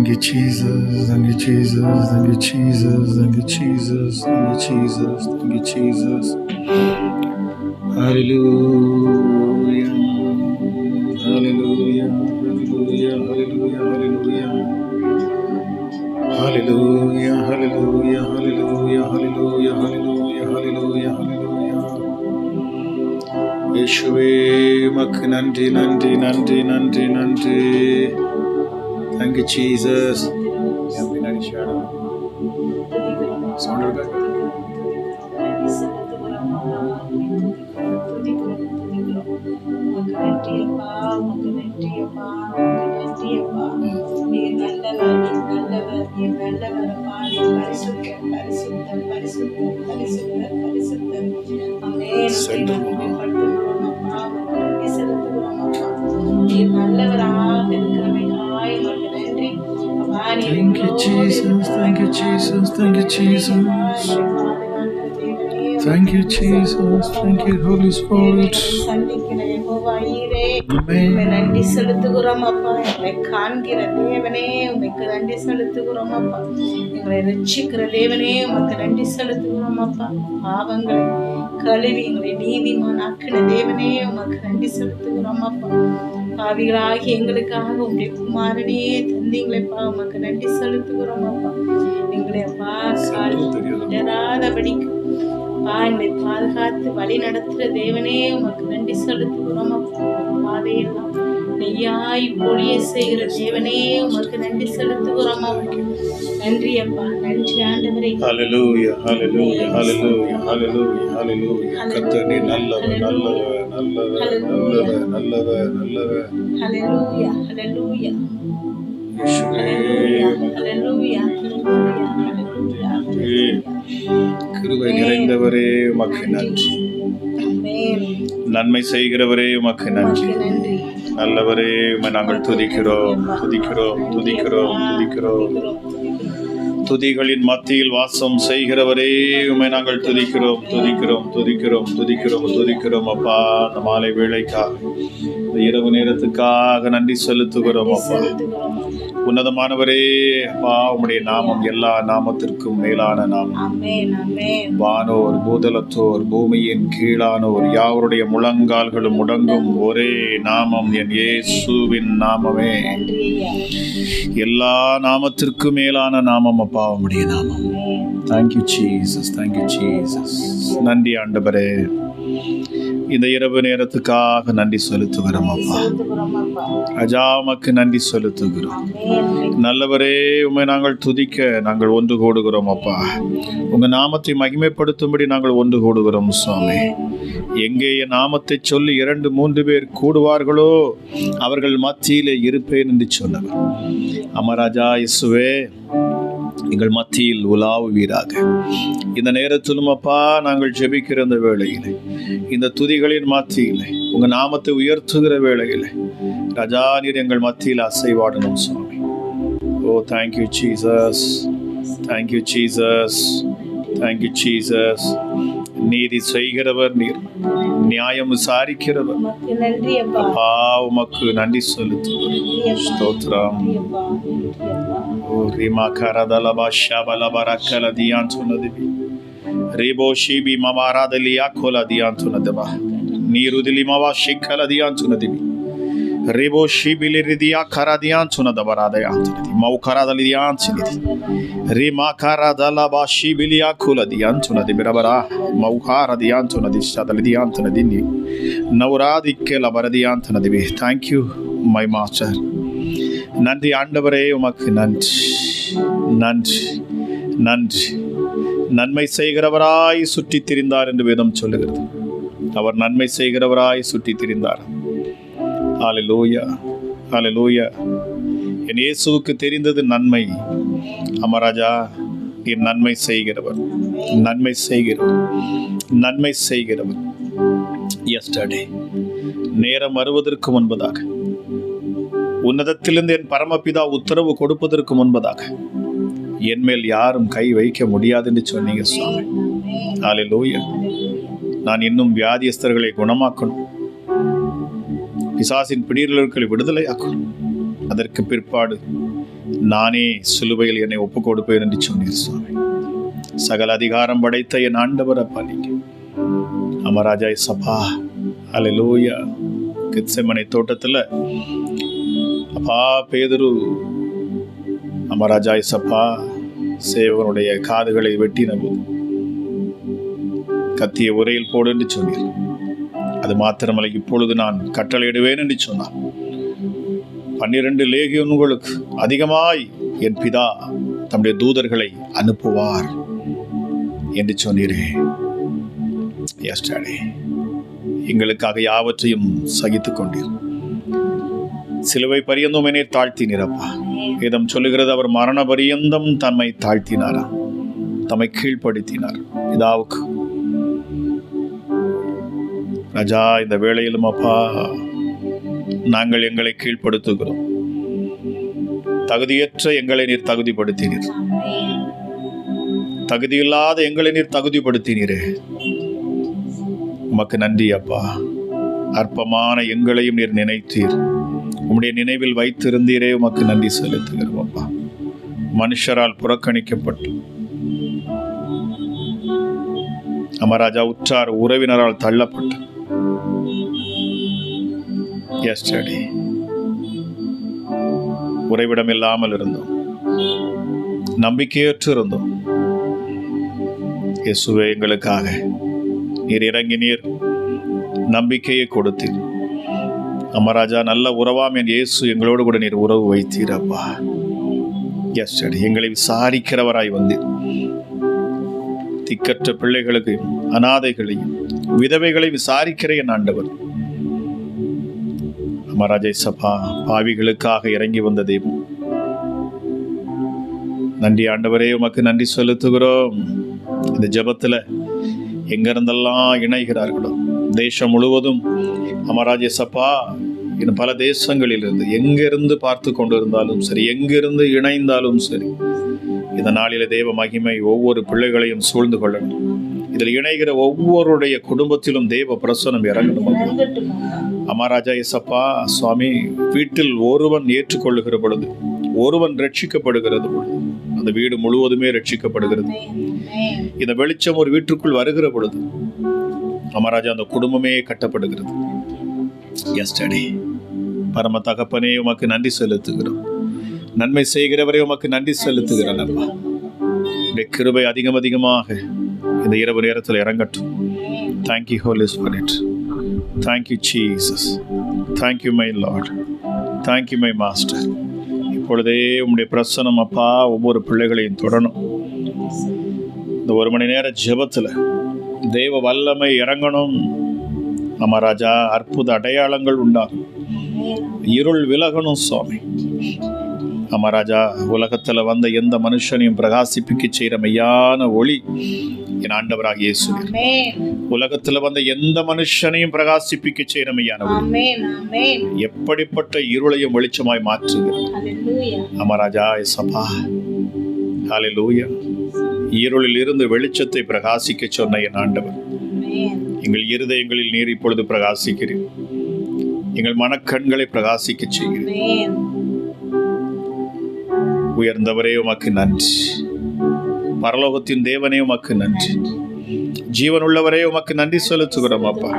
you, Jesus. Thank you, Jesus. Thank you, Jesus. Thank you, Jesus. Thank you, Jesus. Thank you, Jesus. Hallelujah. Hallelujah. Hallelujah. Hallelujah. Hallelujah. Hallelujah. Hallelujah. Hallelujah. Hallelujah. Hallelujah. Hallelujah. Hallelujah. Yeshua, உமக்கு நன்றி, நன்றி, நன்றி, நன்றி, நன்றி. Thank you, Jesus. பின்னாடி shadow sound இருக்கா? Thank you, Jesus. Thank you, Jesus. Thank you, Jesus. Thank you, Jesus. Thank you, Holy Spirit. நன்றி செலுத்துகிறோம் அப்பா. எங்களை காண்கிற தேவனே உமக்கு நன்றி செலுத்துகிறோம் அப்பா. எங்களை ரட்சிக்கிற தேவனே உமக்கு நன்றி செலுத்துகிறோம் அப்பா. பாவங்களை கழுவி எங்களை நீதிமானாக்கின தேவனே உமக்கு நன்றி செலுத்துகிறோம் அப்பா. பாவிகளாகி எங்களுக்காக உங்களுடைய குமாரனே தந்தீங்களேப்பா, உமக்கு நன்றி செலுத்துகிறோம் அப்பா. எங்களை அப்பா இடராதபடிக்கு எங்களை பாதுகாத்து வழி நடத்துகிற தேவனே உமக்கு நன்றி செலுத்துகிறோம் அப்பா. பாதையெல்லாம் நெய்யாய் பொழிய செய்கிற தேவனே உமக்கு நன்றி செலுத்துகிறோம் அப்பா. நன்றி அப்பா, நன்றி ஆண்டவரே. ஹல்லேலூயா, ஹல்லேலூயா, ஹல்லேலூயா, ஹல்லேலூயா, ஹல்லேலூயா. கர்த்தரே நல்லவர், நல்லவர், நல்லவர், நல்லவர், நல்லவர், நல்லவர். ஹல்லேலூயா, ஹல்லேலூயா. ஹல்லேலூயா, கிருபை நிறைந்தவரே உமக்கு நன்றி. நன்மை செய்கிறவரே உமக்கு நன்றி. நல்லவரே உம்மை நாங்கள் துதிக்கிறோம், துதிக்கிறோம், துதிக்கிறோம், துதிக்கிறோம். துதிகளின் மத்தியில் வாசம் செய்கிறவரே உம்மை நாங்கள் துதிக்கிறோம், துதிக்கிறோம், துதிக்கிறோம், துதிக்கிறோம், துதிக்கிறோம் அப்பா. அந்த மாலை வேளைக்காக, இந்த இரவு நேரத்துக்காக நன்றி செலுத்துகிறோம் அப்பா. உன்னதமானவரே அப்பா, உம்முடைய நாமம் எல்லா நாமத்திற்கும் மேலான நாமம். வானோர் பூதலத்தோர் பூமியின் கீழானோர் யாவருடைய முழங்கால்களும் முடங்கும் ஒரே நாமம் என் இயேசுவின் நாமமே. எல்லா நாமத்திற்கும் மேலான நாமம் அப்பா உம்முடைய நாமம். Thank you Jesus, thank you Jesus. நன்றி ஆண்டவரே, இந்த இரவு நேரத்துக்காக நன்றி செலுத்துகிறோம் அப்பா. அஜாமக்கு நன்றி செலுத்துகிறோம். நல்லவரே, உம்மை நாங்கள் துதிக்க நாங்கள் ஒன்று கூடுகிறோம் அப்பா. உங்க நாமத்தை மகிமைப்படுத்தும்படி நாங்கள் ஒன்று கூடுகிறோம் சுவாமி. எங்கே என் நாமத்தை சொல்லி 2-3 பேர் கூடுவார்களோ அவர்கள் மத்தியிலே இருப்பேன் என்று சொன்னவர் அமராஜா இயேசுவே, எங்கள் மத்தியில் உலாவுவீராக. இந்த நேரத்திலும் அப்பா நாங்கள் ஜெபிக்கிற இந்த வேளையில், இந்த துதிகளின் மத்தியில் உங்க நாமத்தை உயர்த்துகிற வேளையில் ராஜா நீர் எங்கள் மத்தியில் அசைவாடணும் சுவாமி. Oh thank you Jesus, thank you Jesus, thank you Jesus. நீதி செய்கிறவர் நீர், நியாயம் விசாரிக்கிறவர் அப்பா, உமக்கு நன்றி செலுத்துகிறோம். ஸ்தோத்திரம். ஓ ரிமா கரதலபா ஷபலபரக்கல தியான் சொன்னதிபி ரிபோ ஷிபி மமாராதலியா கோல தியான் சொன்னதபா நீருதிலி மவா ஷிக்கல தியான் சொன்னதிபி ரிபோ ஷிபிலி ரிதியா கரதியான் சொன்னதபராதயான் சொன்னதி மௌ கரதலியான் சொன்னதி ரிமா கரதலபா ஷிபிலியா கோல தியான் சொன்னதி பிரபரா மௌ கரதியான் சொன்னதி ஷதலியான் சொன்னதி நீ நௌராதிக்கல பரதியான் சொன்னதிபி. Thank you my master. நன்றி ஆண்டவரே, உமக்கு நன்றி, நன்றி, நன்றி. நன்மை செய்கிறவராய் சுற்றி திரிந்தார் என்று வேதம் சொல்லுகிறது. அவர் நன்மை செய்கிறவராய் சுற்றி திரிந்தார். ஹல்லேலூயா, ஹல்லேலூயா. என் இயேசுவுக்கு தெரிந்தது நன்மை. அமராஜா என் நன்மை செய்கிறவர், நன்மை செய்கிறவர், நன்மை செய்கிறவர். எஸ்டர்டே நேரம் வருவதற்கு முன்பதாக, உன்னதத்திலிருந்து என் பரமபிதா உத்தரவு கொடுப்பதற்கு முன்பதாக என் மேல் யாரும் கை வைக்க முடியாது என்று சொன்னீங்க சுவாமி. ஹல்லேலூயா. நான் இன்னும் வியாதியஸ்தர்களை குணமாக்கணும், பிசாசின் பிடியல்களை விடுதலையாக்கணும். அதற்கு பிற்பாடு நானே சிலுவையில் என்னை ஒப்புக் கொடுப்பேன் என்று சொன்னீர் சுவாமி. சகல அதிகாரம் படைத்த என் ஆண்டவர் அப்பா நீங்க. அமராஜா சபா அல்லேலூயா. கெத்செமனே தோட்டத்தில் அப்பா பேதுரு அமராஜா சபா சேவனுடைய காதுகளை வெட்டின போது கத்திய உரையில் போடு என்று சொன்னீர். அது மாத்திரமல்ல, இப்பொழுது நான் கட்டளையிடுவேன் என்று சொன்னார். 12 லேகியோன்களுக்கு அதிகமாய் என் பிதா தம்முடைய தூதர்களை அனுப்புவார் என்று சொன்னீரே. எஸ்டர்டே எங்களுக்காக யாவற்றையும் சகித்துக் கொண்டீர். சிலுவை பரியந்தம் என்னை தாழ்த்தினீரப்பா. வேதம் சொல்லுகிறது, அவர் மரண பரியந்தம் தம்மை தாழ்த்தினாரா, தம்மை கீழ்ப்படுத்தினார் பிதாவுக்கு. ராஜா, இந்த வேளையிலும் அப்பா நாங்கள் எங்களை கீழ்ப்படுத்துகிறோம். தகுதியற்ற எங்களை நீர் தகுதிப்படுத்தினீர். தகுதியில்லாத எங்களை நீர் தகுதிப்படுத்தினீரே. உமக்கு நன்றி அப்பா. அற்பமான எங்களையும் நீர் நினைத்தீர். உம்முடைய நினைவில் வைத்திருந்தீரே. உமக்கு நன்றி செலுத்துகிறோம் அப்பா. மனுஷரால் புறக்கணிக்கப்பட்டு அமராஜா உற்றார் உறவினரால் தள்ளப்பட்டு எஸ்டர்டே உறைவிடம் இல்லாமல் இருந்தோம், நம்பிக்கையற்று இருந்தோம். இயேசுவே, எங்களுக்காக நீர் இறங்கினீர், நம்பிக்கையை கொடுத்தீர். அமராஜா, நல்ல உறவாம் என் இயேசு எங்களோடு கூட நீர் உறவு வைத்தீர் அப்பா. எஸ்டர்டே எங்களை விசாரிக்கிறவராய் வந்தீர். திக்கற்ற பிள்ளைகளுக்கு, அனாதைகளையும் விதவைகளை விசாரிக்கிற என் ஆண்டவர். அமராஜை சபா பாவிகளுக்காக இறங்கி வந்த தெய்வம். நன்றி ஆண்டவரே, உமக்கு நன்றி செலுத்துகிறோம். இந்த ஜெபத்துல எங்கிருந்தெல்லாம் இணைகிறார்களோ தேசம் முழுவதும் அமராஜை சபா இன்னும் பல தேசங்களிலிருந்து எங்கிருந்து பார்த்து கொண்டிருந்தாலும் சரி, எங்கிருந்து இணைந்தாலும் சரி, இந்த நாளில தேவ மகிமை ஒவ்வொரு பிள்ளைகளையும் சூழ்ந்து கொள்ளணும். இதில் இணைகிற ஒவ்வொருடைய குடும்பத்திலும் தேவ பிரசனம் இறங்கணும். அமராஜா இசப்பா சுவாமி, வீட்டில் ஒருவன் ஏற்றுக்கொள்ளுகிற பொழுது, ஒருவன் ரட்சிக்கப்படுகிறது பொழுது, அந்த வீடு முழுவதுமே ரட்சிக்கப்படுகிறது. இந்த வெளிச்சம் ஒரு வீட்டுக்குள் வருகிற பொழுது அமராஜா அந்த குடும்பமே கட்டப்படுகிறது. எஸ்டர்டே பரம தகப்பனே, உமக்கு நன்றி செலுத்துகிறோம். நன்மை செய்கிறவரே, உமக்கு நன்றி செலுத்துகிறேன் அப்பா. இந்த கிருபை அதிகம் அதிகமாக இந்த இரவு நேரத்தில் இறங்கட்டும். Thank you Holy Spirit. Thank you Jesus. Thank you my Lord. Thank you my master. இப்பொழுதே உம்முடைய பிரசனம் அப்பா ஒவ்வொரு பிள்ளைகளையும் தொடரும். இந்த 1 மணி நேர ஜெபத்தில் தேவ வல்லமை இறங்கணும். அமராஜா, அற்புத அடையாளங்கள் உண்டாகும். இருள் விலகணும் சுவாமி. அமராஜா, உலகத்தில் வந்த எந்த மனுஷனையும் பிரகாசிப்பிக்க செய்கிற மெய்யான ஒளி என் ஆண்டவராக இயேசு. உலகத்தில் வந்த எந்த மனுஷனையும் பிரகாசிப்பிக்க செய்கிற மெய்யான ஒளி எப்படிப்பட்ட இருளையும் வெளிச்சமாய் மாற்றுகிறது. அமராஜா சபா ஹல்லேலூயா. இருளில் இருந்து வெளிச்சத்தை பிரகாசிக்க சொன்ன என் ஆண்டவர், எங்கள் இருதயங்களில் நீர் இப்பொழுது பிரகாசிக்கிறேன். எங்கள் மனக்கண்களை பிரகாசிக்க செய்கிறேன். உயர்ந்தவரே, உமக்கு நன்றி. பரலோகத்தின் தேவனே, உமக்கு நன்றி. ஜீவனுள்ளவரே, உமக்கு நன்றி செலுத்துகிறோம் அப்பா.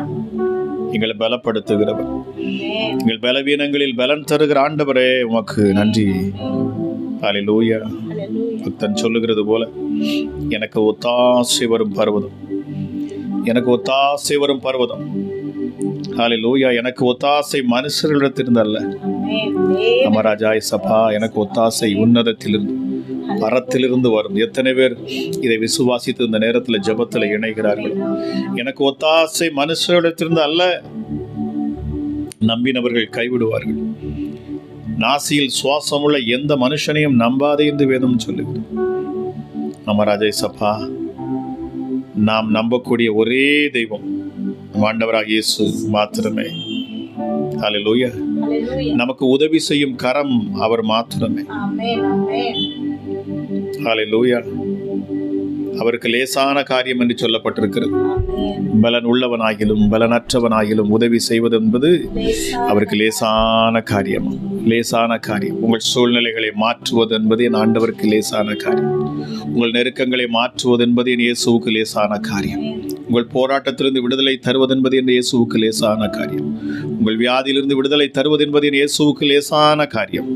எங்களை பலப்படுத்துகிறவர், எங்கள் பலவீனங்களில் பலன் தருகிற ஆண்டவரே, உமக்கு நன்றி. ஹல்லேலூயா. பக்தன் சொல்லுகிறது போல, எனக்கு ஒத்தாசை வரும் பர்வதம், எனக்கு ஒத்தாசை வரும் பர்வதம். ஹல்லேலூயா. எனக்கு ஒத்தாசை மனுஷர்களிடத்திலிருந்து அல்ல அமராஜா சபா, எனக்கு ஒத்தாசை உன்னதத்திலிருந்து, பரத்திலிருந்து வரும். எத்தனை பேர் இதை விசுவாசித்து இந்த நேரத்தில் ஜெபத்தில் இணைகிறார்கள்? எனக்கு ஒத்தாசை மனுஷரிடத்திலிருந்து அல்ல. நம்பினவர்கள் கைவிடுவார்கள். நாசியில் சுவாசமுள்ள எந்த மனுஷனையும் நம்பாதே என்று வேதம் சொல்லுகிறது. அமராஜை சபா, நாம் நம்பக்கூடிய ஒரே தெய்வம் ஆண்டவராக இயேசு மாத்திரமே. ஹல்லேலூயா. நமக்கு உதவி செய்யும் கரம் அவர் மாத்திரமே. ஹல்லேலூயா. அவருக்கு லேசான காரியம் என்று சொல்லப்பட்டிருக்கிறது. பலன் உள்ளவனாகிலும் பலனற்றவனாகிலும் உதவி செய்வது என்பது அவருக்கு லேசான காரியம். லேசான காரியம். உங்கள் சூழ்நிலைகளை மாற்றுவது என்பது என் ஆண்டவருக்கு லேசான காரியம். உங்கள் நெருக்கங்களை மாற்றுவது என்பது என் இயேசுவுக்கு லேசான காரியம். உங்கள் போராட்டத்திலிருந்து விடுதலை தருவது என்பது என் இயேசுவுக்கு லேசான காரியம். உங்கள் வியாதியிலிருந்து விடுதலை தருவது என்பது என் இயேசுவுக்கு லேசான காரியம்.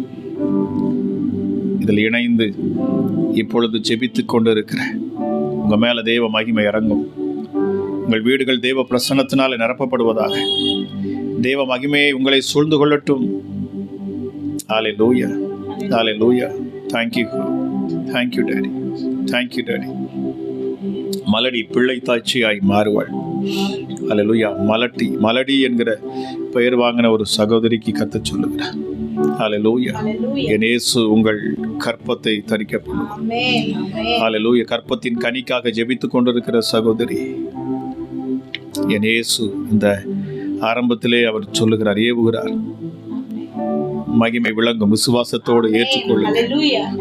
இதில் இணைந்து இப்பொழுது ஜெபித்துக் கொண்டிருக்கிற உங்கள் மேல தேவ மகிமை இறங்கும். உங்கள் வீடுகள் தேவ பிரசன்னத்தினால் நிரப்பப்படுவதாக. தேவ மகிமையை உங்களை சூழ்ந்து கொள்ளட்டும். ஹல்லேலூயா, ஹல்லேலூயா. Thank you, thank you Daddy, thank you Daddy. மலடி பிள்ளை தாட்சியாய் மாறுவாள். ஹல்லேலூயா. மலடி என்கிற பெயர் வாங்கின ஒரு சகோதரிக்கு கர்த்தர் சொல்லுகிறார். ஹல்லேலூயா. என் இயேசு உங்கள் கற்பத்தை தரிக்கப்படும். ஹல்லேலூயா. கற்பத்தின் கனிக்காக ஜெபித்துக் கொண்டிருக்கிற சகோதரி, என் இயேசு இந்த ஆரம்பத்திலே அவர் சொல்லுகிறார், ஏவுகிறார். மகிமை விளங்கும். விசுவாசத்தோடு ஏற்றுக்கொள்ளுங்கள்.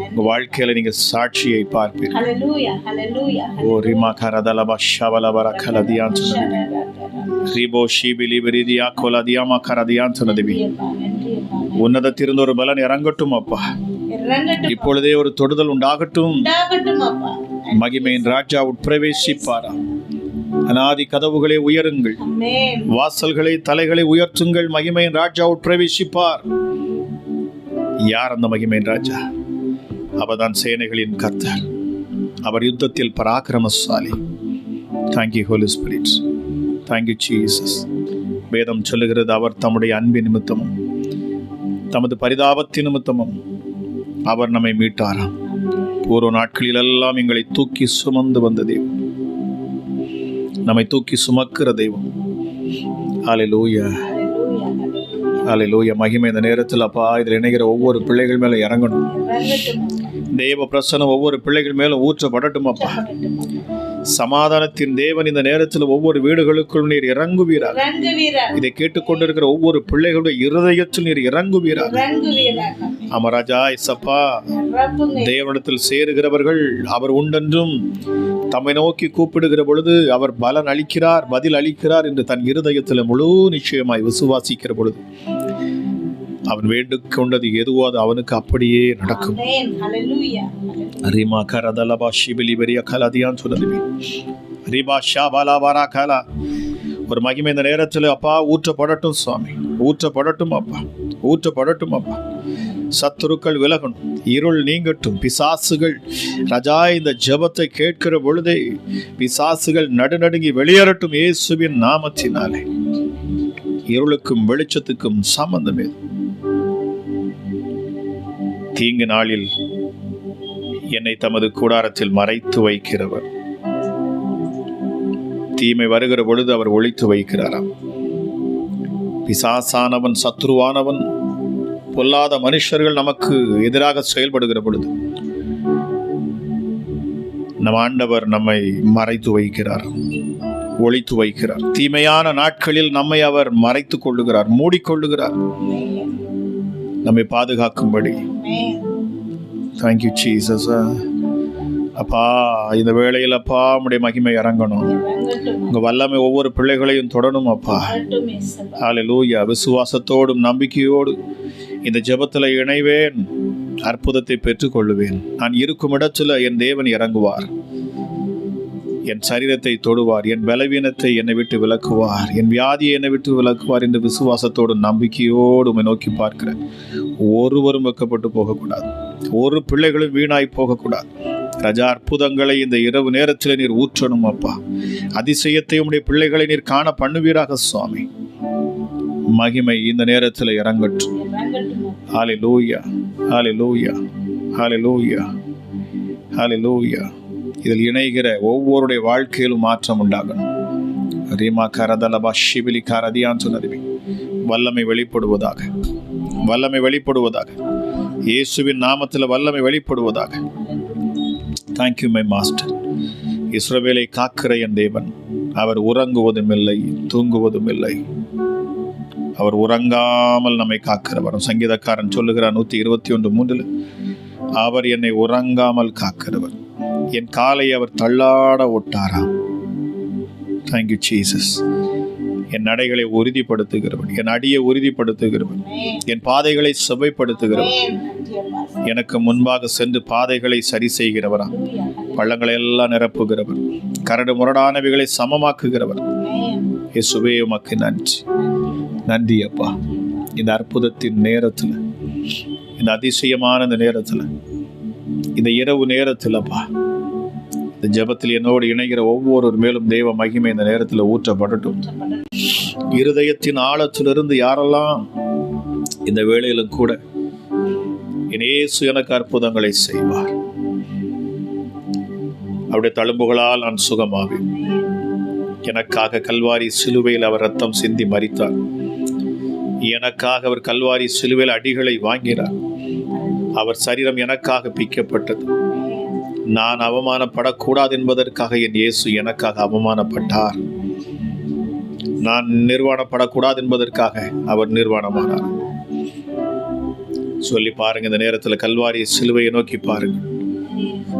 உங்க வாழ்க்கையில நீங்க சாட்சியை பார்ப்பீர்கள். ஓ ரிமா கரதலபா ஷவலபர கலதியான் சொன்னது ரிபோ ஷீபிலி விரிதியா கொலதியாமா கரதியான் சொன்னது. உன்னதத்திலிருந்து ஒரு பலன் இறங்கட்டும் அப்பா. இப்பொழுதே ஒரு தொடுதல் உண்டாகட்டும். மகிமையின் ராஜா உட்பிரவேசிப்பாரா. அநாதி கதவுகளை உயருங்கள். வாசல்களை தலைகளை உயர்த்துங்கள். மகிமையின் ராஜா உட்பிரவேசிப்பார். யார் அந்த மகிமையின் ராஜா? அவர்தான் சேனைகளின் கர்த்தர். அவர் யுத்தத்தில் பராக்கிரமசாலி. Thank you Holy Spirit, thank you Jesus. வேதம் சொல்லுகிறது, அவர் தம்முடைய அன்பின் நிமித்தமும் தமது பரிதாபத்தின் நிமித்தமும் அவர் நம்மை மீட்டாராம். பூர்வ நாட்களிலெல்லாம் எங்களை தூக்கி சுமந்து வந்த தெய்வம், நம்மை தூக்கி சுமக்கிற தெய்வம். ஹல்லேலூயா, ஹல்லேலூயா. மகிமை இந்த நேரத்தில் அப்பா இதில் இணைகிற ஒவ்வொரு பிள்ளைகள் மேலும் இறங்கணும். தேவ பிரசன்னம் ஒவ்வொரு பிள்ளைகள் மேலும் ஊற்றப்படட்டும் அப்பா. சமாதானத்தின் தேவன் இந்த நேரத்தில் ஒவ்வொரு வீடுகளுக்குள் நீர் இறங்குவீராக. இதை கேட்டுக்கொண்டிருக்கிற ஒவ்வொரு பிள்ளைகளுடைய இருதயத்தில் நீர் இறங்குவீராக. அமராஜா இசப்பா, தேவனிடத்தில் சேருகிறவர்கள் அவர் உண்டென்றும் தம்மை நோக்கி கூப்பிடுகிற பொழுது அவர் பலன் அளிக்கிறார், பதில் அளிக்கிறார் என்று தன் இருதயத்தில் முழு நிச்சயமாய் விசுவாசிக்கிற பொழுது அவன் வேண்டு கொண்டது எதுவோ அது அவனுக்கு அப்படியே நடக்கும். ஒரு மகிமை இந்த நேரத்தில் அப்பா ஊற்றப்படட்டும் சுவாமி, ஊற்றப்படட்டும் அப்பா, ஊற்றப்படட்டும் அப்பா. சத்துருக்கள் விலகணும், இருள் நீங்கட்டும். பிசாசுகள் ராஜா இந்த ஜெபத்தை கேட்கிற பொழுதே பிசாசுகள் நடுநடுங்கி வெளியேறட்டும் இயேசுவின் நாமத்தினாலே. இருளுக்கும் வெளிச்சத்துக்கும் சம்பந்தமே. தீங்கு நாளில் என்னை தமது கூடாரத்தில் மறைத்து வைக்கிறவர், தீமை வருகிற பொழுது அவர் ஒளித்து வைக்கிறாராம். பிசாசானவன், சத்ருவானவன், பொல்லாத மனுஷர்கள் நமக்கு எதிராக செயல்படுகிற பொழுது நம் ஆண்டவர் நம்மை மறைத்து வைக்கிறார், ஒளித்து வைக்கிறார். தீமையான நாட்களில் நம்மை அவர் மறைத்து கொள்ளுகிறார், மூடிக்கொள்ளுகிறார், நம்மை பாதுகாக்கும்படி. Thank you Jesus. அப்பா இந்த வேளையில் அப்பா உம்முடைய மகிமை இறங்கணும். உங்க வல்லமை ஒவ்வொரு பிள்ளைகளையும் தொடரும் அப்பா. ஹல்லேலூயா. விசுவாசத்தோடும் நம்பிக்கையோடு இந்த ஜெபத்தில் இணைவேன், அற்புதத்தை பெற்றுக்கொள்ளுவேன். நான் இருக்கும் இடத்துல என் தேவன் இறங்குவார், என் சரீரத்தை தொடுவார், என் பலவீனத்தை என்னை விட்டு விலக்குவார், என் வியாதியை என்னை விட்டு விலக்குவார் என்று விசுவாசத்தோடு நம்பிக்கையோடு உம்மை நோக்கி பார்க்கிறேன். ஒருவரும் வெட்கப்பட்டு போகக்கூடாது, ஒரு பிள்ளைகளும் வீணாய் போகக்கூடாது. ராஜா, அற்புதங்களை இந்த இரவு நேரத்தில் நீர் ஊற்றணும் அப்பா. அதிசயத்தை உம்முடைய பிள்ளைகளை நீர் காண பண்ணுவீராக சுவாமி. மகிமை இந்த நேரத்தில் இறங்கட்டும். ஹல்லேலூயா, ஹல்லேலூயா, ஹல்லேலூயா, ஹல்லேலூயா. இதில் இணைகிற ஒவ்வொருடைய வாழ்க்கையிலும் மாற்றம் உண்டாகணும். ரீமா கரதலபா ஷிபிலி கரதியான் சொன்னது வல்லமை வெளிப்படுவதாக, வல்லமை வெளிப்படுவதாக. இயேசுவின் நாமத்தில் வல்லமை வெளிப்படுவதாக. Thank you my master. இஸ்ரவேலை காக்கிற என் தேவன், அவர் உறங்குவதும் இல்லை, தூங்குவதும் இல்லை. அவர் உறங்காமல் நம்மை காக்கிறவர். சங்கீதக்காரன் சொல்லுகிறார் 121:3, அவர் என்னை உறங்காமல் காக்கிறவர், என் காலை அவர் தள்ளாட ஓட்டாராம். Thank you Jesus. என் நடைகளை உறுதிப்படுத்துகிறவன், என் அடியை உறுதிப்படுத்துகிறவன், என் பாதைகளை செவ்வைப்படுத்துகிறவன், எனக்கு முன்பாக சென்று பாதைகளை சரி செய்கிறவரா, பள்ளங்களை எல்லாம் நிரப்புகிறவர், கரடு முரடானவைகளை சமமாக்குகிறவர். இயேசுவே உமக்கு நன்றி. நன்றி அப்பா. இந்த அற்புதத்தின் நேரத்தில், இந்த அதிசயமான இந்த நேரத்தில், இந்த இரவு நேரத்தில் அப்பா, இந்த ஜெபத்தில் என்னோடு இணைகிற ஒவ்வொரு மேலும் தெய்வ மகிமை இந்த நேரத்தில் ஊற்றப்படட்டும். இருதயத்தின் ஆழத்திலிருந்து யாரெல்லாம் இந்த வேளையிலும் கூட என் இயேசு எனக்கு அற்புதங்களை செய்வார், அவருடைய தழும்புகளால் நான் சுகமாவேன். எனக்காக கல்வாரி சிலுவையில் அவர் ரத்தம் சிந்தி மரித்தார். எனக்காக அவர் கல்வாரி சிலுவையில் அடிகளை வாங்கினார். அவர் சரீரம் எனக்காக பிக்கப்பட்டது. நான் அவமானப்படக்கூடாது என்பதற்காக என் இயேசு எனக்காக அவமானப்பட்டார். நான் நிர்வாணப்படக்கூடாது என்பதற்காக அவர் நிர்வாணமானார். சொல்லி பாருங்க, இந்த நேரத்தில் கல்வாரி சிலுவையை நோக்கி பாருங்க.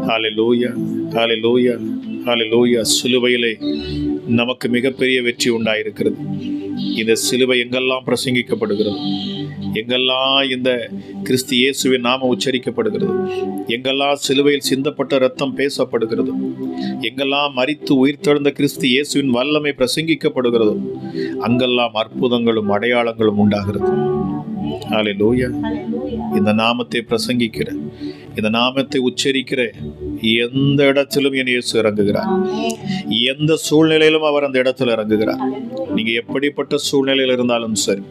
ஹல்லேலூயா, ஹல்லேலூயா, ஹல்லேலூயா. சிலுவையிலே நமக்கு மிகப்பெரிய வெற்றி உண்டாயிருக்கிறது. இந்த சிலுவை எங்கெல்லாம் பிரசங்கிக்கப்படுகிறது, எங்கெல்லாம் இந்த கிறிஸ்து இயேசுவின் நாமம் உச்சரிக்கப்படுகிறது, எங்கெல்லாம் சிலுவையில் சிந்தப்பட்ட இரத்தம் பேசப்படுகிறது, எங்கெல்லாம் மரித்து உயிர்த்தெழுந்த கிறிஸ்து இயேசுவின் வல்லமை பிரசங்கிக்கப்படுகிறது, அங்கெல்லாம் அற்புதங்களும் அடையாளங்களும் உண்டாகிறது. ஹல்லேலூயா. இந்த நாமத்தை பிரசங்கிக்கிற, இந்த நாமத்தை உச்சரிக்கிற எந்த இடத்திலும் என் இயேசு இறங்குகிறார். எந்த சூழ்நிலையிலும் அவர் அந்த இடத்துல இறங்குகிறார். நீங்க எப்படிப்பட்ட சூழ்நிலையில் இருந்தாலும் சரி,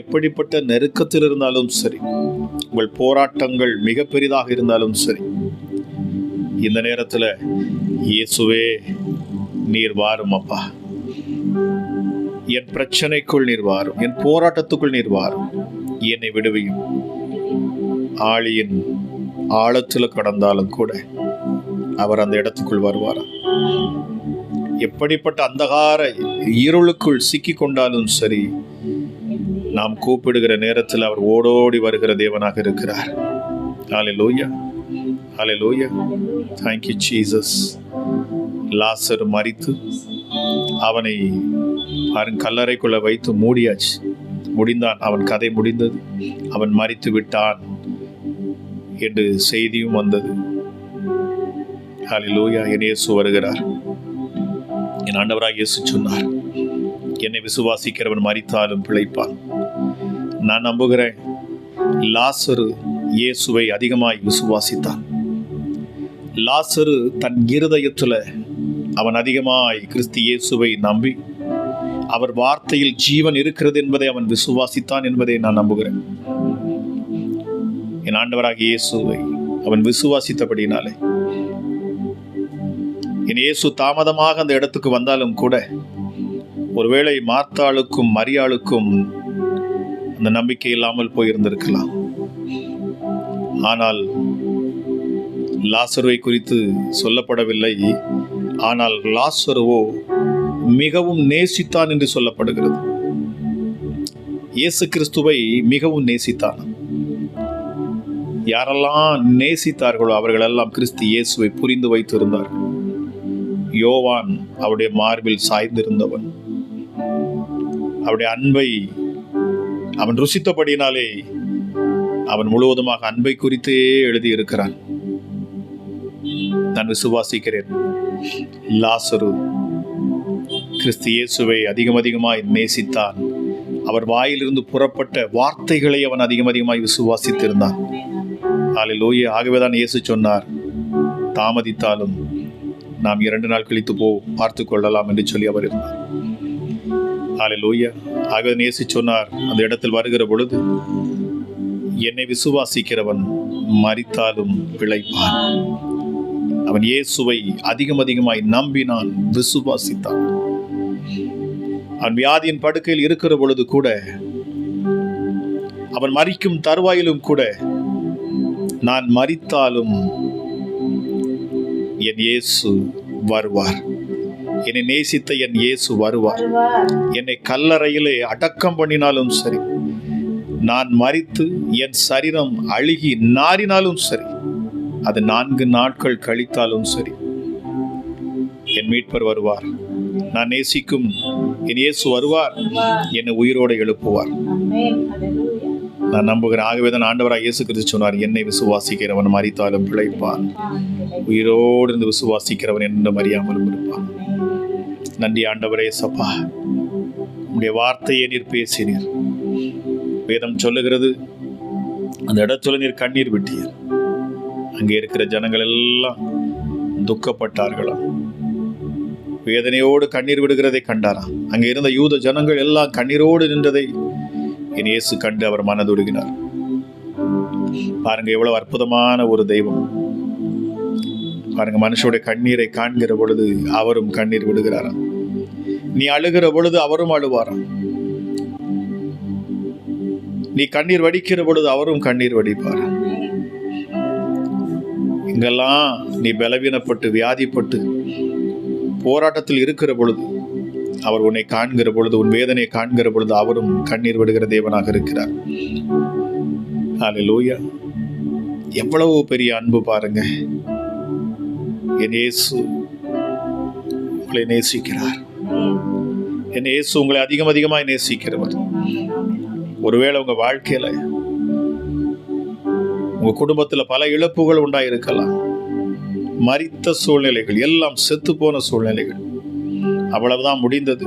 எப்படிப்பட்ட நெருக்கத்தில் இருந்தாலும் சரி, உங்கள் போராட்டங்கள் மிக பெரிதாக இருந்தாலும் சரி, இந்த நேரத்தில் இயேசுவே நீர் வாரும் அப்பா, என் பிரச்சனைக்குள் நீர் வாரும், என் போராட்டத்துக்குள் நீர் வாரும், என்னை விடுவியும். ஆழியின் ஆழத்தில் கடந்தாலும் கூட அவர் அந்த இடத்துக்குள் வருவார். எப்படிப்பட்ட அந்தகார இருளுக்குள் சிக்கி கொண்டாலும் சரி, நாம் கூப்பிடுகிற நேரத்தில் அவர் ஓடோடி வருகிற தேவனாக இருக்கிறார். ஹல்லேலூயா, ஹல்லேலூயா. Thank you Jesus. லாசரு மரித்து அவனை கல்லறைக்குள்ள வைத்து மூடியாச்சு, முடிந்தான், அவன் கதை முடிந்தது, அவன் மரித்து விட்டான் என்று செய்தியும் வந்தது. ஹல்லேலூயா. என் இயேசு வருகிறார். என் ஆண்டவராக இயேசு சொன்னார், என்னை விசுவாசிக்கிறவன் மரித்தாலும் பிழைப்பான். நான் நம்புகிறேன், லாசரு இயேசுவை அதிகமாய் விசுவாசித்தான். லாசரு தன் இருதயத்தில் அவன் அதிகமாய் கிறிஸ்து இயேசுவை நம்பி அவர் வார்த்தையில் ஜீவன் இருக்கிறது என்பதை அவன் விசுவாசித்தான் என்பதை நான் நம்புகிறேன். என் ஆண்டவராக இயேசுவை அவன் விசுவாசித்தபடினாலே என் இயேசு தாமதமாக அந்த இடத்துக்கு வந்தாலும் கூட, ஒருவேளை மார்த்தாளுக்கும் மரியாளுக்கும் அந்த நம்பிக்கை இல்லாமல் போயிருந்திருக்கலாம். ஆனால் லாசருவை குறித்து சொல்லப்படவில்லை. ஆனால் லாசருவோ மிகவும் நேசித்தான் என்று சொல்லப்படுகிறது. இயேசு கிறிஸ்துவை மிகவும் நேசித்தான். யாரெல்லாம் நேசித்தார்களோ அவர்களெல்லாம் கிறிஸ்து இயேசுவை புரிந்து வைத்திருந்தார்கள். யோவான் அவருடைய மார்பில் சாய்ந்திருந்தவன். அவருடைய அன்பை அவன் ருசித்தபடினாலே அவன் முழுவதுமாக அன்பை குறித்தே எழுதியிருக்கிறான். நான் விசுவாசிக்கிறேன், லாசரு கிறிஸ்து இயேசுவை அதிகமாய் நேசித்தான். அவர் வாயிலிருந்து புறப்பட்ட வார்த்தைகளை அவன் அதிகமாய் விசுவாசித்திருந்தான். ஹல்லேலூயா. ஆகவேதான் இயேசு சொன்னார், தாமதித்தாலும் நாம் 2 நாள் கழித்து பார்த்து கொள்ளலாம் என்று சொல்லி அவர் இருந்தார். ஹல்லேலூயா. ஆகவே இயேசு சொன்னார், அந்த இடத்தில் வருகிற பொழுது, என்னை விசுவாசிக்கிறவன் மரித்தாலும் பிழைப்பான். அவன் இயேசுவை அதிகமாய் நம்பினான், விசுவாசித்தான். அவன் வியாதியின் படுக்கையில் இருக்கிற பொழுது கூட, அவன் மரிக்கும் தருவாயிலும் கூட, நான் மரித்தாலும் என் இயேசு வருவார், என்னை நேசித்த என் இயேசு வருவார். என்னை கல்லறையிலே அடக்கம் பண்ணினாலும் சரி, நான் மரித்து என் சரீரம் அழுகி நாறினாலும் சரி, அது 4 நாட்கள் கழித்தாலும் சரி, என் மீட்பர் வருவார். நான் நேசிக்கும் என் இயேசு வருவார், என்னை உயிரோடு எழுப்புவார். ஆமென். ஹalleluya. நான் நம்புகிறேன். ஆகவே தான் ஆண்டவராக இயேசு கிறிஸ்து சொன்னார், என்னை விசுவாசிக்கிறவன் மரித்தாலும் பிழைப்பான், உயிரோடு இருந்து விசுவாசிக்கிறவன் என்றும் அறியாமலும் இருப்பான். நன்றி ஆண்டவரே சப்பா, உம்முடைய வார்த்தையை நீர் பேசினீர். வேதம் சொல்லுகிறது, அந்த இடத்துல நீர் கண்ணீர் விட்டீர். அங்கே இருக்கிற ஜனங்கள் எல்லாம் துக்கப்பட்டார்களாம், வேதனையோடு கண்ணீர் விடுகிறதை கண்டாராம். அங்கே இருந்த யூத ஜனங்கள் எல்லாம் கண்ணீரோடு நின்றதை என் இயேசு கண்டு அவர் மனதுருகினார். பாருங்க, எவ்வளவு அற்புதமான ஒரு தெய்வம் பாருங்க. மனுஷனுடைய கண்ணீரை காண்கிற பொழுது அவரும் கண்ணீர் விடுகிறாராம். நீ அழுகிற பொழுது அவரும் அழுவாராம். நீ கண்ணீர் வடிக்கிற பொழுது அவரும் கண்ணீர் வடிப்பார். இங்கெல்லாம் நீ பலவீனப்பட்டு வியாதிப்பட்டு போராட்டத்தில் இருக்கிற பொழுது அவர் உன்னை காண்கிற பொழுது, உன் வேதனையை காண்கிற பொழுது அவரும் கண்ணீர் விடுகிற தேவனாக இருக்கிறார். ஹல்லேலூயா. எவ்வளவு பெரிய அன்பு பாருங்க. என் இயேசு உங்களை நேசிக்கிறார். என் இயேசு உங்களை அதிகமாய் நேசிக்கிறவர். ஒருவேளை உங்க வாழ்க்கையில உங்க குடும்பத்துல பல இழப்புகள் உண்டாயிருக்கலாம், மரித்த சூழ்நிலைகள், எல்லாம் செத்து போன சூழ்நிலைகள், அவ்வளவுதான் முடிந்தது.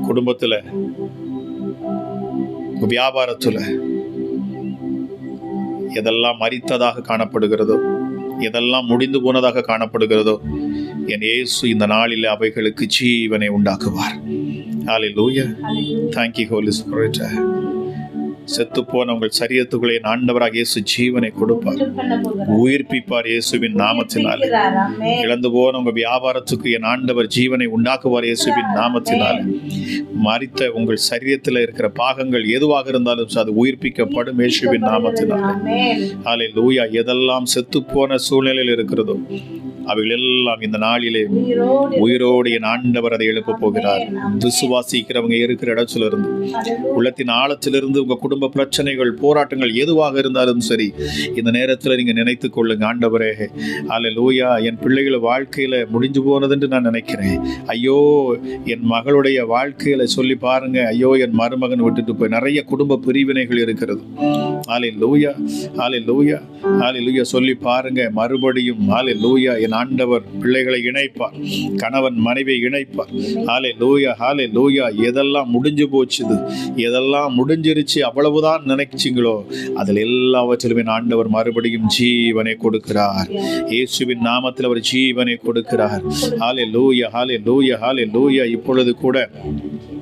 குடும்பத்துல, வியாபாரத்துல எதெல்லாம் மரித்ததாக காணப்படுகிறதோ, எதெல்லாம் முடிந்து போனதாக காணப்படுகிறதோ, என் இயேசு இந்த நாளில் அவைகளுக்கு ஜீவனை உண்டாக்குவார். ஹல்லேலூயா. Thank you Holy Spirit. செத்து போன உங்கள் சரீரத்துக்குள்ளே ஆண்டவராக இயேசு ஜீவனை கொடுப்பார், உயிர்ப்பிப்பார் இயேசுவின் நாமத்தினாலே. இழந்து போன உங்க வியாபாரத்துக்கு என் ஆண்டவர் ஜீவனை உண்டாக்குவார் இயேசுவின் நாமத்தினாலே. மரித்த உங்கள் சரீரத்தில் இருக்கிற பாகங்கள் எதுவாக இருந்தாலும் அது உயிர்ப்பிக்கப்படும் இயேசுவின் நாமத்தினாலே. ஹல்லேலூயா. எதெல்லாம் செத்து போன சூழ்நிலையில் இருக்கிறதோ அவைகள் எல்லாம் இந்த நாளிலே உயிரோடு என் ஆண்டவர் அதை எழுப்ப போகிறார். விசுவாசிக்கிறவங்க இருக்கிற இடத்துல இருந்து, உள்ளத்தின் ஆழத்திலிருந்து உங்க குடும்ப பிரச்சனைகள், போராட்டங்கள் எதுவாக இருந்தாலும் சரி, இந்த நேரத்தில் நீங்க நினைத்துக் கொள்ளுங்க, ஆண்டவரே ஹல்லேலூயா, என் பிள்ளைகள் வாழ்க்கையில முடிஞ்சு போனதுன்னு நான் நினைக்கிறேன். ஐயோ, என் மகளுடைய வாழ்க்கையில சொல்லி பாருங்க, ஐயோ என் மருமகன் விட்டுட்டு போய் நிறைய குடும்ப பிரிவினைகள் இருக்கிறது. ஹல்லேலூயா, ஹல்லேலூயா, ஹல்லேலூயா சொல்லி பாருங்க. மறுபடியும் ஹல்லேலூயா, என் ஆண்டவர் பிள்ளைகளை இணைப்பார், கணவன் மனைவியை இணைப்பார். ஹல்லேலூயா, ஹல்லேலூயா. எதெல்லாம் முடிஞ்சு போச்சுது, எதெல்லாம் முடிஞ்சிருச்சு அவ்வளவுதான் நினைச்சிங்களோ அதில் எல்லாவற்றிலும் என் ஆண்டவர் மறுபடியும் ஜீவனை கொடுக்கிறார். இயேசுவின் நாமத்தில் அவர் ஜீவனை கொடுக்கிறார். ஹல்லேலூயா, ஹல்லேலூயா, ஹல்லேலூயா. இப்பொழுது கூட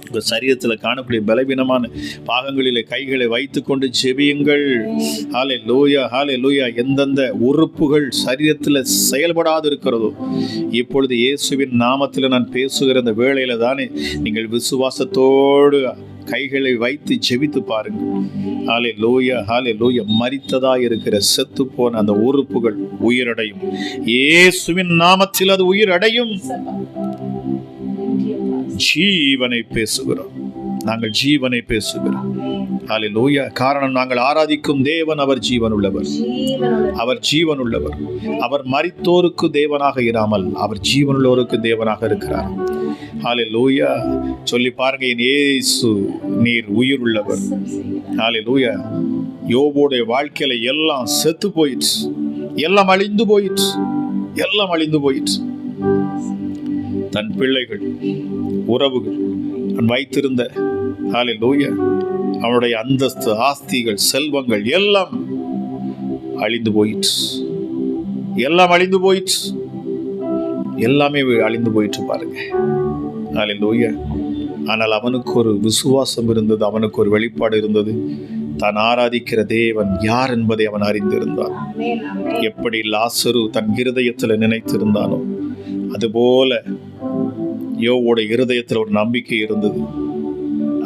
உங்கள் சரீரத்தில் காணக்கூடிய பலவீனமான பாகங்களிலே கைகளை வைத்துக்கொண்டு ஜெபியுங்கள். ஹல்லேலூயா, ஹல்லேலூயா. எந்தெந்த உறுப்புகள் சரீரத்தில் செயல்படாது இருக்கிறதோ இப்பொழுது இயேசுவின் நாமத்தில் நான் பேசுகிற அந்த வேளையில தானே நீங்கள் விசுவாசத்தோடு கைகளை வைத்து ஜெபித்து பாருங்கள். ஹல்லேலூயா, ஹல்லேலூயா. மரித்ததா இருக்கிற செத்து போன அந்த உறுப்புகள் உயிரடையும். இயேசுவின் நாமத்தில் அது உயிரடையும். ஜீவனை பேசுகிறோம், நாங்கள் ஜீவனை பேசுகிறோம். ஹல்லேலூயா. காரணம், நாங்கள் ஆராதிக்கும் தேவன் அவர் ஜீவன் உள்ளவர், அவர் ஜீவன் உள்ளவர். அவர் மரித்தோருக்கு தேவனாக இராமல் அவர் ஜீவனுள்ளோருக்கு தேவனாக இருக்கிறார். ஹல்லேலூயா சொல்லி பாருங்க, என் இயேசு நீர் உயிர் உள்ளவர். ஹல்லேலூயா. யோபுடைய வாழ்க்கையில எல்லாம் செத்து போயிற்று, எல்லாம் அழிந்து போயிற்று, எல்லாம் அழிந்து போயிற்று. தன் பிள்ளைகள், உறவுகள், வைத்திருந்த ஹல்லேலூயா அவனுடைய அந்தஸ்து, ஆஸ்திகள், செல்வங்கள் எல்லாம் அழிந்து போயிற்று, எல்லாம் அழிந்து போயிற்று, எல்லாமே அழிந்து போயிற்று பாருங்க. ஹல்லேலூயா. ஆனால் அவனுக்கு ஒரு விசுவாசம் இருந்தது, அவனுக்கு ஒரு வெளிப்பாடு இருந்தது. தான் ஆராதிக்கிற தேவன் யார் என்பதை அவன் அறிந்திருந்தான். எப்படி லாசரு தன் இருதயத்தில் நினைத்திருந்தானோ அதுபோல யோவோட இருதயத்தில் ஒரு நம்பிக்கை இருந்தது.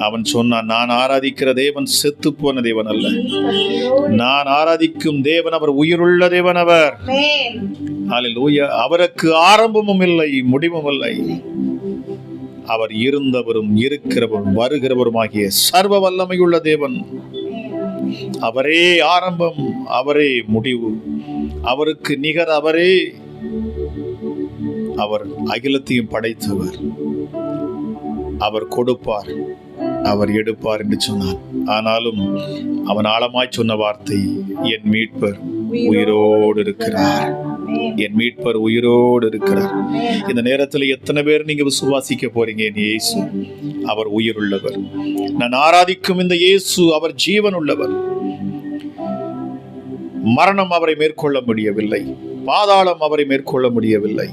அவன் சொன்னான், நான் ஆராதிக்கிற தேவன் செத்து போன தேவன் அல்ல, நான் ஆராதிக்கும் தேவன் அவர் உயிருள்ள தேவன். அவர் ஹல்லேலூயா. அவருக்கு ஆரம்பமும் இல்லை, முடிவும் இல்லை. அவர் இருந்தவரும் இருக்கிறவரும் வருகிறவருமாகிய சர்வ வல்லமையுள்ள தேவன். அவரே ஆரம்பம், அவரே முடிவு, அவருக்கு நிகர் அவரே. அவர் அகிலத்தையும் படைத்தவர். அவர் கொடுப்பார், அவர் எடுப்பார் என்று சொன்னான். ஆனாலும் அவன் ஆழமாய் சொன்ன வார்த்தை, என் மீட்பர் உயிரோடு இருக்கிறார், என் மீட்பர் உயிரோடு இருக்கிறார். இந்த நேரத்தில் எத்தனை பேர் நீங்க விசுவாசிக்க போறீங்க? என் இயேசு அவர் உயிர் உள்ளவர். நான் ஆராதிக்கும் இந்த இயேசு அவர் ஜீவன் உள்ளவர். மரணம் அவரை மேற்கொள்ள முடியவில்லை, பாதாளம் அவரை மேற்கொள்ள முடியவில்லை,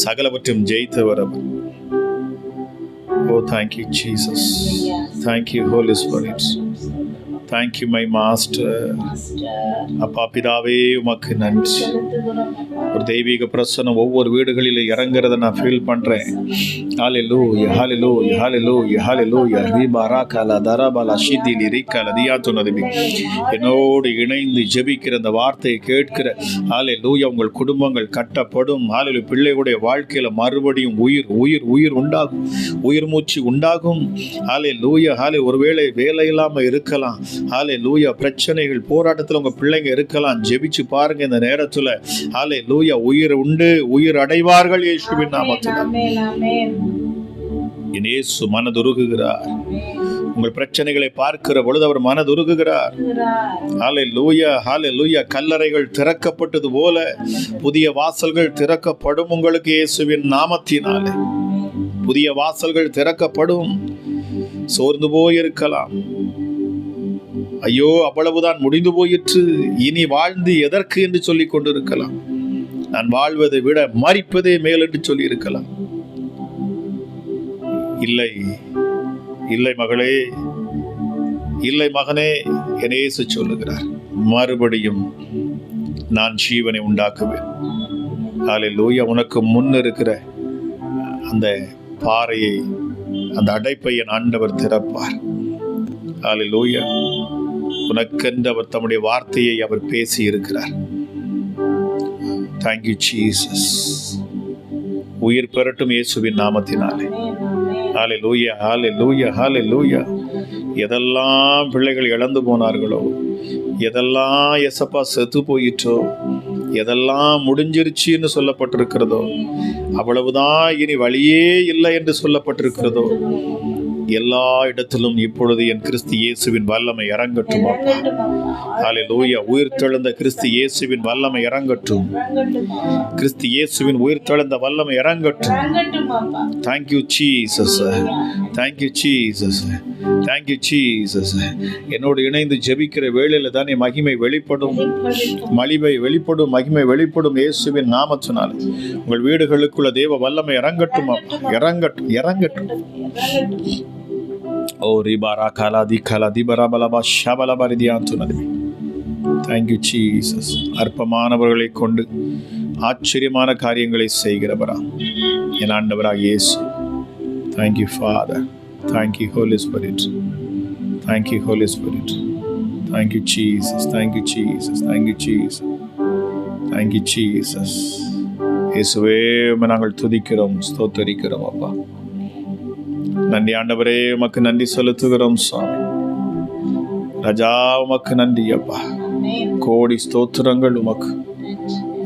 சகலவற்றையும் ஜெயித்தவர் அவர். Oh, thank you, Jesus. Thank you, Holy Spirit. Thank you, my Master. அப்பா பிதாவே, உமக்கு நன்றி. ஒரு தெய்வீக பிரசன்னம் ஒவ்வொரு வீடுகளில் இறங்குறத நான் ஃபீல் பண்றேன். ஹalleluya, hallelujah, hallelujah, hallelujah. ரிபாராகல தரபல ஷிதிலி ரிகல தியாதுனதபி. என்னோடு இணைந்து ஜெபிக்கிற அந்த வார்த்தையை கேட்கிற ஹalleluya, உங்கள் குடும்பங்கள் கட்டப்படும். ஹalleluya, பிள்ளைகளுடைய வாழ்க்கையில மறுபடியும் உயிர் உயிர் உயிர் உண்டாகும், உயிர் மூச்சு உண்டாகும். ஹalleluya, ஹalleluya. ஒருவேளை வேலை இல்லாம இருக்கலாம், ஹalleluya, பிரச்சனைகள் போராட்டத்தில் உங்க பிள்ளைங்க இருக்கலாம். ஜெபிச்சு பாருங்க இந்த நேரத்துல. ஹalleluya, உயிர் உண்டு, உயிர் அடைவார்கள் இயேசுவின் நாமத்தில். இயேசு மனதுருகுகிறார். உங்கள் பிரச்சனைகளை பார்க்கிற பொழுது அவர் மனதுருகுகிறார். ஹalleluya, ஹalleluya. கல்லறைகள் திறக்கப்பட்டது போல புதிய வாசல்கள் திறக்கப்படும் உங்களுக்கு இயேசுவின் நாமத்தினாலே. புதிய வாசல்கள் திறக்கப்படும். சோர்ந்து போயிருக்கலாம், ஐயோ அவ்வளவுதான் முடிந்து போயிற்று, இனி வாழ்ந்து எதற்கு என்று சொல்லிக் கொண்டிருக்கலாம். நான் வாழ்வதை விட மரிப்பதே மேல் என்று சொல்லி இருக்கலாம். இல்லை இல்லை மகளே, இல்லை மகனே, என் இயேசு சொல்லுகிறார், மறுபடியும் நான் ஜீவனை உண்டாக்குவேன். ஹalleluya. உனக்கு முன் இருக்கிற அந்த பாறையை, அந்த அடைப்பை என் ஆண்டவர் திறப்பார். ஹalleluya. உனக்கென்று அவர் தம்முடைய வார்த்தையை அவர் பேசி இருக்கிறார். Thank you, Jesus. உயிர் பெறட்டும் இயேசுவின் நாமத்தினாலே. ஹalleluya, ஹalleluya, ஹalleluya. எதெல்லாம் பிள்ளைகள் இழந்து போனார்களோ, எதெல்லாம் எசப்பா செத்து போயிற்றோ, எதெல்லாம் முடிஞ்சிருச்சுன்னு சொல்லப்பட்டிருக்கிறதோ, அவ்வளவுதான் இனி வழியே இல்லை என்று சொல்லப்பட்டிருக்கிறதோ, எல்லா இடத்திலும் இப்பொழுது என் கிறிஸ்து இயேசுவின் வல்லமை இறங்கட்டும் அப்பா. ஹalleluya. உயிர்த்தெழுந்த கிறிஸ்து இயேசுவின் வல்லமை இறங்கட்டும். கிறிஸ்து இயேசுவின் உயிர்த்தெழுந்த வல்லமை இறங்கட்டும். Thank you, Jesus. Thank you, Jesus. Thank you, Jesus. என்னோடு இணைந்து ஜெபிக்கிற வேளையில தானே மகிமை வெளிப்படும், மகிமை வெளிப்படும், மகிமை வெளிப்படும் இயேசுவின் நாமத்தினாலே. உங்கள் வீடுகளுக்குள்ள தேவ வல்லமை இறங்கட்டும் அப்பா, இறங்கட்டும், இறங்கட்டும். ஓ ரிபாரா Kalathi Kalathi பரபலபா ஷபலபரிதியாந்துனது. Thank you, Jesus. அற்பமானவர்களை கொண்டு ஆச்சரியமான காரியங்களை செய்கிறவரா என் ஆண்டவராக இயேசு. Thank you, Father. Thank you, Holy Spirit. Thank you, Holy Spirit. Thank you, Jesus. Thank you, Jesus. Thank you, Jesus. Thank you, Jesus. இயேசுவே, நாங்கள் துதிக்கிறோம், ஸ்தோத்தரிக்கிறோம் அப்பா. நன்றி ஆண்டவரே, உமக்கு நன்றி செலுத்துகிறோம் சுவாமி. ராஜா, உமக்கு நன்றி அப்பா. கோடி ஸ்தோத்திரங்கள் உமக்கு.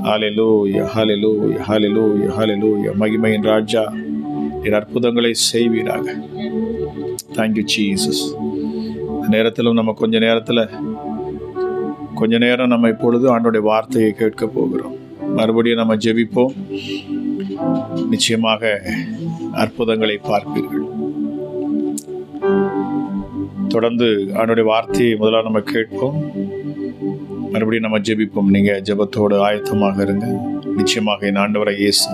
ஹalleluya, ஹalleluya, ஹalleluya, ஹalleluya. மகிமையின் ராஜா, நீர் அற்புதங்களை செய்வீராக. Thank you, Jesus. நேரத்திலும் நம்ம கொஞ்ச நேரம் நம்ம இப்பொழுது ஆண்டவருடைய வார்த்தையை கேட்க போகிறோம். மறுபடியும் நம்ம ஜெபிப்போம். நிச்சயமாக அற்புதங்களை பார்ப்பீர்கள். தொடர்ந்து ஆண்டவருடைய வார்த்தையை முதல்ல நம்ம கேட்போம், மறுபடியும் நம்ம ஜெபிப்போம். நீங்க ஜெபத்தோடு ஆயத்தமாக இருங்க. நிச்சயமாக என் ஆண்டவராகிய இயேசு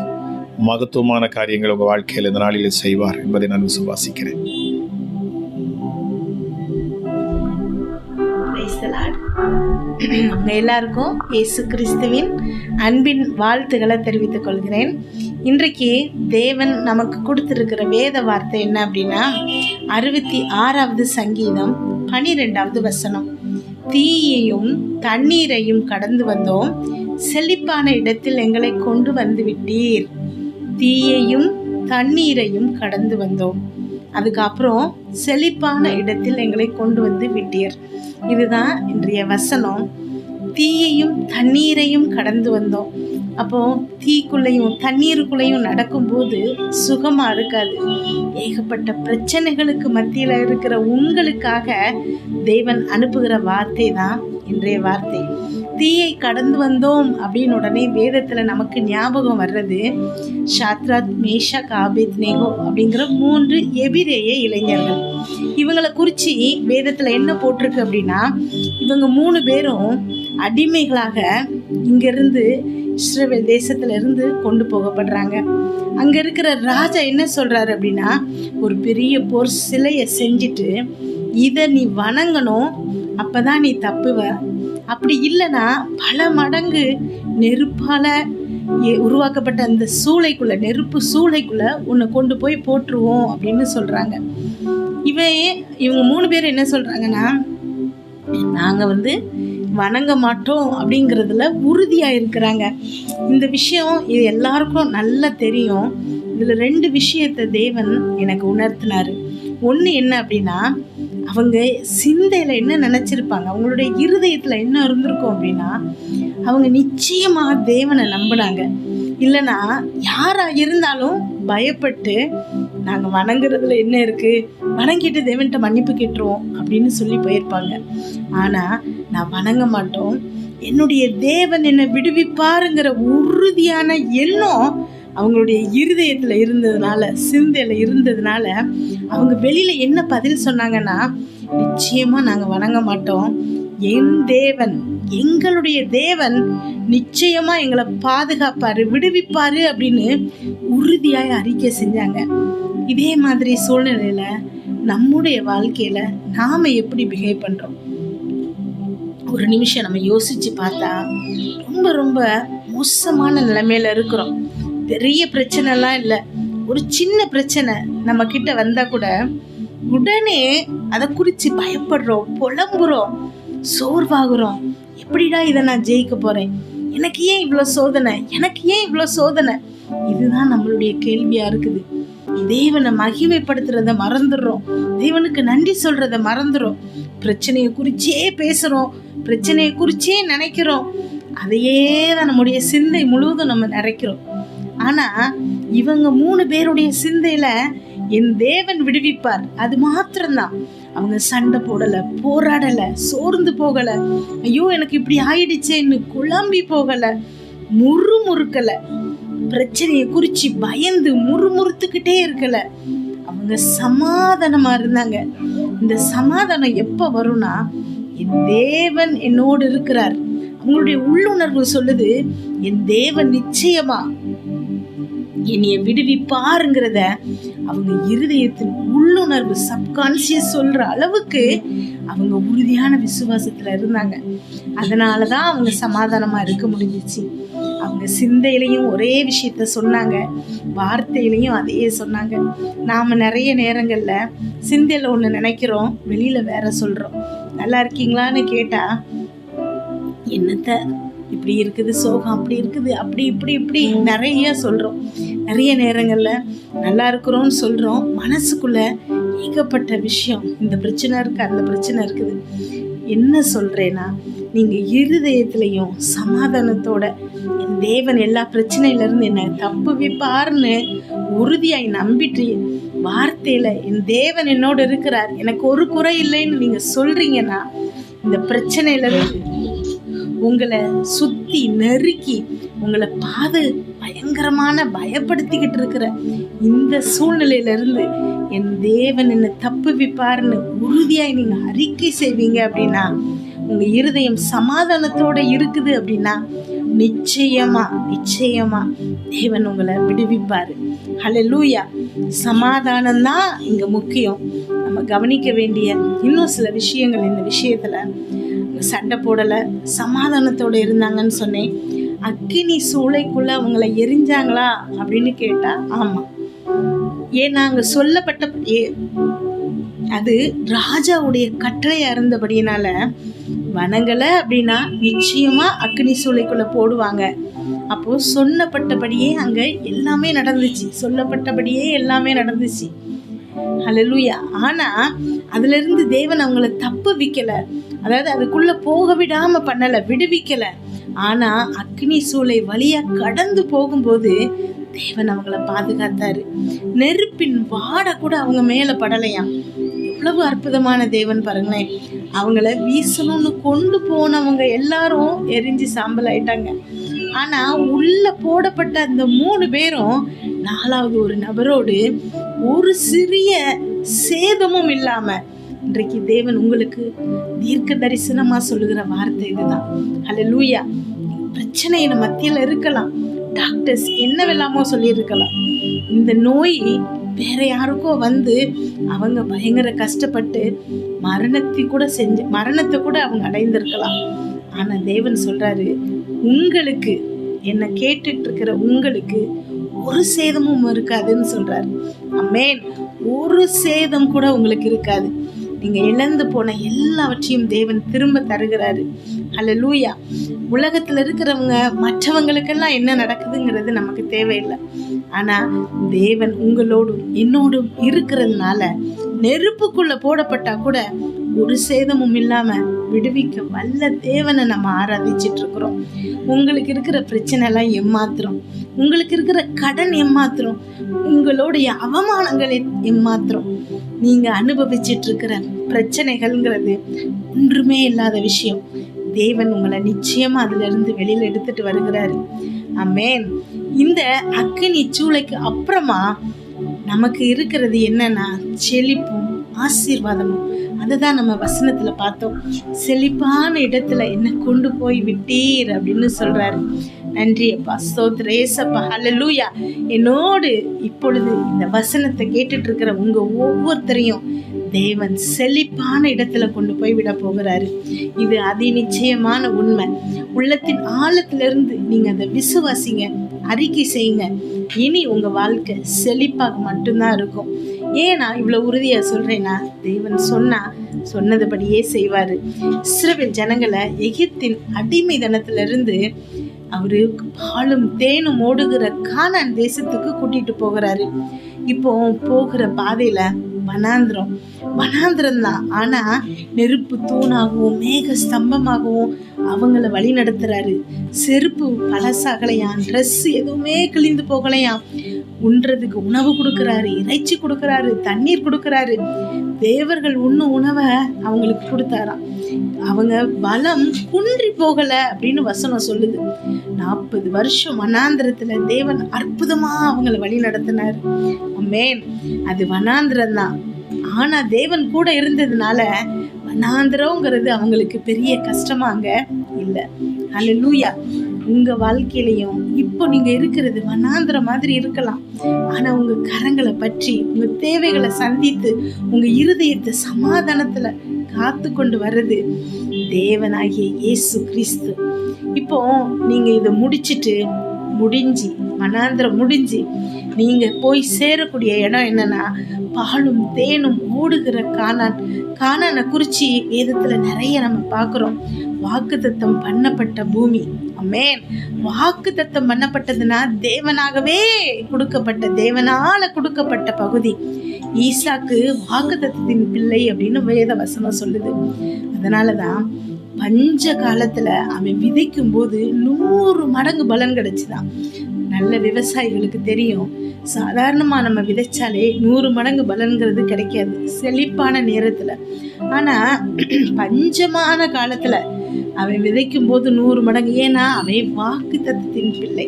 மகத்துவமான காரியங்கள் உங்க வாழ்க்கையில் இந்த நாளிலே செய்வார் என்பதை நான் விசுவாசிக்கிறேன். எல்லாருக்கும் இயேசு கிறிஸ்துவின் அன்பின் வாழ்த்துக்களை தெரிவித்துக் கொள்கிறேன். இன்றைக்கு தேவன் நமக்கு கொடுத்திருக்கிற வேத வார்த்தை என்ன அப்படின்னா 66வது சங்கீதம் 12வது வசனம். தீயையும் தண்ணீரையும் கடந்து வந்தோம், செழிப்பான இடத்தில் எங்களை கொண்டு வந்து விட்டீர். தீயையும் தண்ணீரையும் கடந்து வந்தோம், அதுக்கப்புறம் செழிப்பான இடத்தில் எங்களை கொண்டு வந்து விட்டீர். இதுதான் இன்றைய வசனம். தீயையும் தண்ணீரையும் கடந்து வந்தோம். அப்போ தீக்குள்ளேயும் தண்ணீருக்குள்ளேயும் நடக்கும்போது சுகமா இருக்காது. ஏகப்பட்ட பிரச்சனைகளுக்கு மத்தியில இருக்கிற உங்களுக்காக தேவன் அனுப்புகிற வார்த்தை தான் இன்றைய வார்த்தை. தீயை கடந்து வந்தோம் அப்படின்னு உடனே வேதத்துல நமக்கு ஞாபகம் வர்றது ஷாத்ராக், மேஷாக், ஆபேத்நேகோ அப்படிங்கிற 3 எபிரேய இளைஞர்கள். இவங்களை குறித்து வேதத்துல என்ன போட்டிருக்கு அப்படின்னா, இவங்க 3 பேரும் அடிமைகளாக இங்கிருந்து இஸ்ரவேல் தேசத்துல இருந்து கொண்டு போகப்படுறாங்க. அங்க இருக்கிற ராஜா என்ன சொல்றாரு அப்படின்னா, ஒரு பெரிய போர் சிலையை செஞ்சுட்டு இதை நீ வணங்கணும், அப்பதான் நீ தப்புவ, அப்படி இல்லைன்னா பல மடங்கு நெருப்பால உருவாக்கப்பட்ட அந்த சூளைக்குள்ள, நெருப்பு சூளைக்குள்ள உன்னை கொண்டு போய் போட்டுருவோம் அப்படின்னு சொல்றாங்க. இவங்க 3 பேர் என்ன சொல்றாங்கன்னா, நாங்க வணங்க மாட்டோம் அப்படிங்கிறதுல உறுதியா இருக்கிறாங்க. இந்த விஷயம் இது எல்லாருக்கும் நல்லா தெரியும். இதுல 2 விஷயத்தை தேவன் எனக்கு உணர்த்தினாரு. ஒண்ணு என்ன அப்படின்னா, அவங்க சிந்தையில என்ன நினைச்சிருப்பாங்க, அவங்களுடைய இருதயத்துல என்ன இருந்திருக்கும் அப்படின்னா, அவங்க நிச்சயமா தேவனை நம்பினாங்க. இல்லைன்னா யாரா இருந்தாலும் பயப்பட்டு நாங்கள் வணங்குறதுல என்ன இருக்கு, வணங்கிட்டு தேவன்கிட்ட மன்னிப்பு கேட்டுருவோம் அப்படின்னு சொல்லி போயிருப்பாங்க. ஆனால் நான் வணங்க மாட்டோம், என்னுடைய தேவன் என்னை விடுவிப்பாருங்கிற உறுதியான எண்ணம் அவங்களுடைய இருதயத்தில் இருந்ததுனால, சிந்தையில் இருந்ததுனால அவங்க வெளியில் என்ன பதில் சொன்னாங்கன்னா, நிச்சயமாக நாங்கள் வணங்க மாட்டோம், என் தேவன், எங்களுடைய தேவன் நிச்சயமா எங்களை பாதுகாப்பாரு, விடுவிப்பாரு அப்படின்னு உறுதியாய் அறிக்கை செஞ்சாங்க. இதே மாதிரி சூழ்நிலையில நம்முடைய வாழ்க்கையில நாம எப்படி பிஹேவ் பண்றோம்? ஒரு நிமிஷம் நம்ம யோசிச்சு பார்த்தா ரொம்ப ரொம்ப மோசமான நிலைமையில இருக்கிறோம். பெரிய பிரச்சனை எல்லாம் இல்லை, ஒரு சின்ன பிரச்சனை நம்ம கிட்ட வந்தா கூட உடனே அதை குறித்து பயப்படுறோம், புலம்புறோம், சோர்வாகிறோம். எப்படிடா இதை நான் ஜெயிக்க போறேன், எனக்கு ஏன் இவ்வளோ சோதனை, எனக்கு ஏன் இவ்வளோ சோதனை? இதுதான் நம்மளுடைய கேள்வியா இருக்குது. தேவனை மகிமைப்படுத்துறத மறந்துடுறோம், தேவனுக்கு நன்றி சொல்றத மறந்துடும். பிரச்சனையை குறிச்சே பேசுறோம், பிரச்சனையை குறிச்சே நினைக்கிறோம், அதையே தான் நம்முடைய சிந்தை முழுவதும் நம்ம நிறைக்கிறோம். ஆனா இவங்க 3 பேருடைய சிந்தையில என் தேவன் விடுவிப்பார், அது மாத்திரம்தான். அவங்க சண்டை போடலை, போராடலை, சோர்ந்து போகலை, ஐயோ எனக்கு இப்படி ஆயிடுச்சேன்னு குழம்பி போகலை, முறுமுறுக்கலை, பிரச்சனையை குறித்து பயந்து முறுமுறுத்துக்கிட்டே இருக்கலை. அவங்க சமாதானமா இருந்தாங்க. இந்த சமாதானம் எப்போ வரும்னா, என் தேவன் என்னோடு இருக்கிறார். அவங்களுடைய உள்ளுணர்வு சொல்லுது, என் தேவன் நிச்சயமா என்னைய விடுவிப்பாருங்கிறத அவங்க இருதயத்தின் உள்ளுணர்வு, சப்கான்சியஸ் சொல்ற அளவுக்கு அவங்க உறுதியான விசுவாசத்துல இருந்தாங்க. அதனாலதான் அவங்க சமாதானமா இருக்க முடிஞ்சிச்சு. அவங்க சிந்தையிலையும் ஒரே விஷயத்த சொன்னாங்க, வார்த்தையிலையும் அதையே சொன்னாங்க. நாம நிறைய நேரங்கள்ல சிந்தையில ஒண்ணு நினைக்கிறோம், வெளியில வேற சொல்றோம். நல்லா இருக்கீங்களான்னு கேட்டா, என்னத்த இப்படி இருக்குது, சோகம் அப்படி இருக்குது, அப்படி இப்படி இப்படி நிறைய சொல்றோம். நிறைய நேரங்கள்ல நல்லா இருக்கிறோம்னு சொல்றோம், மனசுக்குள்ள ஏகப்பட்ட விஷயம், இந்த பிரச்சனை இருக்கு, அந்த பிரச்சனை இருக்குது. என்ன சொல்றேன்னா, நீங்க இருதயத்திலையும் சமாதானத்தோட என் தேவன் எல்லா பிரச்சனையில இருந்து என்ன தப்புவிப்பார்னு உறுதியாய் நம்பிட்டு, வார்த்தையில என் தேவன் என்னோட இருக்கிறார், எனக்கு ஒரு குறை இல்லைன்னு நீங்க சொல்றீங்கன்னா, இந்த பிரச்சனையில உங்களை சுத்தி நெருக்கி உங்களை பயங்கரமான பயப்படுத்திக்கிட்டு இருக்கிற இந்த சூழ்நிலையில இருந்து என் தேவன் என்ன தப்புவிப்பார்னு உறுதியாய் நீங்க அறிக்கை செய்வீங்க அப்படின்னா, உங்க இருதயம் சமாதானத்தோட இருக்குது அப்படின்னா, நிச்சயமா நிச்சயமா தேவன் உங்களை விடுவிப்பாரு. ஹல்லேலூயா. சமாதானம் தான் இங்க முக்கியம். நம்ம கவனிக்க வேண்டிய இன்னும் சில விஷயங்கள் இந்த விஷயத்துல, சண்டை போடலை, சமாதானத்தோடு இருந்தாங்கன்னு சொன்னேன். அக்கினி சூளைக்குள்ள அவங்கள எரிஞ்சாங்களா அப்படின்னு கேட்டா ஆமாம். ஏன்னா அங்கே சொல்லப்பட்ட அது ராஜாவுடைய கட்டளையா இருந்தபடியினால, வணங்கலை அப்படின்னா நிச்சயமா அக்கினி சூளைக்குள்ள போடுவாங்க. அப்போ சொன்னப்பட்டபடியே அங்க எல்லாமே நடந்துச்சு, சொல்லப்பட்டபடியே எல்லாமே நடந்துச்சு. ஹல்லேலூயா. ஆனா அதுல இருந்து தேவன் அவங்கள தப்பு வைக்கல, அதாவது அதுக்குள்ள போக விடாம பண்ணல, விடுவிக்கல. ஆனா அக்னி சூளை வழியா கடந்து போகும்போது தேவன் அவங்கள பாதுகாத்தாரு. நெருப்பின் வாடை கூட அவங்க மேல படலையாம். எவ்வளவு அற்புதமான தேவன் பாருங்களேன். அவங்கள வீசணும்னு கொண்டு போனவங்க எல்லாரும் எரிஞ்சு சாம்பல் ஆயிட்டாங்க. ஆனா உள்ள போடப்பட்ட அந்த 3 பேரும் 4வது ஒரு நபரோடு ஒரு சிறிய சேதமும் இல்லாம, இன்றைக்கு தேவன் உங்களுக்கு தீர்க்க தரிசனமா சொல்லுகிற வார்த்தை இதுதான். ஹல்லேலூயா. பிரச்சனையின் மத்தியில இருக்கலாம், டாக்டர்ஸ் என்னவெல்லாமோ சொல்லியிருக்கலாம். இந்த நோய் வேற யாருக்கோ வந்து அவங்க பயங்கர கஷ்டப்பட்டு மரணத்தை கூட அவங்க அடைந்திருக்கலாம். ஆனா தேவன் சொல்றாரு, உங்களுக்கு, என்ன கேட்டுட்டு இருக்கிற உங்களுக்கு ஒரு சேதமும் இருக்காதுன்னு சொல்றாரு. ஆமென். ஒரு சேதம் கூட உங்களுக்கு இருக்காது. நீங்க இழந்து போன எல்லாவற்றையும் தேவன் திரும்ப தருகிறாரு. ஹல்லேலூயா. உலகத்துல இருக்கிறவங்க மற்றவங்களுக்கெல்லாம் என்ன நடக்குதுங்கிறது நமக்கு தேவையில்லை. ஆனா தேவன் உங்களோடும் என்னோடும் இருக்கிறதுனால நெருப்புக்குள்ள போடப்பட்டா கூட ஒரு சேதமும் இல்லாம விடுவிக்க வல்ல தேவனை நம்ம ஆராதிச்சிட்டு இருக்கிறோம். உங்களுக்கு இருக்கிற பிரச்சனை எல்லாம் ஏமாத்திரம், உங்களுக்கு இருக்கிற கடன் ஏமாத்திரம், உங்களுடைய அவமானங்களை ஏமாத்திரம், நீங்க அனுபவிச்சிட்டு இருக்கிற பிரச்சனைகள்ங்கிறது ஒன்றுமே இல்லாத விஷயம். தேவன் உங்களை நிச்சயமா அதுல இருந்து வெளியில எடுத்துட்டு வருகிறாரு. ஆமென். இந்த அக்கினி சூளைக்கு அப்புறமா நமக்கு இருக்கிறது என்னன்னா செழிப்பும் ஆசீர்வாதமும். அதுதான் நம்ம வசனத்துல பார்த்தோம். செழிப்பான இடத்துல என்ன கொண்டு போய் விட்டீர் அப்படின்னு சொல்றாரு. நன்றி அப்பா, ஸ்தோத்திரம் ஏசப்பா, ஹல்லேலூயா. என்னோடு இப்பொழுது இந்த வசனத்தை கேட்டுட்டு இருக்கிற உங்க ஒவ்வொருத்தரையும் தேவன் செழிப்பான இடத்துல கொண்டு போய் விட போகிறாரு. இது அதி நிச்சயமான உண்மை. உள்ளத்தின் ஆழத்திலிருந்து நீங்க அதை விசுவாசிங்க, அறிக்கை செய்யுங்க. இனி உங்க வாழ்க்கை செழிப்பாக மட்டும்தான் இருக்கும். ஏன் நான் இவ்வளவு உறுதியா சொல்றேன்னா, தேவன் சொன்னதுபடியே செய்வாரு. இஸ்ரவேல் ஜனங்களை எகிப்தின் அடிமைதனத்திலிருந்து அவரு பாலும் தேனும் ஓடுகிற கானான் தேசத்துக்கு கூட்டிட்டு போகிறாரு. இப்போ போகிற பாதையில வனாந்திரம் தான். ஆனா நெருப்பு தூணாகவும் மேக ஸ்தம்பமாகவும் அவங்கள வழி நடத்துறாரு. செருப்பு பழசாகலையாம், ட்ரெஸ் எதுவுமே கிழிந்து போகலையாம். உண்றதுக்கு உணவு கொடுக்கறாரு, இறைச்சி கொடுக்கறாரு, தண்ணீர் கொடுக்கறாரு. தேவர்கள் உண்ணும் உணவை அவங்களுக்கு கொடுத்தாராம். அவங்க பலம் குன்றி போகல அப்படின்னு வசனம் சொல்லுது. 40 வருஷம் வனாந்திரத்துல தேவன் அற்புதமா அவங்களை வழி நடத்தினார். ஆமென். அது வனாந்திரம் தான். ஆனா தேவன் கூட இருந்ததுனால வனாந்திரங்கிறது அவங்களுக்கு பெரிய கஷ்டமாங்க இல்ல. ஹல்லேலூயா. உங்க வாழ்க்கையிலையும் இப்போ நீங்க இருக்கிறது வனாந்திரம் மாதிரி இருக்கலாம். ஆனா உங்க கரங்களை பற்றி உங்க தேவைகளை சந்தித்து உங்க இருதயத்தை சமாதானத்துல காத்து கொண்டு வர்றது தேவனாகிய இயேசு கிறிஸ்து. இப்போ நீங்க இதை வனாந்திரம் முடிஞ்சு நீங்க போய் சேரக்கூடிய இடம் என்னன்னா, பாலும் தேனும் ஓடுகிற கானானை குறிச்சி வேதத்துல நிறைய நம்ம பார்க்கிறோம். வாக்குத்தத்தம் பண்ணப்பட்ட பூமி. ஆமென். வாக்குத்தத்தம் பண்ணப்பட்டதுன்னா தேவனாகவே தேவனால கொடுக்கப்பட்ட பகுதி. ஈசாக்கு வாக்குத்தத்தத்தின் பிள்ளை அப்படின்னு வேத வசனம் சொல்லுது. அதனாலதான் பஞ்ச காலத்துல அவன் விதைக்கும் போது 100 மடங்கு பலன் கிடைச்சுதான். நல்ல விவசாயிகளுக்கு தெரியும், சாதாரணமா நம்ம விதைச்சாலே 100 மடங்கு பலன்கிறது கிடைக்காது செழிப்பான நேரத்துல. ஆனா பஞ்சமான காலத்துல அவன் விதைக்கும் போது 100 மடங்கு. ஏன்னா அவன் வாக்கு தத்தத்தின் பிள்ளை.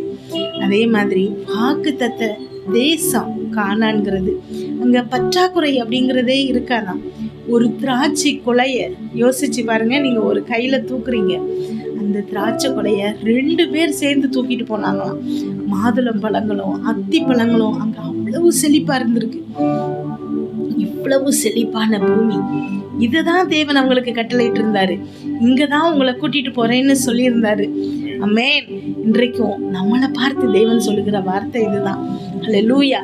அதே மாதிரி வாக்கு தத்த தேசம் கானான்கிறது, அங்க பற்றாக்குறை அப்படிங்கிறதே இருக்காதான். ஒரு திராட்சை கொலைய யோசிச்சு பாருங்க. நீங்க ஒரு கையில தூக்குறீங்க, அந்த திராட்சை கொலைய 2 பேர் சேர்ந்து தூக்கிட்டு போனாங்களாம். மாதுளம் பழங்களும் அத்தி பழங்களும் அங்க அவ்வளவு செழிப்பா இருந்திருக்கு. இவ்வளவு செழிப்பான பூமி. இதுதான் தேவன் அவங்களுக்கு கட்டளையிட்டு இருந்தாரு. இங்கதான் உங்களை கூட்டிட்டு போறேன்னு சொல்லியிருந்தாரு. ஆமென். இன்றைக்கும் நம்மளை பார்த்து தேவன் சொல்லுகிற வார்த்தை இதுதான். ஹல்லேலூயா.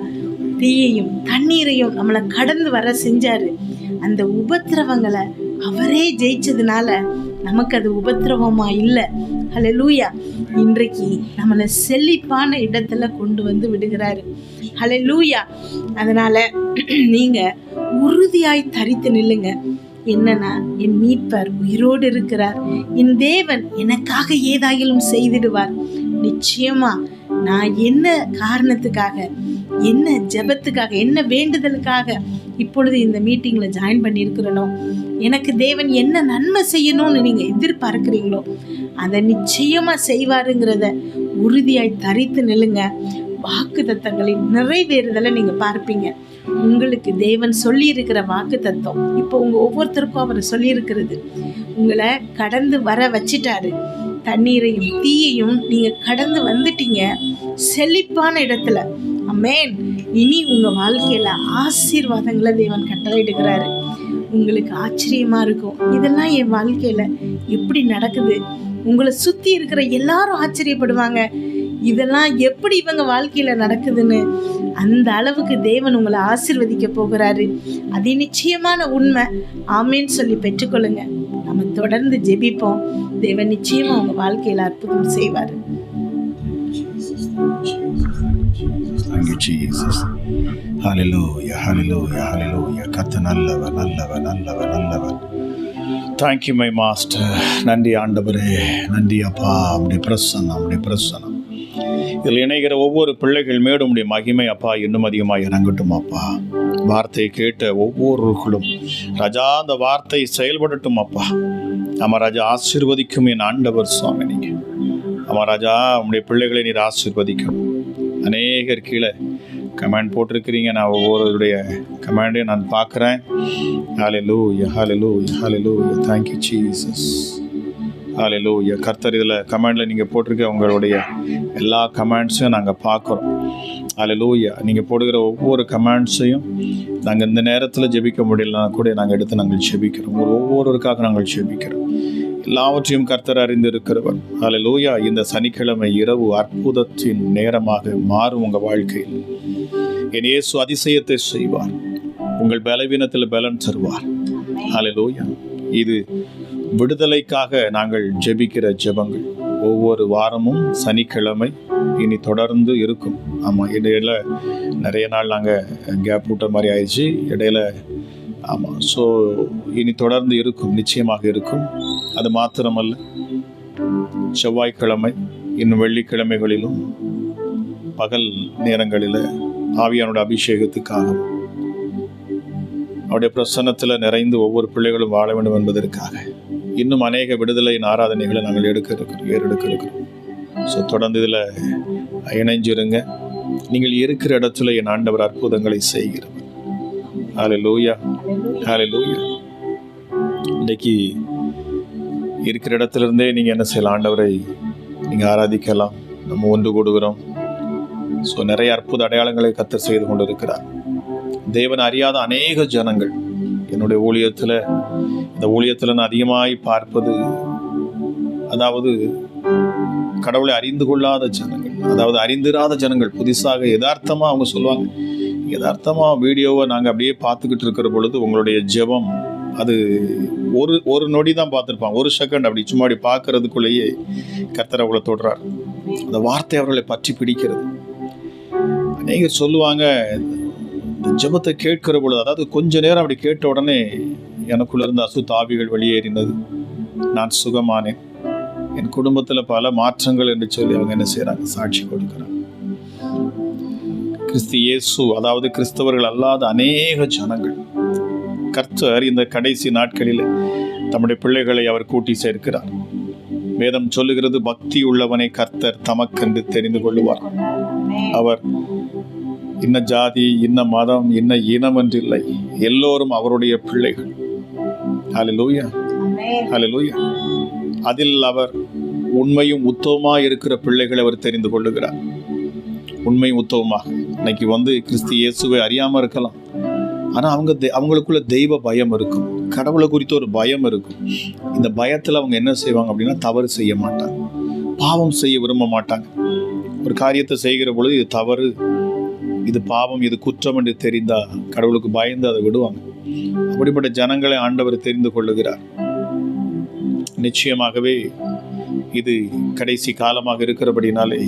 தீயையும் தண்ணீரையும் நம்மளை கடந்து வர செஞ்சாரு. அந்த உபத்திரவங்களை அவரே ஜெயிச்சதுனால நமக்கு அது உபத்திரவமா இல்லை. ஹல்லேலூயா. இன்றைக்கு நம்மளை செழிப்பான இடத்துல கொண்டு வந்து விடுகிறாரு. ஹல்லேலூயா. அதனால நீங்க உறுதியாய் தரித்து நில்லுங்க. என்னன்னா, என் மீட்பர் உயிரோடு இருக்கிறார், என் தேவன் எனக்காக ஏதாயிலும் செய்திடுவார். நிச்சயமா நான் என்ன காரணத்துக்காக, என்ன ஜெபத்துக்காக, என்ன வேண்டுதலுக்காக இப்பொழுது இந்த மீட்டிங்ல ஜாயின் பண்ணியிருக்கிறனோ, எனக்கு தேவன் என்ன நன்மை செய்யணும்னு நீங்க எதிர்பார்க்கிறீங்களோ அதை நிச்சயமா செய்வாருங்கிறத உறுதியாய் தரித்து நில்லுங்க. வாக்கு தத்தங்களின் நிறைவேறுதலை நீங்க பார்ப்பீங்க. உங்களுக்கு தேவன் சொல்லி இருக்கிற வாக்கு தத்தம் இப்போ உங்க ஒவ்வொருத்தருக்கும் அவர் சொல்லி இருக்கிறது. உங்களை கடந்து வர வச்சிட்டாரு. தண்ணீரையும் தீயையும் நீங்க கடந்து வந்துட்டீங்க, செழிப்பான இடத்துல. ஆமென். இனி உங்க வாழ்க்கையில ஆசீர்வாதங்களை தேவன் கட்டளையிடுகிறாரு. உங்களுக்கு ஆச்சரியமா இருக்கும், இதெல்லாம் என் வாழ்க்கையில எப்படி நடக்குது? உங்களை சுத்தி இருக்கிற எல்லாரும் ஆச்சரியப்படுவாங்க, இதெல்லாம் எப்படி இவங்க வாழ்க்கையில நடக்குதுன்னு. அந்த அளவுக்கு தேவன் உங்களை ஆசீர்வதிக்க போகிறாரு. அது நிச்சயமான உண்மை. ஆமேன்னு சொல்லி பெற்றுக்கொள்ளுங்க. நம்ம தொடர்ந்து ஜெபிப்போம். தேவன் நிச்சயமா உங்க வாழ்க்கையில அற்புதம் செய்வார். Thank you, Jesus. Hallelujah, hallelujah, hallelujah. கர்த்தர் நல்லவர், நல்லவர், நல்லவர், நல்லவர். Thank you, my master. நன்றி ஆண்டவரே, நன்றி அப்பா. உம்முடைய பிரசன்னம், உம்முடைய பிரசன்னம் இதில் இணைகிற ஒவ்வொரு பிள்ளைகள் மேடும் உம்முடைய மகிமை அப்பா இன்னும் அதிகமாக இறங்கட்டும் அப்பா. வார்த்தையை கேட்ட ஒவ்வொருவர்களும் ராஜா அந்த வார்த்தை செயல்படட்டும் அப்பா. ஆமா ராஜா, ஆசீர்வதிக்கும் என் ஆண்டவர் சுவாமி நீங்க. ஆமா ராஜா, உம்முடைய பிள்ளைகளை நீர் ஆசீர்வதிக்கணும். அநேகர் கீழே கமெண்ட் போட்டிருக்கிறீங்க, நான் ஒவ்வொருடைய கமெண்டையும் நான் பார்க்குறேன். ஹல்லேலூயா, ஹல்லேலூயா, ஹல்லேலூயா. Thank you Jesus. ஹல்லேலூயா. கர்த்தர் இதில் கமெண்டில் நீங்கள் போட்டிருக்க உங்களுடைய எல்லா கமெண்ட்ஸையும் நாங்கள் பார்க்குறோம். ஹல்லேலூயா. நீங்கள் போடுகிற ஒவ்வொரு கமெண்ட்ஸையும் நாங்கள் இந்த நேரத்தில் ஜெபிக்க முடியலன்னா கூட நாங்கள் எடுத்து நாங்கள் ஜெபிக்கிறோம். ஒவ்வொருவருக்காக நாங்கள் ஜெபிக்கிறோம். எல்லாவற்றையும் கர்த்தர் அறிந்திருக்கிறவர். ஹல்லேலூயா. இந்த சனிக்கிழமை இரவு அற்புதத்தின் நேரமாக மாறும் உங்கள் வாழ்க்கையில். என் இயேசு அதிசயத்தை செய்வார். உங்கள் பலவீனத்தில் பலன் தருவார். ஹல்லேலூயா. இது விடுதலைக்காக நாங்கள் ஜெபிக்கிற ஜெபங்கள் ஒவ்வொரு வாரமும் சனிக்கிழமை இனி தொடர்ந்து இருக்கும். ஆமாம், இடையில நிறைய நாள் நாங்கள் கேப் விட்ட மாதிரி ஆயிடுச்சு இடையில. ஆமாம், ஸோ இனி தொடர்ந்து இருக்கும், நிச்சயமாக இருக்கும். அது மாத்திரமல்ல, செவ்வாய்க்கிழமை இன்னும் வெள்ளிக்கிழமைகளிலும் பகல் நேரங்களில் ஆவியானோட அபிஷேகத்துக்காகவும் அவருடைய பிரசன்னத்தில் நிறைந்து ஒவ்வொரு பிள்ளைகளும் வாழ வேண்டும் என்பதற்காக இன்னும் அநேக விடுதலையின் ஆராதனைகளை நாங்கள் ஏறெடுக்க இருக்கிறோம். ஸோ தொடர்ந்து இதில் இணைஞ்சிருங்க. நீங்கள் இருக்கிற இடத்துல என் ஆண்டவர் அற்புதங்களை செய்கிறவர். ஹல்லேலூயா, ஹல்லேலூயா. இன்றைக்கி இருக்கிற இடத்துல இருந்தே நீங்கள் என்ன செய்யலாம், ஆண்டவரை நீங்கள் ஆராதிக்கலாம். நம்ம ஒன்று கூடுகிறோம். ஸோ நிறைய அற்புத அடையாளங்களை கர்த்தர் செய்து கொண்டு இருக்கிறார். தேவன் அறியாத அநேக ஜனங்கள் என்னுடைய ஊழியத்தில், இந்த ஊழியத்தில் நான் அதிகமாய் பார்ப்பது, அதாவது கடவுளை அறிந்து கொள்ளாத ஜனங்கள், அதாவது அறிந்திராத ஜனங்கள். புதுசாக யதார்த்தமாக அவங்க சொல்லுவாங்க, யதார்த்தமாக வீடியோவை நாங்கள் அப்படியே பார்த்துக்கிட்டு இருக்கிற பொழுது உங்களுடைய ஜெபம் அது ஒரு நொடி தான் பார்த்துருப்பாங்க, ஒரு செகண்ட் அப்படி சும்மா அப்படி பார்க்கறதுக்குள்ளேயே கர்த்தர் அவங்களை தொடுறார். அந்த வார்த்தை அவர்களை பற்றி பிடிக்கிறது. அநேகர் சொல்லுவாங்க, ஜெபத்தை கேட்கிற பொழுது, அதாவது கொஞ்ச நேரம் அப்படி கேட்ட உடனே எனக்குள்ள இருந்த அசுத்த ஆவிகள் வெளியேறினது, நான் சுகமானேன், என் குடும்பத்தில் பல மாற்றங்கள் என்று சொல்லி அவங்க என்ன செய்கிறாங்க, சாட்சி கொடுக்குறாங்க. கிறிஸ்து இயேசு, அதாவது கிறிஸ்தவர்கள் அல்லாத அநேக ஜனங்கள் கர்த்தர் இந்த கடைசி நாட்களில் தம்முடைய பிள்ளைகளை அவர் கூட்டி சேர்க்கிறார். வேதம் சொல்லுகிறது, பக்தி உள்ளவனை கர்த்தர் தமக்கென்று தெரிந்து கொள்ளுவார். அவர் இன்ன ஜாதி, இன்ன மதம், இன்ன இனம் என்றில்லை, எல்லோரும் அவருடைய பிள்ளைகள். ஹல்லேலூயா, ஹல்லேலூயா. அதில் அவர் உண்மையும் உத்தவமாக இருக்கிற பிள்ளைகளை அவர் தெரிந்து கொள்ளுகிறார். உண்மையும் உத்தவமாக. இன்னைக்கு கிறிஸ்து இயேசுவை அறியாமல் இருக்கலாம், ஆனால் அவங்களுக்குள்ள தெய்வ பயம் இருக்கும், கடவுளை குறித்த ஒரு பயம் இருக்கும். இந்த பயத்தில் அவங்க என்ன செய்வாங்க அப்படின்னா, தவறு செய்ய மாட்டாங்க, பாவம் செய்ய விரும்ப மாட்டாங்க. ஒரு காரியத்தை செய்கிற பொழுது இது தவறு, இது பாவம், இது குற்றம் என்று தெரிந்தால் கடவுளுக்கு பயந்து அதை விடுவாங்க. அப்படிப்பட்ட ஜனங்களை ஆண்டவர் தெரிந்து கொள்ளுகிறார். நிச்சயமாகவே இது கடைசி காலமாக இருக்கிறபடினாலே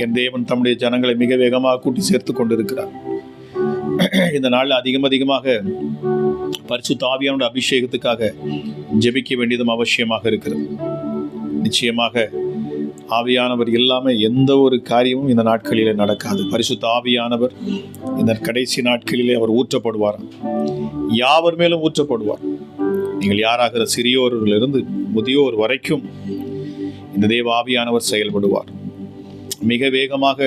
என் தேவன் தம்முடைய ஜனங்களை மிக வேகமாக கூட்டி சேர்த்து கொண்டிருக்கிறார். இந்த நாளில் அதிகமாக பரிசுத்த ஆவியானவருடைய அபிஷேகத்துக்காக ஜெபிக்க வேண்டியதும் அவசியமாக இருக்கிறது. நிச்சயமாக ஆவியானவர் இல்லாமல் எந்த ஒரு காரியமும் இந்த நாட்களிலே நடக்காது. பரிசுத்த ஆவியானவர் இந்த கடைசி நாட்களிலே அவர் ஊற்றப்படுவார், யாவர் மேலும் ஊற்றப்படுவார். நீங்கள் யாராகிற சிறியோரிலிருந்து முதியோர் வரைக்கும் இந்த தேவ ஆவியானவர் செயல்படுவார். மிக வேகமாக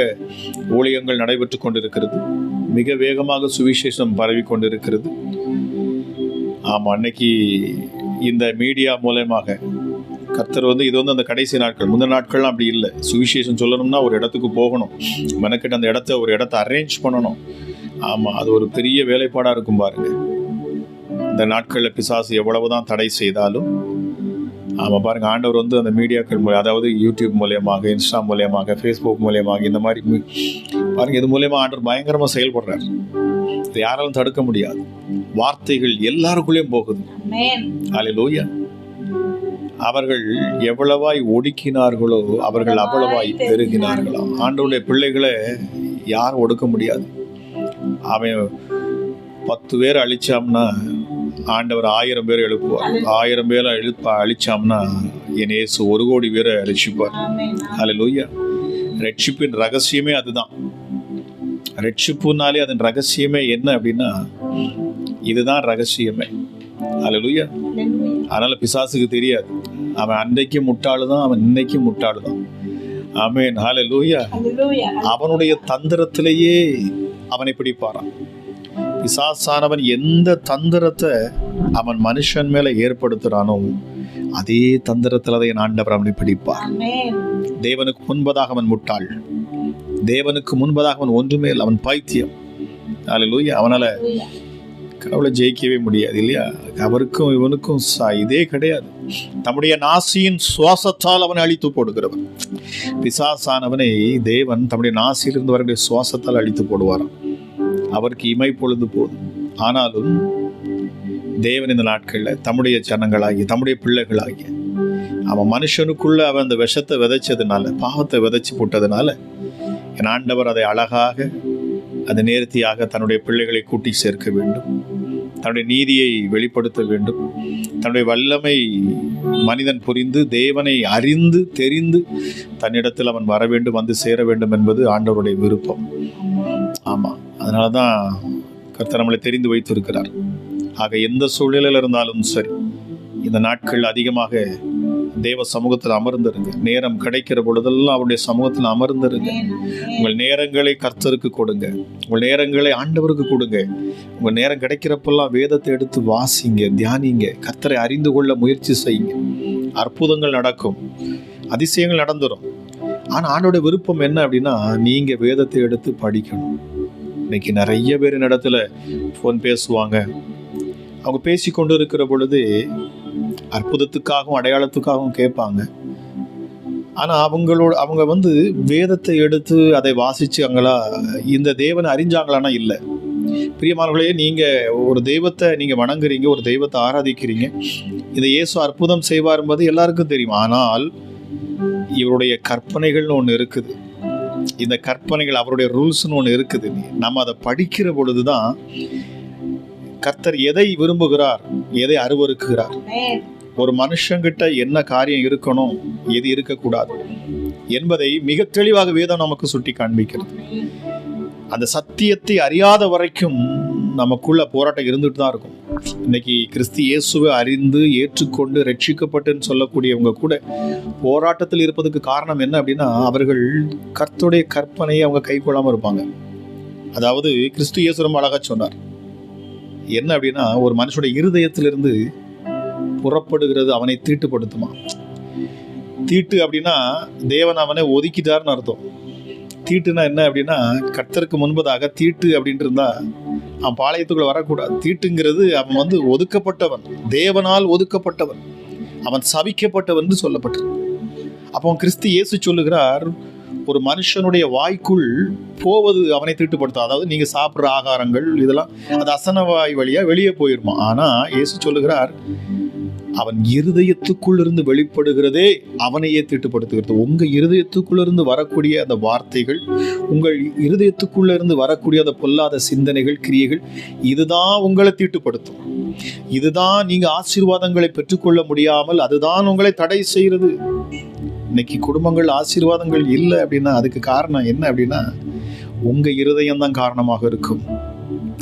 ஊழியங்கள் நடைபெற்று கொண்டிருக்கிறது, மிக வேகமாக சுவிசேஷம் பரவி கொண்டிருக்கிறது. ஆமாம், அன்னைக்கு இந்த மீடியா மூலமாக கர்த்தர் இது அந்த கடைசி நாட்கள். முந்தின நாட்கள்லாம் அப்படி இல்லை. சுவிசேஷம் சொல்லணும்னா ஒரு இடத்துக்கு போகணும், மெனக்கிட்ட அந்த இடத்த அரேஞ்ச் பண்ணணும். ஆமாம், அது ஒரு பெரிய வேலைப்பாடாக இருக்கும் பாருங்க. இந்த நாட்களில் பிசாசு எவ்வளவுதான் தடை செய்தாலும், ஆமாம் பாருங்கள், ஆண்டவர் அந்த மீடியாக்கள் மூலம், அதாவது யூடியூப் மூலியமாக, இன்ஸ்டா மூலியமாக, ஃபேஸ்புக் மூலியமாக, இந்த மாதிரி பாருங்கள், இது மூலியமாக ஆண்டவர் பயங்கரமாக செயல்படுறார். இது யாராலும் தடுக்க முடியாது. வார்த்தைகள் எல்லாருக்குள்ளேயும் போகுது. ஹல்லேலூயா. அவர்கள் எவ்வளவாய் ஒடுக்கினார்களோ அவர்கள் அவ்வளவாய் பெருகினார்களாம். ஆண்டவருடைய பிள்ளைகளை யாரும் ஒடுக்க முடியாது. அவன் 10 பேர் அழிச்சாம்னா ஆண்டவர் 1000 பேர் எழுப்புவார். 1000 பேரை அழிச்சாம்னா என் இயேசு 1 கோடி பேரை ரட்சிப்பார். ஹல்லேலூயா. ரட்சிப்பின் ரகசியமே அதுதான். ரட்சிப்புனாலே அதன் ரகசியமே என்ன அப்படின்னா, இதுதான் ரகசியமே. ஹல்லேலூயா. அதனால பிசாசுக்கு தெரியாது. அவன் அன்றைக்கு முட்டாளுதான், அவன் இன்னைக்கு முட்டாளுதான். ஆமென். ஹல்லேலூயா. அவனுடைய தந்திரத்திலேயே அவனை பிடிப்பாரான். பிசாசானவன் எந்த தந்திரத்தை அவன் மனுஷன் மேல ஏற்படுத்துறானோ அதே தந்திரத்தில் அதை ஆண்டவர் அவனை பிடிப்பார். தேவனுக்கு முன்பதாக அவன் முட்டாள், தேவனுக்கு முன்பதாக அவன் ஒன்றுமே இல்லை, அவன் பைத்தியம். ஹல்லேலூயா. அவனால கடவுளை ஜெயிக்கவே முடியாது இல்லையா? அவருக்கும் இவனுக்கும் இதே கிடையாது. தம்முடைய நாசியின் சுவாசத்தால் அவனை அழித்து போடுகிறவன். பிசாசானவனை தேவன் தம்முடைய நாசியிலிருந்து வரக்கூடிய சுவாசத்தால் அழித்து போடுவாராம். அவருக்கு இமை பொழுது போதும். ஆனாலும் தேவன் இந்த நாட்களில் தம்முடைய ஜனங்களாகி, தம்முடைய பிள்ளைகளாகி, அவன் மனுஷனுக்குள்ள அவன் அந்த விஷத்தை விதைச்சதுனால, பாவத்தை விதைச்சு போட்டதுனால, என் ஆண்டவர் அதை அழகாக, அது நேர்த்தியாக தன்னுடைய பிள்ளைகளை கூட்டி சேர்க்க வேண்டும். தன்னுடைய நீதியை வெளிப்படுத்த வேண்டும். தன்னுடைய வல்லமை மனிதன் புரிந்து, தேவனை அறிந்து தெரிந்து தன்னிடத்தில் அவன் வர வேண்டும், வந்து சேர வேண்டும் என்பது ஆண்டவருடைய விருப்பம். ஆமாம், அதனால தான் கர்த்தர் நம்மளை தெரிந்து வைத்திருக்கிறார். ஆக எந்த சூழ்நிலையில் இருந்தாலும் சரி, இந்த நாட்கள் அதிகமாக தேவ சமூகத்தில் அமர்ந்திருங்க. நேரம் கிடைக்கிற பொழுதெல்லாம் அவருடைய சமூகத்தில் அமர்ந்திருங்க. உங்கள் நேரங்களை கர்த்தருக்கு கொடுங்க, உங்கள் நேரங்களை ஆண்டவருக்கு கொடுங்க. உங்கள் நேரம் கிடைக்கிறப்பெல்லாம் வேதத்தை எடுத்து வாசிங்க, தியானிங்க, கர்த்தரை அறிந்து கொள்ள முயற்சி செய்யுங்க. அற்புதங்கள் நடக்கும், அதிசயங்கள் நடந்துடும். ஆனால் ஆண்டோட விருப்பம் என்ன அப்படின்னா, நீங்கள் வேதத்தை எடுத்து படிக்கணும். இன்னைக்கு நிறைய பேர் இடத்துல ஃபோன் பேசுவாங்க. அவங்க பேசி கொண்டு இருக்கிற பொழுது அற்புதத்துக்காகவும் அடையாளத்துக்காகவும் கேட்பாங்க. ஆனால் அவங்க வேதத்தை எடுத்து அதை வாசிச்சாங்களா, இந்த தேவனை அறிஞ்சாங்களான்னா இல்லை. பிரியமானவர்களே, நீங்கள் ஒரு தெய்வத்தை நீங்கள் வணங்குறீங்க, ஒரு தெய்வத்தை ஆராதிக்கிறீங்க. இந்த இயேசு அற்புதம் செய்வார் என்பது எல்லாருக்கும் தெரியும். ஆனால் இவருடைய கற்பனைகள்னு ஒன்று இருக்குது. இந்த கற்பனைகள், அவருடைய ரூல்ஸ்னு ஒன்று இருக்குது. நம்ம அதை படிக்கிற பொழுது தான் கர்த்தர் எதை விரும்புகிறார், எதை அருவருக்குகிறார், ஒரு மனுஷங்கிட்ட என்ன காரியம் இருக்கணும், எது இருக்கக்கூடாது என்பதை மிக தெளிவாக வேதம் நமக்கு சுட்டி காண்பிக்கிறது. அந்த சத்தியத்தை அறியாத வரைக்கும் நமக்குள்ள போராட்டம் இருந்துட்டு தான் இருக்கும். இன்னைக்கு கிறிஸ்து இயேசுவை அறிந்து ஏற்றுக்கொண்டு ரட்சிக்கப்பட்டுன்னு சொல்லக்கூடியவங்க கூட போராட்டத்தில் இருப்பதுக்கு காரணம் என்ன அப்படின்னா, அவர்கள் கர்த்தருடைய கற்பனையை அவங்க கை கொள்ளாமல் இருப்பாங்க. அதாவது கிறிஸ்து இயேசு ரொம்ப அழகா சொன்னார். என்ன அப்படின்னா, ஒரு மனுஷனுடைய இருதயத்திலிருந்து புறப்படுகிறது அவனை தீட்டுப்படுத்துமா. தீட்டு அப்படின்னா தேவன் அவனை ஒதுக்கிட்டார்னு அர்த்தம். தீட்டுனா என்ன அப்படின்னா, கர்த்தருக்கு முன்பதாக தீட்டு அப்படின்ட்டு இருந்தா அவன் பாளையத்துக்குள்ள வரக்கூடாது. தீட்டுங்கிறது அவன் ஒதுக்கப்பட்டவன், தேவனால் ஒதுக்கப்பட்டவன், அவன் சபிக்கப்பட்டவன் சொல்லப்பட்டது. அப்போ கிறிஸ்து இயேசு சொல்லுகிறார், ஒரு மனுஷனுடைய வாய்க்குள் போவது அவனை தீட்டுப்படுத்தும். அதாவது நீங்கள் சாப்பிட்ற ஆகாரங்கள் இதெல்லாம் அது அசன வாய் வழியாக வெளியே போயிருமா. ஆனால் இயேசு சொல்லுகிறார், அவன் இருதயத்துக்குள்ளிருந்து வெளிப்படுகிறதே அவனையே தீட்டுப்படுத்துகிறது. உங்கள் இருதயத்துக்குள்ளிருந்து வரக்கூடிய அந்த வார்த்தைகள், உங்கள் இருதயத்துக்குள்ளிருந்து வரக்கூடிய அந்த பொல்லாத சிந்தனைகள், கிரியைகள், இதுதான் உங்களை தீட்டுப்படுத்தும். இதுதான் நீங்க ஆசீர்வாதங்களை பெற்றுக்கொள்ள முடியாமல் அதுதான் உங்களை தடை செய்கிறது. இன்னைக்கு குடும்பங்கள் ஆசீர்வாதங்கள் இல்லை அப்படின்னா அதுக்கு காரணம் என்ன அப்படின்னா உங்க இருதயம் தான் காரணமாக இருக்கும்.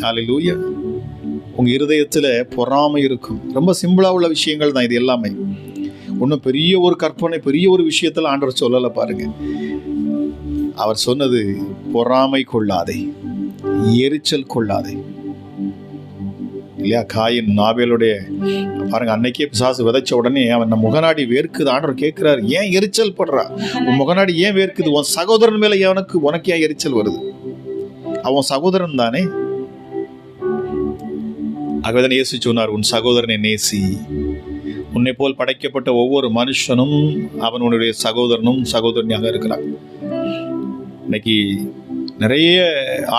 ஹல்லேலூயா. உங்க இருதயத்துல பொறாமை இருக்கும். ரொம்ப சிம்பிளா உள்ள விஷயங்கள் தான் இது எல்லாமே. ஒன்றும் பெரிய ஒரு கற்பனை, பெரிய ஒரு விஷயத்துல ஆண்டவர் சொல்லலை பாருங்க. அவர் சொன்னது பொறாமை கொள்ளாதே, எரிச்சல் கொள்ளாதே இல்லையா? காயின் ஆபேலுடைய பாருங்க, அன்னைக்கே பிசாசு விதைச்ச உடனே அவன் முகநாடி வேர்க்குது. ஆண்டவர் கேட்கிறாரு, ஏன் எரிச்சல் படுறா? உன் முகநாடி ஏன் வேர்க்குது? உன் சகோதரன் மேல உனக்கு ஏன் எரிச்சல் வருது? அவன் சகோதரன் தானே. ஆகவேதான் இயேசு சொன்னார், உன் சகோதரனை நேசி. உன்னை போல் படைக்கப்பட்ட ஒவ்வொரு மனுஷனும் அவனுடைய சகோதரனும் சகோதரனியாக இருக்கிறான். இன்னைக்கு நிறைய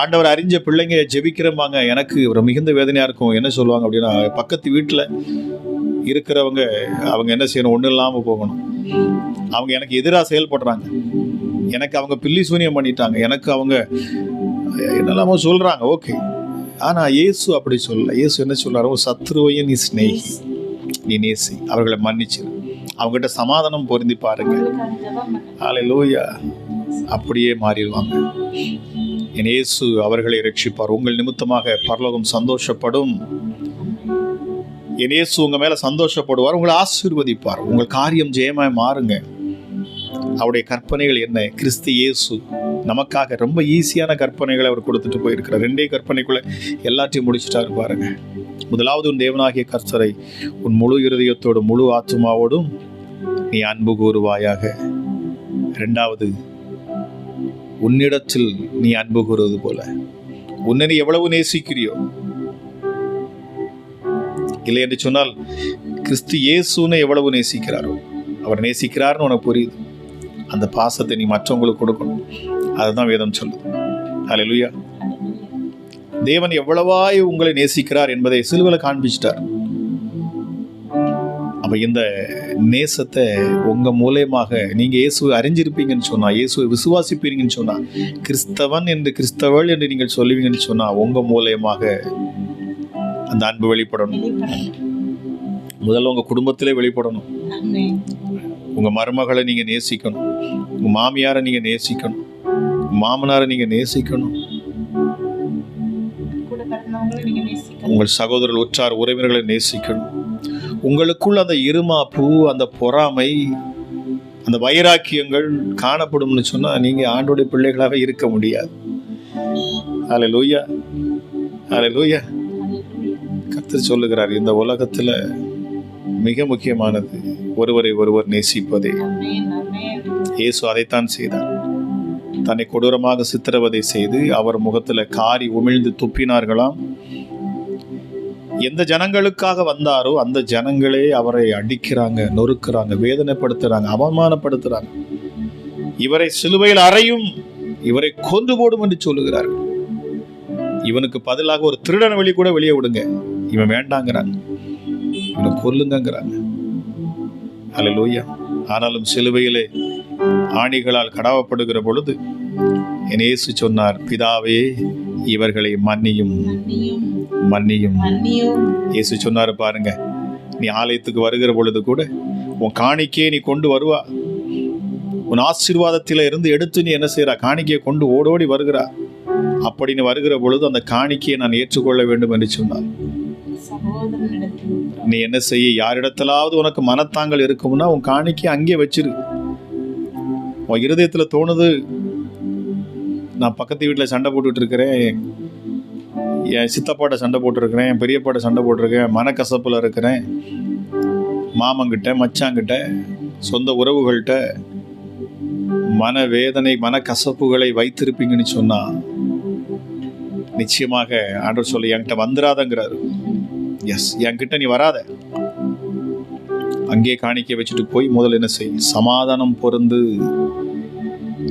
ஆண்டவர் அறிஞ்ச பிள்ளைங்க ஜெபிக்கிறம்பாங்க, எனக்கு ஒரு மிகுந்த வேதனையாக இருக்கும். என்ன சொல்லுவாங்க அப்படின்னா, பக்கத்து வீட்டில் இருக்கிறவங்க அவங்க என்ன செய்யணும், ஒன்றும் இல்லாமல் போகணும். அவங்க எனக்கு எதிராக செயல்படுறாங்க, எனக்கு அவங்க பில்லி சூனியம் பண்ணிட்டாங்க, எனக்கு அவங்க என்னெல்லாமோ சொல்கிறாங்க. ஓகே, ஆனால் இயேசு அப்படி சொல்லல. இயேசு என்ன சொல்கிறாரோ, சத்ருவையும் நீ ஸ்நேகி, நீ நேசி, அவர்களை மன்னிச்சிரு, அவங்ககிட்ட சமாதானம் பொருந்தி பாருங்க. ஹல்லேலூயா. அப்படியே மாறிடுவாங்க. என் இயேசு அவர்களை ரட்சிப்பார். உங்கள் நிமித்தமாக பரலோகம் சந்தோஷப்படும். என் இயேசு உங்க மேல சந்தோஷப்படுவார், உங்களை ஆசீர்வதிப்பார், உங்கள் காரியம் ஜெயமாய் மாறுங்க. அவருடைய கற்பனைகள் என்ன? கிறிஸ்து இயேசு நமக்காக ரொம்ப ஈஸியான கற்பனைகளை அவர் கொடுத்துட்டு போயிருக்கிறார். 2 கற்பனைக்குள்ள எல்லாத்தையும் முடிச்சுட்டாரு பாருங்க. முதலாவது, உன் தேவனாகிய கர்த்தரை உன் முழு இருதயத்தோடும் முழு ஆத்துமாவோடும் நீ அன்பு கூறுவாயாக. 2வது, உன்னிடத்தில் நீ அன்பு கூறுவது போல உன்னை நீ எவ்வளவு நேசிக்கிறியோ. இல்லை என்று சொன்னால் கிறிஸ்து இயேசுன்னு எவ்வளவு நேசிக்கிறாரோ, அவர் நேசிக்கிறார்னு உனக்கு புரியுது. அந்த பாசத்தை நீ மற்றவங்களுக்கு கொடுக்கணும். அதுதான் வேதம் சொல்லுது. ஹல்லேலூயா. தேவன் எவ்வளவாய் உங்களை நேசிக்கிறார் என்பதை சிலுவையில் காண்பிச்சிட்டார். அப்போ இந்த நேசத்தை உங்க மூலமாக நீங்க இயேசுவை அறிஞ்சிருப்பீங்கன்னு சொன்னா, இயேசுவை விசுவாசிப்பீங்கன்னு சொன்னா, கிறிஸ்தவன் என்று கிறிஸ்தவள் என்று நீங்கள் சொல்லுவீங்கன்னு சொன்னா, உங்க மூலமாக அந்த அன்பு வெளிப்படணும். முதல்ல உங்க குடும்பத்திலே வெளிப்படணும். உங்க மருமகளை நீங்க நேசிக்கணும், உங்க மாமியாரை நீங்க நேசிக்கணும், மாமனாரை நீங்க நேசிக்கணும், உங்கள் சகோதரர்கள் உற்றார் உறவினர்களை நேசிக்கணும். உங்களுக்குள் அந்த இருமாப்பு, அந்த பொறாமை, அந்த வைராக்கியங்கள் காணப்படும்னு சொன்னா நீங்க ஆண்டோடைய பிள்ளைகளாக இருக்க முடியாது. ஹல்லேலூயா. ஹல்லேலூயா. கர்த்தர் சொல்லுகிறார், இந்த உலகத்துல மிக முக்கியமானது ஒருவரை ஒருவர் நேசிப்பதே. இயேசு அதைத்தான் செய்தார். தன்னை கொடூரமாக சித்திரவதை செய்து அவர் முகத்துல காரி உமிழ்ந்து துப்பினார்களாம். எந்த ஜனங்களுக்காக வந்தாரோ அந்த ஜனங்களே அவரை அடிக்கிறாங்க, நொறுக்கிறாங்க, வேதனைப்படுத்துறாங்க, அவமானப்படுத்துறாங்க. இவரை சிலுவையில் அறையும், இவரை கொன்று போடும் என்று சொல்லுகிறார்கள். இவனுக்கு பதிலாக ஒரு திருடன் வெளி கூட வெளியே விடுங்க, இவன் வேண்டாங்கிறாங்க, இவனை கொல்லுங்கிறாங்க. ஹல்லேலூயா. ஆனாலும் சிலுவையிலே ஆணிகளால் கடாவப்படுகிற பொழுது என் இயேசு சொன்னார், பிதாவே இவர்களை மன்னியும் மன்னியும். இயேசு சொன்னாரு பாருங்க, நீ ஆலயத்துக்கு வருகிற பொழுது கூட உன் காணிக்கையை நீ கொண்டு வருவா, உன் ஆசீர்வாதத்தில இருந்து எடுத்து நீ என்ன செய்யறா, காணிக்கையை கொண்டு ஓடோடி வருகிறா. அப்படி நீ வருகிற பொழுது அந்த காணிக்கையை நான் ஏற்றுக்கொள்ள வேண்டும் என்று சொன்னார். நீ என்ன செய்ய, யாரிடத்திலாவது உனக்கு மனத்தாங்கள் இருக்கும்னா உன் காணிக்கை அங்கே வச்சிரு. உன் இருதயத்துல தோணுது, நான் பக்கத்து வீட்டில் சண்டை போட்டுட்டு இருக்கிறேன், என் சித்தப்பாட்ட சண்டை போட்டிருக்கிறேன், என் பெரியப்பாட்ட சண்டை போட்டிருக்கேன், மனக்கசப்பில் இருக்கிறேன், மாமங்கிட்ட, மச்சாங்கிட்ட, சொந்த உறவுகள்கிட்ட மனவேதனை, மனக்கசப்புகளை வைத்திருப்பீங்கன்னு சொன்னா நிச்சயமாக ஆண்டவர் சொல்லி என்கிட்ட வந்துடாதங்கிறாரு. எஸ், என்கிட்ட நீ வராத, அங்கே காணிக்கை வச்சுட்டு போய் முதல்ல என்ன செய், சமாதானம் பொருந்து.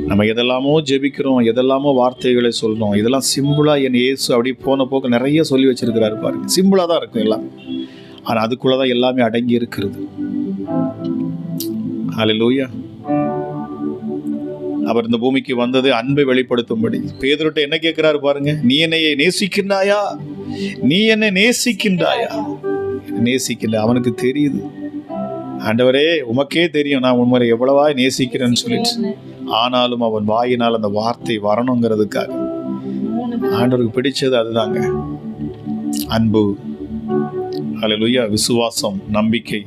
நம்ம எதெல்லாமோ ஜெபிக்கிறோம், எதெல்லாமோ வார்த்தைகளை சொல்றோம், இதெல்லாம் சிம்பிளா என் இயேசு அப்படி போன போக்கு நிறைய சொல்லி வச்சிருக்கிறாரு பாருங்க. சிம்பிளா தான் இருக்கும் எல்லாம், ஆனா அதுக்குள்ளதான் எல்லாமே அடங்கி இருக்கிறது. ஹல்லேலூயா. அவர் இந்த பூமிக்கு வந்தது அன்பை வெளிப்படுத்தும்படி. பேதுருட்ட என்ன கேட்கிறாரு பாருங்க, நீ என்னை நேசிக்கின்றாயா, நீ என்னை நேசிக்கின்றாயா? நேசிக்கின்றேன். அவனுக்கு தெரியுது, ஆண்டவரே உமக்கே தெரியும் நான் உண்மையை எவ்வளவா நேசிக்கிறேன்னு சொல்லிட்டு. ஆனாலும் அவன் வாயினால் அந்த வார்த்தை வரணுங்கிறதுக்காக ஆண்டவருக்கு பிடிச்சது அதுதாங்க, அன்பு. அல்லேலூயா. விசுவாசம், நம்பிக்கை,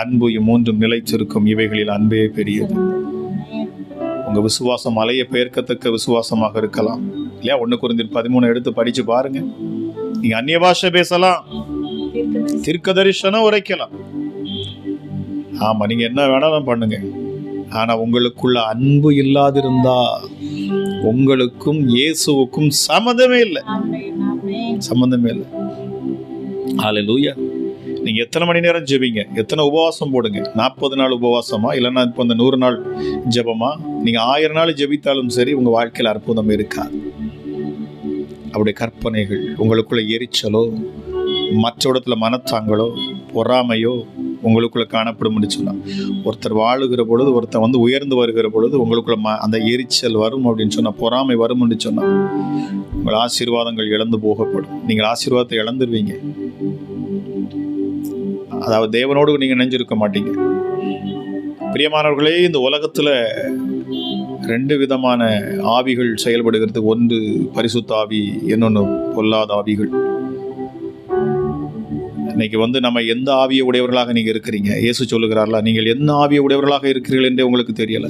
அன்பு மூன்றும் நிலைத்திருக்கும். இவைகளில் அன்பே பெரியது. உங்க விசுவாசம் மலையை பெயர்க்கத்தக்க விசுவாசமாக இருக்கலாம் இல்லையா? 1 கொரிந்தியர் 13 எடுத்து படிச்சு பாருங்க. நீங்க அந்நிய பாஷை பேசலாம், தீர்க்க தரிசனம் உரைக்கலாம், ஆமா நீங்க என்ன வேணாலும் பண்ணுங்க. ஆனா உங்களுக்குள்ள அன்பு இல்லாதிருந்தா உங்களுக்கும் இயேசுவுக்கும் சம்மந்தமே இல்லை, சம்மந்தமே இல்லை. ஹல்லேலூயா. நீங்க எத்தனை மணி நேரம் ஜெபிங்க, எத்தனை உபவாசம் போடுங்க, 40 நாள் உபவாசமா இல்லைன்னா இப்போ இந்த 100 நாள் ஜெபமா, நீங்க 1000 நாள் ஜெபித்தாலும் சரி உங்க வாழ்க்கையில் அற்புதம் இருக்காது. அவருடைய கற்பனைகள், உங்களுக்குள்ள எரிச்சலோ, மற்ற இடத்துல மனத்தாங்களோ, பொறாமையோ உங்களுக்குள்ள காணப்படும் சொன்னா, ஒருத்தர் வாழுகிற பொழுது, ஒருத்தர் உயர்ந்து வருகிற பொழுது உங்களுக்குள்ள அந்த எரிச்சல் வரும் அப்படின்னு சொன்னா, பொறாமை வரும் என்று சொன்னா, உங்கள் ஆசீர்வாதங்கள் இழந்து போகப்படும். நீங்கள் ஆசீர்வாதத்தை இழந்துருவீங்க. அதாவது தேவனோடு நீங்க நினைஞ்சிருக்க மாட்டீங்க. பிரியமானவர்களே, இந்த உலகத்துல 2 விதமான ஆவிகள் செயல்படுகிறது. ஒன்று பரிசுத்த ஆவி, இன்னொன்று பொல்லாத ஆவிகள். இன்னைக்கு நம்ம எந்த ஆவியை உடையவர்களாக நீங்க இருக்கிறீங்க? இயேசு சொல்லுகிறார்களா, நீங்கள் என்ன ஆவியை உடையவர்களாக இருக்கிறீர்கள் என்றே உங்களுக்கு தெரியல.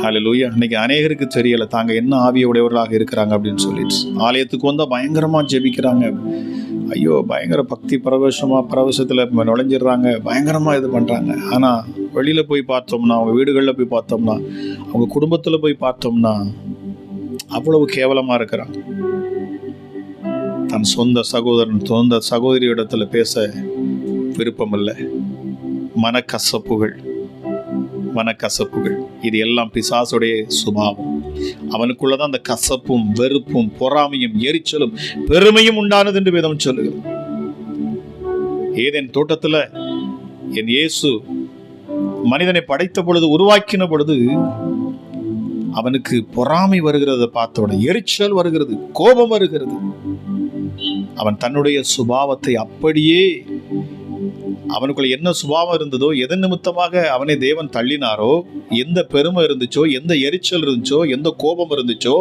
ஹல்லேலூயா. இன்னைக்கு அநேகருக்கு தெரியல தாங்க என்ன ஆவியை உடையவர்களாக இருக்கிறாங்க அப்படின்னு சொல்லிட்டு. ஆலயத்துக்கு வந்தா பயங்கரமா ஜெபிக்கிறாங்க, ஐயோ பயங்கர பக்தி பரவசத்துல நுழைஞ்சிடுறாங்க, பயங்கரமா இது பண்றாங்க. ஆனா வெளியில போய் பார்த்தோம்னா, அவங்க வீடுகளில் போய் பார்த்தோம்னா, அவங்க குடும்பத்துல போய் பார்த்தோம்னா அவ்வளவு கேவலமா இருக்கிறாங்க. தன் சொந்த சகோதரன், சொந்த சகோதரி இடத்துல பேச விருப்பம் இல்லை. மனக்கசப்புகள், இது எல்லாம் பிசாசுடைய சுபாவம். அவனுக்குள்ளதான் அந்த கசப்பும், வெறுப்பும், பொறாமையும், எரிச்சலும், பெருமையும் உண்டானது என்று வேதம் சொல்லுகிறது. ஏதேன் தோட்டத்துல என் இயேசு மனிதனை படைத்த பொழுது, உருவாக்கின பொழுது அவனுக்கு பொறாமை வருகிறத பார்த்தோட எரிச்சல் வருகிறது, கோபம் வருகிறது. அவன் தன்னுடைய சுபாவத்தை அப்படியே, அவனுக்குள்ள என்ன சுபாவம் இருந்ததோ, எதன் நிமித்தமாக அவனை தேவன் தள்ளினாரோ, எந்த பெருமை இருந்துச்சோ, எந்த எரிச்சல் இருந்துச்சோ, எந்த கோபம் இருந்துச்சோ,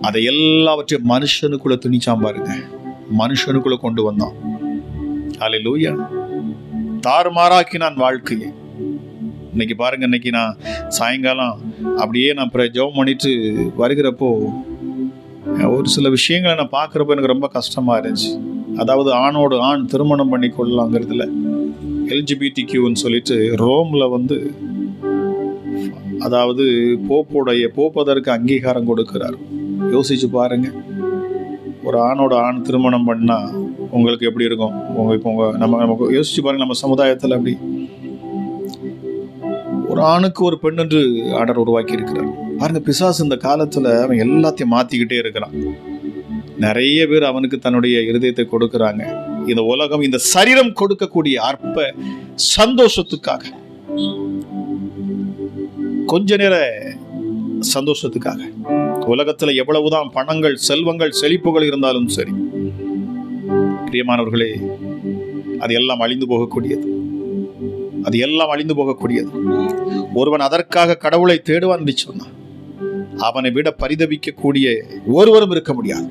அதை எல்லாவற்றையும் மனுஷனுக்குள்ள துணிச்சாம் பாருங்க, மனுஷனுக்குள்ள கொண்டு வந்தான். அல்லேலூயா. தாறுமாறாக்கினான் வாழ்க்கையை. இன்னைக்கு பாருங்க, இன்னைக்கு நான் சாயங்காலம் அப்படியே நான் ஜெபம் பண்ணிட்டு வருகிறப்போ ஒரு சில விஷயங்களை நான் பார்க்குறப்போ எனக்கு ரொம்ப கஷ்டமா இருந்துச்சு. அதாவது ஆணோடு ஆண் திருமணம் பண்ணி கொள்ளலாங்கிறதுல LGBTQன்னு சொல்லிட்டு ரோம்ல அதாவது போப்பதற்கு அங்கீகாரம் கொடுக்கிறார். யோசிச்சு பாருங்க, ஒரு ஆணோட ஆண் திருமணம் பண்ணா உங்களுக்கு எப்படி இருக்கும்? நம்ம யோசிச்சு பாருங்க, நம்ம சமுதாயத்தில் அப்படி ஒரு ஆணுக்கு ஒரு பெண் என்று ஆர்டர் உருவாக்கி இருக்கிறார். பாருங்க, பிசாசு இந்த காலத்துல அவன் எல்லாத்தையும் மாத்திக்கிட்டே இருக்கிறான். நிறைய பேர் அவனுக்கு தன்னுடைய இருதயத்தை கொடுக்கிறாங்க. இந்த உலகம், இந்த சரீரம் கொடுக்கக்கூடிய அற்ப சந்தோஷத்துக்காக, கொஞ்ச நேர சந்தோஷத்துக்காக, உலகத்துல எவ்வளவுதான் பணங்கள், செல்வங்கள், செழிப்புகள் இருந்தாலும் சரி, பிரியமானவர்களே, அது எல்லாம் அழிந்து போகக்கூடியது. அது எல்லாம் அழிந்து போகக்கூடியது. ஒருவன் அதற்காக கடவுளை தேடுவான் என்று சொன்னான், அவனை விட பரிதபிக்கக்கூடிய ஒருவரும் இருக்க முடியாது.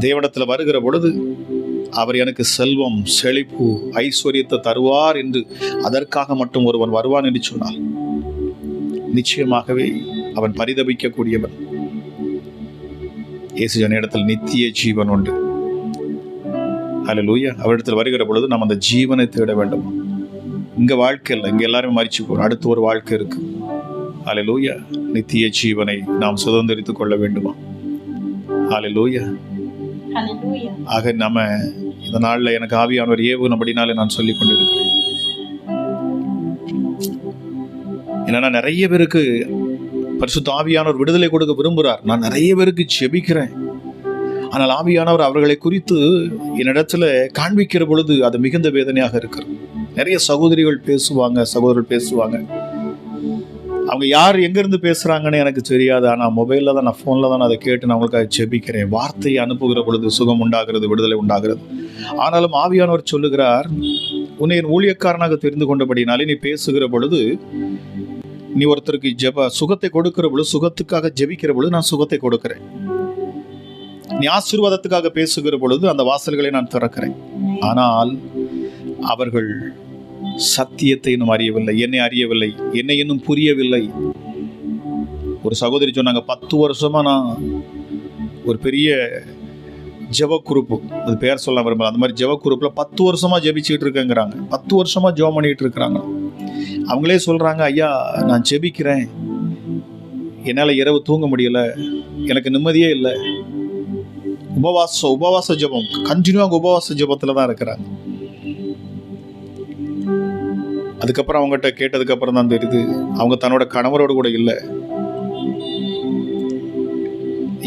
தேவனிடத்துல வருகிற பொழுது அவர் எனக்கு செல்வம், செழிப்பு, ஐஸ்வர்யத்தை தருவார் என்று அதற்காக மட்டும் ஒருவன் வருவான் என்று சொன்னார், நிச்சயமாகவே அவன் பரிதபிக்கக்கூடியவன். இயேசு இடத்தில் நித்திய ஜீவன் உண்டு. அல்லேலூயா. அவரிடத்தில் வருகிற பொழுது நாம் அந்த ஜீவனை தேட வேண்டும். இங்க வாழ்க்கை இல்லை, இங்க எல்லாருமே மரிச்சு போறோம். அடுத்து ஒரு வாழ்க்கை இருக்கு. அல்லேலூயா. நித்திய ஜீவனை நாம் சுதந்திரித்துக் கொள்ள வேண்டுமா? அல்லேலூயா. ஆக நம்ம இந்த நாள்ல எனக்கு ஆவியானவர் ஏவுனபடினாலே நான் சொல்லிக் கொண்டிருக்கிறேன். என்னன்னா, நிறைய பேருக்கு பரிசுத்த ஆவியானவர் விடுதலை கொடுக்க விரும்புகிறார். நான் நிறைய பேருக்கு ஜெபிக்கிறேன். ஆனால் ஆவியானவர் அவர்களை குறித்து என்னிடத்துல காண்பிக்கிற பொழுது அது மிகுந்த வேதனையாக இருக்கிறது. நிறைய சகோதரர்கள் பேசுவாங்க. அவங்க யார் எங்கேருந்து பேசுகிறாங்கன்னு எனக்கு தெரியாது. ஆனால் மொபைலில் தான், நான் ஃபோனில் தான் அதை கேட்டு நான் அவங்களுக்காக ஜெபிக்கிறேன். வார்த்தையை அனுப்புகிற பொழுது சுகம் உண்டாகிறது, விடுதலை உண்டாகிறது. ஆனாலும் ஆவியானவர் சொல்லுகிறார், உன்னை என் ஊழியக்காரனாக தெரிந்து கொண்டபடினாலே நீ பேசுகிற பொழுது, நீ ஒருத்தருக்கு சுகத்தை கொடுக்கிற பொழுது, சுகத்துக்காக ஜெபிக்கிற பொழுது நான் சுகத்தை கொடுக்கிறேன். நீ ஆசீர்வாதத்துக்காக பேசுகிற பொழுது அந்த வாசல்களை நான் திறக்கிறேன். ஆனால் அவர்கள் சத்தியத்தை இன்னும் அறியவில்லை, என்னை அறியவில்லை, என்னை இன்னும் புரியவில்லை. ஒரு சகோதரி சொன்னாங்க, 10 வருஷமா நான் ஒரு பெரிய ஜெப குரூப்பு, அது பேர் சொல்ல விரும்பல, அந்த மாதிரி ஜெப குரூப்பில் 10 வருஷமா ஜெபிச்சுக்கிட்டு இருக்கேங்கிறாங்க. 10 வருஷமா ஜெபம் பண்ணிக்கிட்டு இருக்கிறாங்க. அவங்களே சொல்கிறாங்க, ஐயா நான் ஜெபிக்கிறேன், என்னால் இரவு தூங்க முடியலை, எனக்கு நிம்மதியே இல்லை. உபவாச ஜெபம், கண்டினியூவாக உபவாச ஜெபத்தில் தான் இருக்கிறாங்க. அதுக்கப்புறம் அவங்ககிட்ட கேட்டதுக்கப்புறம் தான் தெரியுது, அவங்க தன்னோட கணவரோடு கூட இல்லை.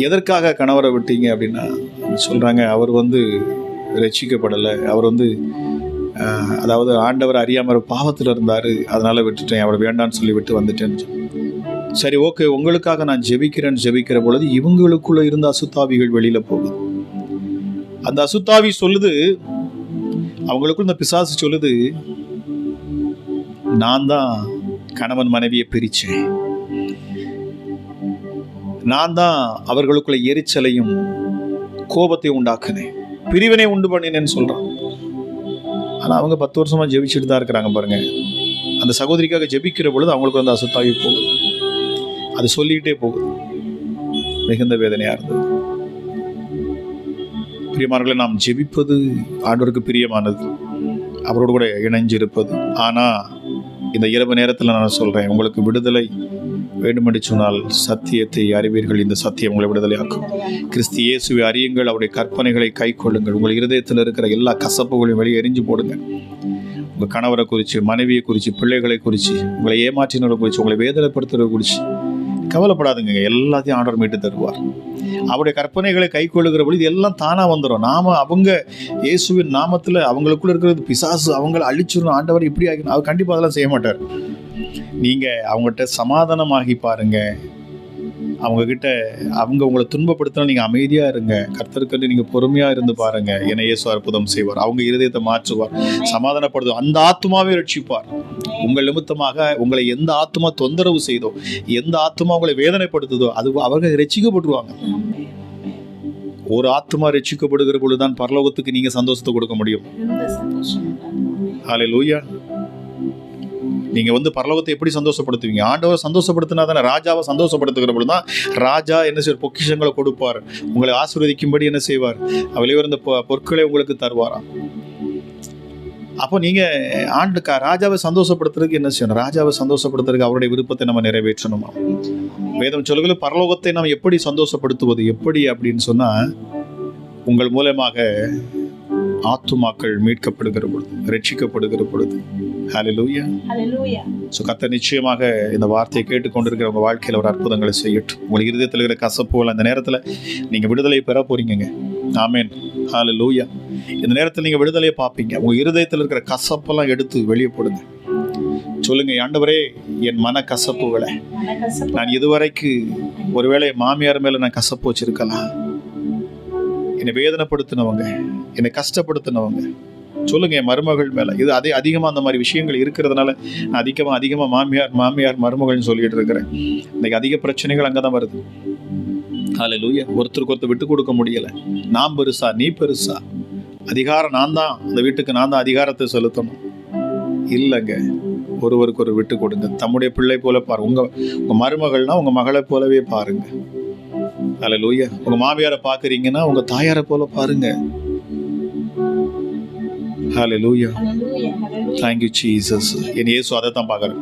எதற்காக கணவரை விட்டீங்க அப்படின்னா சொல்கிறாங்க, அவர் ரட்சிக்கப்படலை, அவர் அதாவது ஆண்டவர் அறியாமல் பாவத்தில் இருந்தார், அதனால் விட்டுட்டேன், அவர் வேண்டான்னு சொல்லி விட்டு வந்துட்டேன்னு. சரி, ஓகே, உங்களுக்காக நான் ஜெபிக்கிற பொழுது இவங்களுக்குள்ள இருந்த அசுத்தாவிகள் வெளியில் போகுது. அந்த அசுத்தாவி சொல்லுது, அவங்களுக்குள்ள இந்த பிசாசு சொல்லுது, நான் தான் கணவன் மனைவியை பிரிச்சேன், நான் தான் அவர்களுக்குள்ள எரிச்சலையும் கோபத்தையும் உண்டாக்குனேன், பிரிவினை உண்டு பண்ணினேன்னு சொல்றான். ஆனா அவங்க 10 வருஷமா ஜெபிச்சுட்டு தான் இருக்கிறாங்க பாருங்க. அந்த சகோதரிக்காக ஜெபிக்கிற பொழுது அவங்களுக்கு அந்த அசுத்தாவி போகுது, அது சொல்லிக்கிட்டே போகுது. மிகுந்த வேதனையா இருந்தது. பிரியமானவர்களே, நாம் ஜெபிப்பது ஆண்டவருக்கு பிரியமானது, அவரோடு கூட இணைஞ்சிருப்பது. ஆனால் இந்த இரவு நேரத்தில் நான் சொல்கிறேன், உங்களுக்கு விடுதலை வேண்டுமென்று சொன்னால் சத்தியத்தை அறிவீர்கள், இந்த சத்தியம் உங்களை விடுதலையாக்கும். கிறிஸ்து இயேசுவை அறியுங்கள், அவருடைய கற்பனைகளை கை கொள்ளுங்கள். உங்கள் இருதயத்தில் இருக்கிற எல்லா கசப்புகளையும் வெளியே எரிஞ்சு போடுங்க. உங்கள் கணவரை குறித்து, மனைவியை குறித்து, பிள்ளைகளை குறித்து, உங்களை ஏமாற்றினரை குறித்து, உங்களை வேதனைப்படுத்துறதை குறித்து கவலைப்படாதுங்க. எல்லாத்தையும் ஆண்டவர் மீட்டு தருவார். அவருடைய கற்பனைகளை கை கொள்ளுகிற பொழுது எல்லாம் தானாக வந்துடும். அவங்க இயேசுவின் நாமத்தில் அவங்களுக்குள்ள இருக்கிறது பிசாசு அவங்களை அழிச்சிடணும், ஆண்டவர் இப்படி ஆகணும், அவர் கண்டிப்பாக அதெல்லாம் செய்ய மாட்டார். நீங்கள் அவங்ககிட்ட சமாதானமாகி பாருங்க. அவங்க உங்களை துன்பப்படுத்தினா நீங்கள் அமைதியாக இருங்க. கர்த்தருக்கு நீங்கள் பொறுமையாக இருந்து பாருங்க. என்னை இயேசு அற்புதம் செய்வார். அவங்க இருதயத்தை மாற்றுவார், சமாதானப்படுத்துவார், அந்த ஆத்துமாவே ரட்சிப்பார். உங்கள் நிமித்தமாக உங்களை எந்த ஆத்துமா தொந்தரவு செய்தோ, எந்த ஆத்துமா உங்களை வேதனைப்படுத்துதோ, அது அவர்கள் ரட்சிக்கப்பட்டுருவாங்க. ஒரு ஆத்துமா ரட்சிக்கப்படுகிற பொழுதுதான் பரலோகத்துக்கு நீங்கள் சந்தோஷத்தை கொடுக்க முடியும். ஹல்லேலூயா. நீங்கள் பரலோகத்தை எப்படி சந்தோஷப்படுத்துவீங்க? ஆண்டவரை சந்தோஷப்படுத்தினா தானே. ராஜாவை சந்தோஷப்படுத்துகிற பொழுது தான் ராஜா என்ன செய்வார்? பொக்கிஷங்களை கொடுப்பார், உங்களை ஆசீர்வதிக்கும்படி என்ன செய்வார்? வெளிவந்த பொருட்களை உங்களுக்கு தருவாராம். அப்போ நீங்கள் ராஜாவை சந்தோஷப்படுத்துறதுக்கு என்ன செய்யணும்? ராஜாவை சந்தோஷப்படுத்துறதுக்கு அவருடைய விருப்பத்தை நம்ம நிறைவேற்றணுமா? வேதம் சொல்லுகிற பரலோகத்தை நம்ம எப்படி சந்தோஷப்படுத்துவது? எப்படி அப்படின்னு சொன்னால், உங்கள் மூலமாக ஆத்துமாக்கள் மீட்கப்படுகிற பொழுது, ரட்சிக்கப்படுகிற பொழுது. ஹல்லேலூயா. ஸோ கர்த்தர் நிச்சயமாக இந்த வார்த்தையை கேட்டுக்கொண்டிருக்கிற உங்கள் வாழ்க்கையில் ஒரு அற்புதங்களை செய்யட்டும். உங்கள் இருதயத்தில் இருக்கிற கசப்புகள் அந்த நேரத்தில் நீங்கள் விடுதலை பெற போறீங்க. ஆமேன். ஹல்லேலூயா. இந்த நேரத்தில் நீங்கள் விடுதலையை பார்ப்பீங்க. உங்கள் இருதயத்தில் இருக்கிற கசப்பெல்லாம் எடுத்து வெளியே போடுங்க. சொல்லுங்க, ஆண்டவரே, என் மன கசப்புகளை நான் இதுவரைக்கு ஒருவேளை மாமியார் மேலே நான் கசப்பு வச்சிருக்கலாம், என்னை வேதனைப்படுத்தினவங்க, என்னை கஷ்டப்படுத்தினவங்க, சொல்லுங்க, என் மருமகள் மேலே இது அதிகமாக அந்த மாதிரி விஷயங்கள் இருக்கிறதுனால நான் அதிகமாக மாமியார் மருமகள்னு சொல்லிட்டு இருக்கிறேன். இன்னைக்கு அதிக பிரச்சனைகள் அங்கே தான் வருது. ஹல்லேலூயா. ஒருத்தருக்கு ஒருத்தர் விட்டு கொடுக்க முடியலை. நான் பெருசா, நீ பெருசா, அதிகாரம் நான் தான், அந்த வீட்டுக்கு நான் தான் அதிகாரத்தை செலுத்தணும். இல்லைங்க, ஒருவருக்கு ஒரு விட்டு கொடுங்க. தம்முடைய பிள்ளை போல பாருங்க. உங்கள் மருமகள்னா உங்கள் மகளை போலவே பாருங்க. ஹல்லேலூயா. உங்கள் மாமியாரை பார்க்குறீங்கன்னா உங்கள் தாயாரை போல பாருங்க. ஹல்லேலூயா. Thank you Jesus. என் இயேசு அதை தான் பார்க்குறேன்.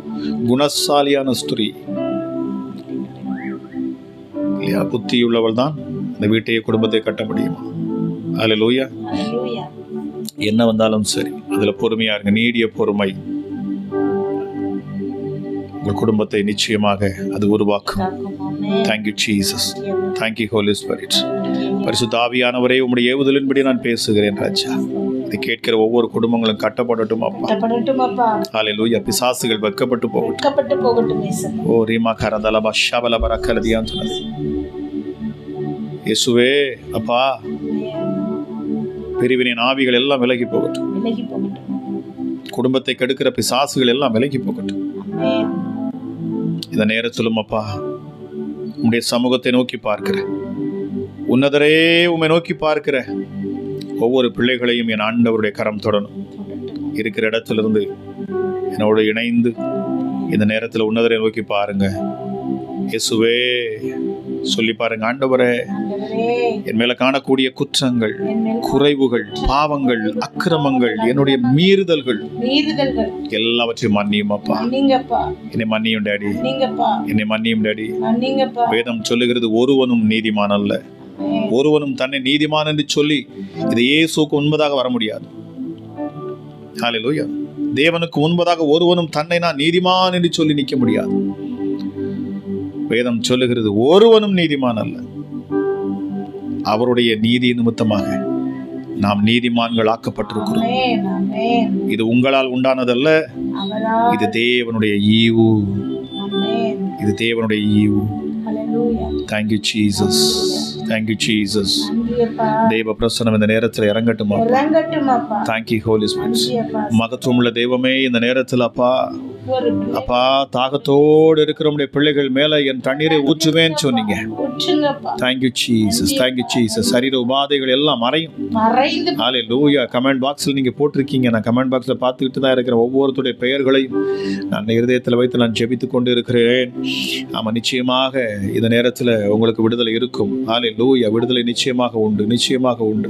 குணசாலியான ஸ்திரீ இல்லையா? புத்தியுள்ளவள் தான் இந்த வீட்டையே குடும்பத்தை கட்ட முடியுமா? ஹல்லேலூயா. என்ன வந்தாலும் சரி, அதில் பொறுமையாக இருங்க. நீடிய பொறுமை உங்கள் குடும்பத்தை நிச்சயமாக அது உருவாக்கும். Thank you Jesus. Thank you Holy Spirit. பரிசுத்த ஆவியானவரே, உம்முடைய ஏவுதலின்படி நான் பேசுகிறேன் ராஜா. இதை கேட்கிற ஒவ்வொரு குடும்பங்களும் கட்டப்படட்டும் அப்பா. கட்டப்படட்டும் அப்பா. ஹல்லேலூயா. பிசாசுகள் வெட்கப்பட்டு போகட்டும் இயேசுவே. ஓ ரீமா கரதலபா ஷபலபர கலதியான்னு சொன்னது இயேசுவே. அப்பா, பிரிவினின் ஆவிகள் எல்லாம் விலகி போகட்டும். குடும்பத்தை கெடுக்கிற பிசாசுகள் எல்லாம் விலகி போகட்டும். இந்த நேரத்திலும் அப்பா, உம்முடைய சமூகத்தை நோக்கி பார்க்கிற உன்னதரே, உம்மை நோக்கி பார்க்கிற ஒவ்வொரு பிள்ளைகளையும் என் ஆண்டவருடைய கரம் தொடணும். இருக்கிற இடத்திலிருந்து என்னோடு இணைந்து இந்த நேரத்தில் உன்னதரை நோக்கி பாருங்க. இயேசுவே சொல்லி பாருங்க, ஆண்டவரே, என் மேல காணக்கூடிய குற்றங்கள், குறைவுகள், பாவங்கள், அக்கிரமங்கள், என்னுடைய மீறுதல்கள் எல்லாவற்றையும் மன்னியும் அப்பா. என்னை மன்னியும் டாடி, என்னை மன்னியும் டாடி. வேதம் சொல்லுகிறது, ஒருவனும் நீதிமான் அல்ல. ஒருவனும் தன்னை நீதிமான் என்று சொல்லி இது இயேசுவுக்கு முன்பதாக வர முடியாது. ஹல்லேலூயா. தேவனுக்கு முன்பதாக ஒருவனும் தன்னை நான் நீதிமான் என்று சொல்லி நிற்க முடியாது. வேதம் சொல்லுகிறது, ஒருவனும் நீதிமான் அல்ல. அவருடைய நீதி நிமித்தமாக நாம் நீதிமான்கள் ஆக்கப்பட்டிருக்கிறோம். இது உங்களால் உண்டானதல்ல, இது தேவனுடைய ஈவு. இது தேவனுடைய ஈவு. Thank you Jesus. Thank you Jesus. தேவ பிரசன்னம் இந்த நேரத்தில் இறங்கட்டும் அப்பா. Thank you Holy Spirit. மகத்துவமுள்ள தெய்வமே, இந்த நேரத்தில் அப்பா, அப்பா, தாகத்தோடு இருக்கிற நம்முடைய பிள்ளைகள் மேல என் தண்ணீரை ஊற்றுவேன்னு சொன்னீங்க. Thank you Jesus. Thank you Jesus. சரீர உபாதைகள் எல்லாம் மறையும். ஹல்லேலூயா. கமெண்ட் பாக்ஸில் நீங்க போட்டிருக்கீங்க. நான் கமெண்ட் பாக்ஸில் பார்த்துக்கிட்டு தான் இருக்கிற ஒவ்வொருத்தருடைய பெயர்களையும் நான் இருதயத்தில் வைத்து நான் ஜெபித்து கொண்டு இருக்கிறேன். ஆமாம், நிச்சயமாக இந்த நேரத்தில் உங்களுக்கு விடுதலை இருக்கும். ஹல்லேலூயா. விடுதலை நிச்சயமாக உண்டு, நிச்சயமாக உண்டு.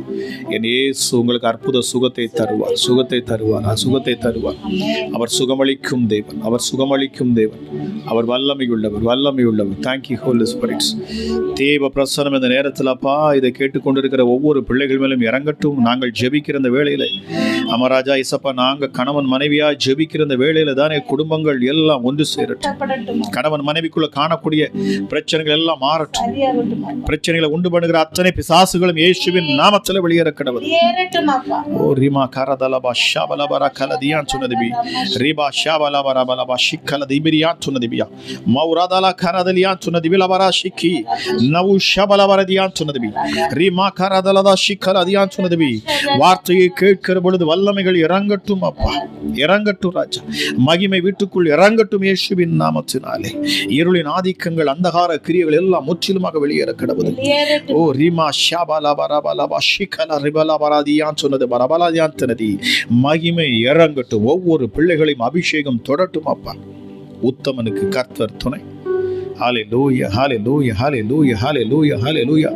என் இயேசு உங்களுக்கு அற்புத சுகத்தை தருவார், சுகத்தை தருவார், சுகத்தை தருவார். அவர் சுகமளிக்கும் தேவன், அவர் சுகமளிக்கும் தேவன், அவர் வல்லமை உள்ளவர், வல்லமை உள்ளவர். Thank you Holy Spirit. தேவ பிரசன்னம் இந்த நேரத்தில் அப்பா, இதை கேட்டுக்கொண்டிருக்கிற ஒவ்வொரு பிள்ளைகள் மேலும் இறங்கட்டும். நாங்கள் ஜெபிக்கிற இந்த வேளையில அமராஜா இசப்பா, நாங்கள் கணவன் மனைவியா ஜெபிக்கிற இந்த வேளையில தானே குடும்பங்கள் எல்லாம் ஒன்று சேரட்டும். கணவன் மனைவிக்குள்ள காணக்கூடிய பிரச்சனைகள் எல்லாம் மாறட்டும். பிரச்சனைகளை உண்டு பண்ணுகிற அத்தனை பிசாசுகளும் இயேசுவின் நாமத்தில் வெளியேற கடவுள். ஓ ரிமா கரதலபா ஷபலபர கலதியான் சொன்னதுபி ரிபா ஷபலபரபலபா ஷிக்கலதிபிரியான் சொன்னதுபியா மௌரதல கரதலியான் சொன்னதுபிலபரா ஷிக்கி நவு ஷபலபரதியான் சொன்னதுபி ரிமா கரதலதா ஷிக்கலதியான் சொன்னதுபி. வார்த்தையை கேட்கிற பொழுது வல்லமைகள் இறங்கட்டும் அப்பா, இறங்கட்டும் ராஜா. மகிமை வீட்டுக்குள் இறங்கட்டும் இயேசுவின் நாமத்தினாலே. இருளின் ஆதிக்கங்கள், அந்தகார கிரியைகள் எல்லாம் முற்றிலுமாக வெளியேற கடவுள். ஓ ரிமா ஷபலபரபலபா ஷிக்கல ரிபலபரதியான் சொன்னது பரபலதியான் சொன்னதி. மகிமை இறங்கட்டும். ஒவ்வொரு பிள்ளைகளையும் அபிஷேகம் தொடட்டும் அப்பா. உத்தமனுக்கு கர்த்தர் துணை. ஹல்லேலூயா, ஹல்லேலூயா, ஹல்லேலூயா, ஹல்லேலூயா, ஹல்லேலூயா,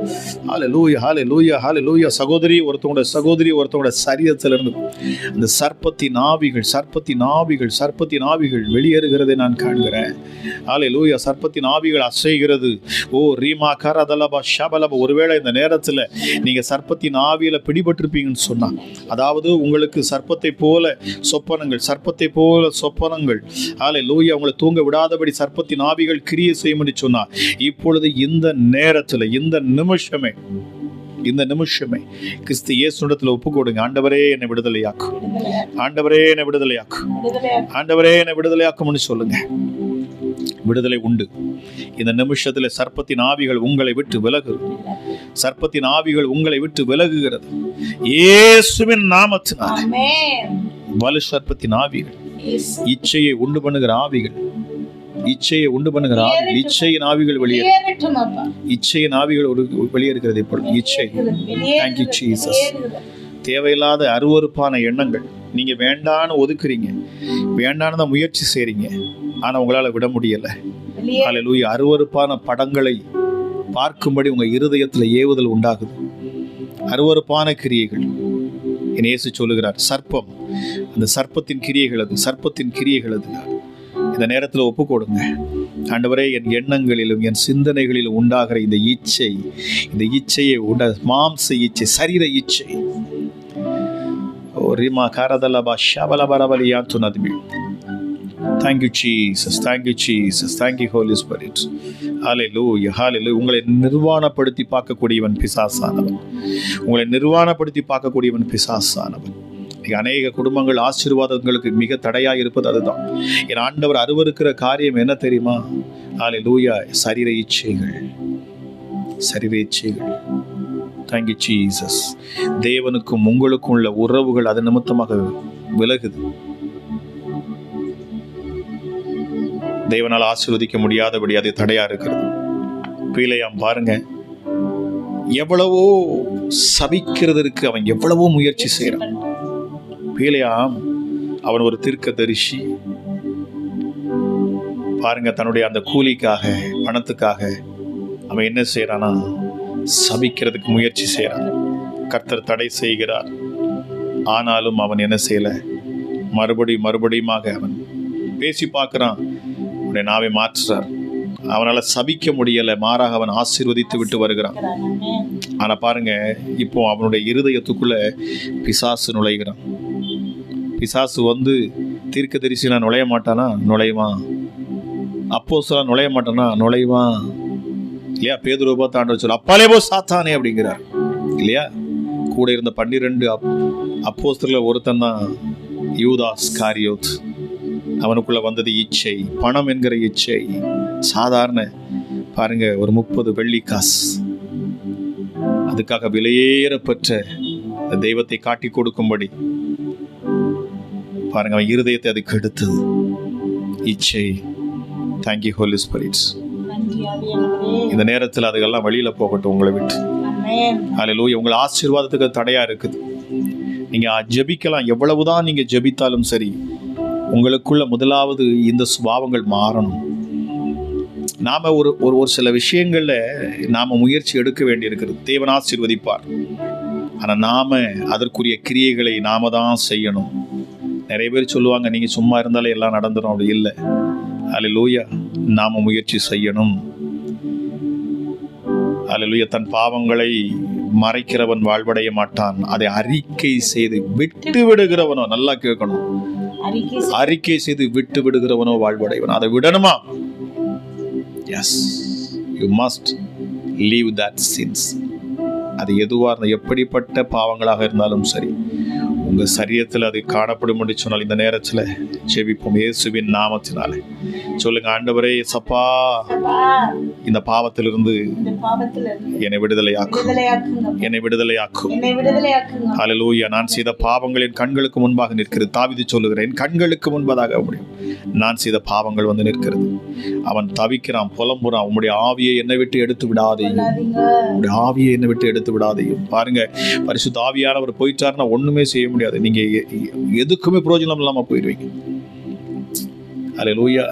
ஹல்லேலூயா, ஹல்லேலூயா, ஹல்லேலூயா. சகோதரி ஒருத்தவங்களோட சரீரத்திலிருந்து அந்த சர்ப்பத்தின் ஆவிகள் வெளியேறுகிறதை நான் காண்கிறேன். ஹல்லேலூயா. சர்ப்பத்தின் ஆவிகள் அசைகிறது. ஓ ரீமா கரதலபா ஷபலபா. ஒருவேளை இந்த நேரத்தில் நீங்க சர்ப்பத்தின் ஆவியில பிடிபட்டிருப்பீங்கன்னு சொன்னா, அதாவது உங்களுக்கு சர்ப்பத்தை போல சொப்பனங்கள், ஹல்லேலூயா, உங்களை தூங்க விடாதபடி சர்ப்பத்தின் ஆவிகள் கிரியை செய்யும் என்று சொன்னார். இப்பொழுது இந்த நேரத்தில், இந்த நிமிஷமே கிறிஸ்து இயேசுவிடத்தில் ஒப்பு கொடுங்க. ஆண்டவரே என்னை விடுதலையாக்கும், ஆண்டவரே என்னை விடுதலையாக்கும், ஆண்டவரே என்னை விடுதலையாக்கும்னு சொல்லுங்க. விடுதலை உண்டு. இந்த நிமிஷத்தில் சர்ப்பத்தின் ஆவிகள் உங்களை விட்டு விலகுகிறது. சர்ப்பத்தின் ஆவிகள் உங்களை விட்டு விலகுகிறது இயேசுவின் நாமத்தினால். வலு சர்ப்பத்தின் ஆவிகள், இச்சையை உண்டு பண்ணுகிற ஆவிகள், இச்சையின் ஆவிகள் வெளியேறுகிறது. இப்பொழுது இச்சை. Thank you Jesus. தேவையில்லாத அருவருப்பான எண்ணங்கள், நீங்க வேண்டான்னு ஒதுக்குறீங்க, வேண்டான்னு தான் முயற்சி செய்றீங்க, ஆனா உங்களால விட முடியல. ஹல்லேலூயா. அருவருப்பான படங்களை பார்க்கும்படி உங்க இருதயத்துல ஏவுதல் உண்டாகுது. அருவருப்பான கிரியைகள். இயேசு சொல்லுகிறார், சர்ப்பம், அந்த சர்ப்பத்தின் கிரியைகள் அது. இந்த நேரத்தில் ஒப்பு கொடுங்க. ஆண்டவரே, என் எண்ணங்களிலும் என் சிந்தனைகளிலும் உண்டாகிற இந்த இச்சையை மாம்ச இச்சை, சரீர இச்சை. ஓ ரிமா கரதலபா ஷபலபரபலியான் சொன்னதுபி. Thank you Jesus. Thank you Jesus. Thank you Holy Spirit. Hallelujah. Hallelujah. உங்களை நிர்வாணப்படுத்தி பார்க்கக்கூடியவன் பிசாசானவன். அநேக குடும்பங்கள் ஆசீர்வாதங்களுக்கு மிக தடையாக இருப்பது அதுதான். என் ஆண்டவர் அருவருக்கிற காரியம் என்ன தெரியுமா? ஹல்லேலூயா, சரீர இச்சைகள். சரீர இச்சைகள். Thank you Jesus. தேவனுக்கும் உங்களுக்கும் உள்ள உறவுகள் அது நிமித்தமாக விலகுது. தேவனால் ஆசீர்வதிக்க முடியாதபடி அது தடையா இருக்கிறது. பிலேயாம் பாருங்க, எவ்வளவோ சபிக்கிறதற்கு அவன் எவ்வளவோ முயற்சி செய்யறான். பிலேயாம் அவன் ஒரு தீர்க்கதரிசி. பாருங்க, தன்னுடைய அந்த கூலிக்காக, பணத்துக்காக அவன் என்ன செய்யறானா? சபிக்கிறதுக்கு முயற்சி செய்யறான். கர்த்தர் தடை செய்கிறார். ஆனாலும் அவன் என்ன செய்யல? மறுபடியுமாக அவன் பேசி பார்க்கிறான். உன்னை நாவை மாற்றுறார். அவனால சபிக்க முடியல, மாறாக அவன் ஆசீர்வதித்து விட்டு வருகிறான். ஆனா பாருங்க, இப்போ அவனுடைய இருதயத்துக்குள்ள பிசாசு நுழைகிறான். பிசாசு வந்து தீர்க்கதரிசினா நுழைய மாட்டானா? நுழைவான். அப்போஸ்தலனா நுழைய மாட்டானா? நுழைவான். இல்லையா? பேதுருவை தாண்ட சொல்ல, அப்பாலே போ சாத்தானே அப்படிங்கிறார். இல்லையா? கூட இருந்த 12 அப்போஸ்தலர்ல ஒருத்தன் தான் யூதாஸ் காரியோத். அவனுக்குள்ள வந்தது இச்சை, பணம் என்கிற இச்சை. சாதாரண பாருங்க, ஒரு 30 வெள்ளி காசு, அதுக்காக விலையேறப்பெற்ற தெய்வத்தை காட்டி கொடுக்கும்படி பாருங்க, அவன் இருதயத்தை அது கெடுத்தது. இச்சை. Thank you Holy Spirits. இந்த நேரத்தில் அதுக்கெல்லாம் வெளியில போகட்டும் உங்களை விட்டு. ஹல்லேலூயா. உங்கள் ஆசீர்வாதத்துக்கு தடையா இருக்குது. நீங்க ஜெபிக்கலாம், எவ்வளவுதான் நீங்க ஜெபித்தாலும் சரி, உங்களுக்குள்ள முதலாவது இந்த சுபாவங்கள் மாறணும். நாம ஒரு சில விஷயங்கள்ல நாம முயற்சி எடுக்க வேண்டியிருக்கிறது. தேவன் ஆசீர்வதிப்பார். ஆனா நாம அதற்குரிய கிரியைகளை நாம தான் செய்யணும். நிறைய பேர் சொல்லுவாங்க, நீங்க சும்மா இருந்தாலே எல்லாம் நடந்துடும். அப்படி இல்லை. ஹல்லேலூயா. நாம முயற்சி செய்யணும். ஹல்லேலூயா. தன் பாவங்களை மறைக்கிறவன் வாழ்வடைய மாட்டான், அதை அறிக்கை செய்து விட்டு விடுகிறவனோ, நல்லா கேட்கணும், அறிக்கை செய்து விட்டு விடுகிறவனோ வாழ்வடைவன். அதை விடணுமா? Yes, you must leave that sins. அது எதுவாக இருந்தால், எப்படிப்பட்ட பாவங்களாக இருந்தாலும் சரி, உங்கள் சரீரத்தில் அது காணப்படும் என்று சொன்னால் இந்த நேரத்தில் ஜெபிப்போம். இயேசுவின் நாமத்தினாலே சொல்லுங்க, ஆண்டவரே சப்பா, இந்த பாவத்திலிருந்து என்னை விடுதலையாக்கும், என்னை விடுதலையாக்கும். ஹல்லேலூயா. நான் செய்த பாவங்களின் கண்களுக்கு முன்பாக நிற்கிறது. தாவீது சொல்லுகிறேன், கண்களுக்கு முன்பதாக முடியும் நான் செய்த பாவங்கள் வந்து நிற்கிறது. அவன் தவிக்கிறான், புலம்புறான். உம்முடைய ஆவியை என்னை விட்டு எடுத்து விடாதையும், உம்முடைய ஆவியை என்னை விட்டு எடுத்து விடாதையும். பாருங்க, பரிசுத்த ஆவியானவர் போயிட்டாருன்னா ஒண்ணுமே செய்ய முடியாது. நீங்க எதுக்குமே பிரயோஜனம் இல்லாம போயிடுவீங்க. ஹல்லேலூயா.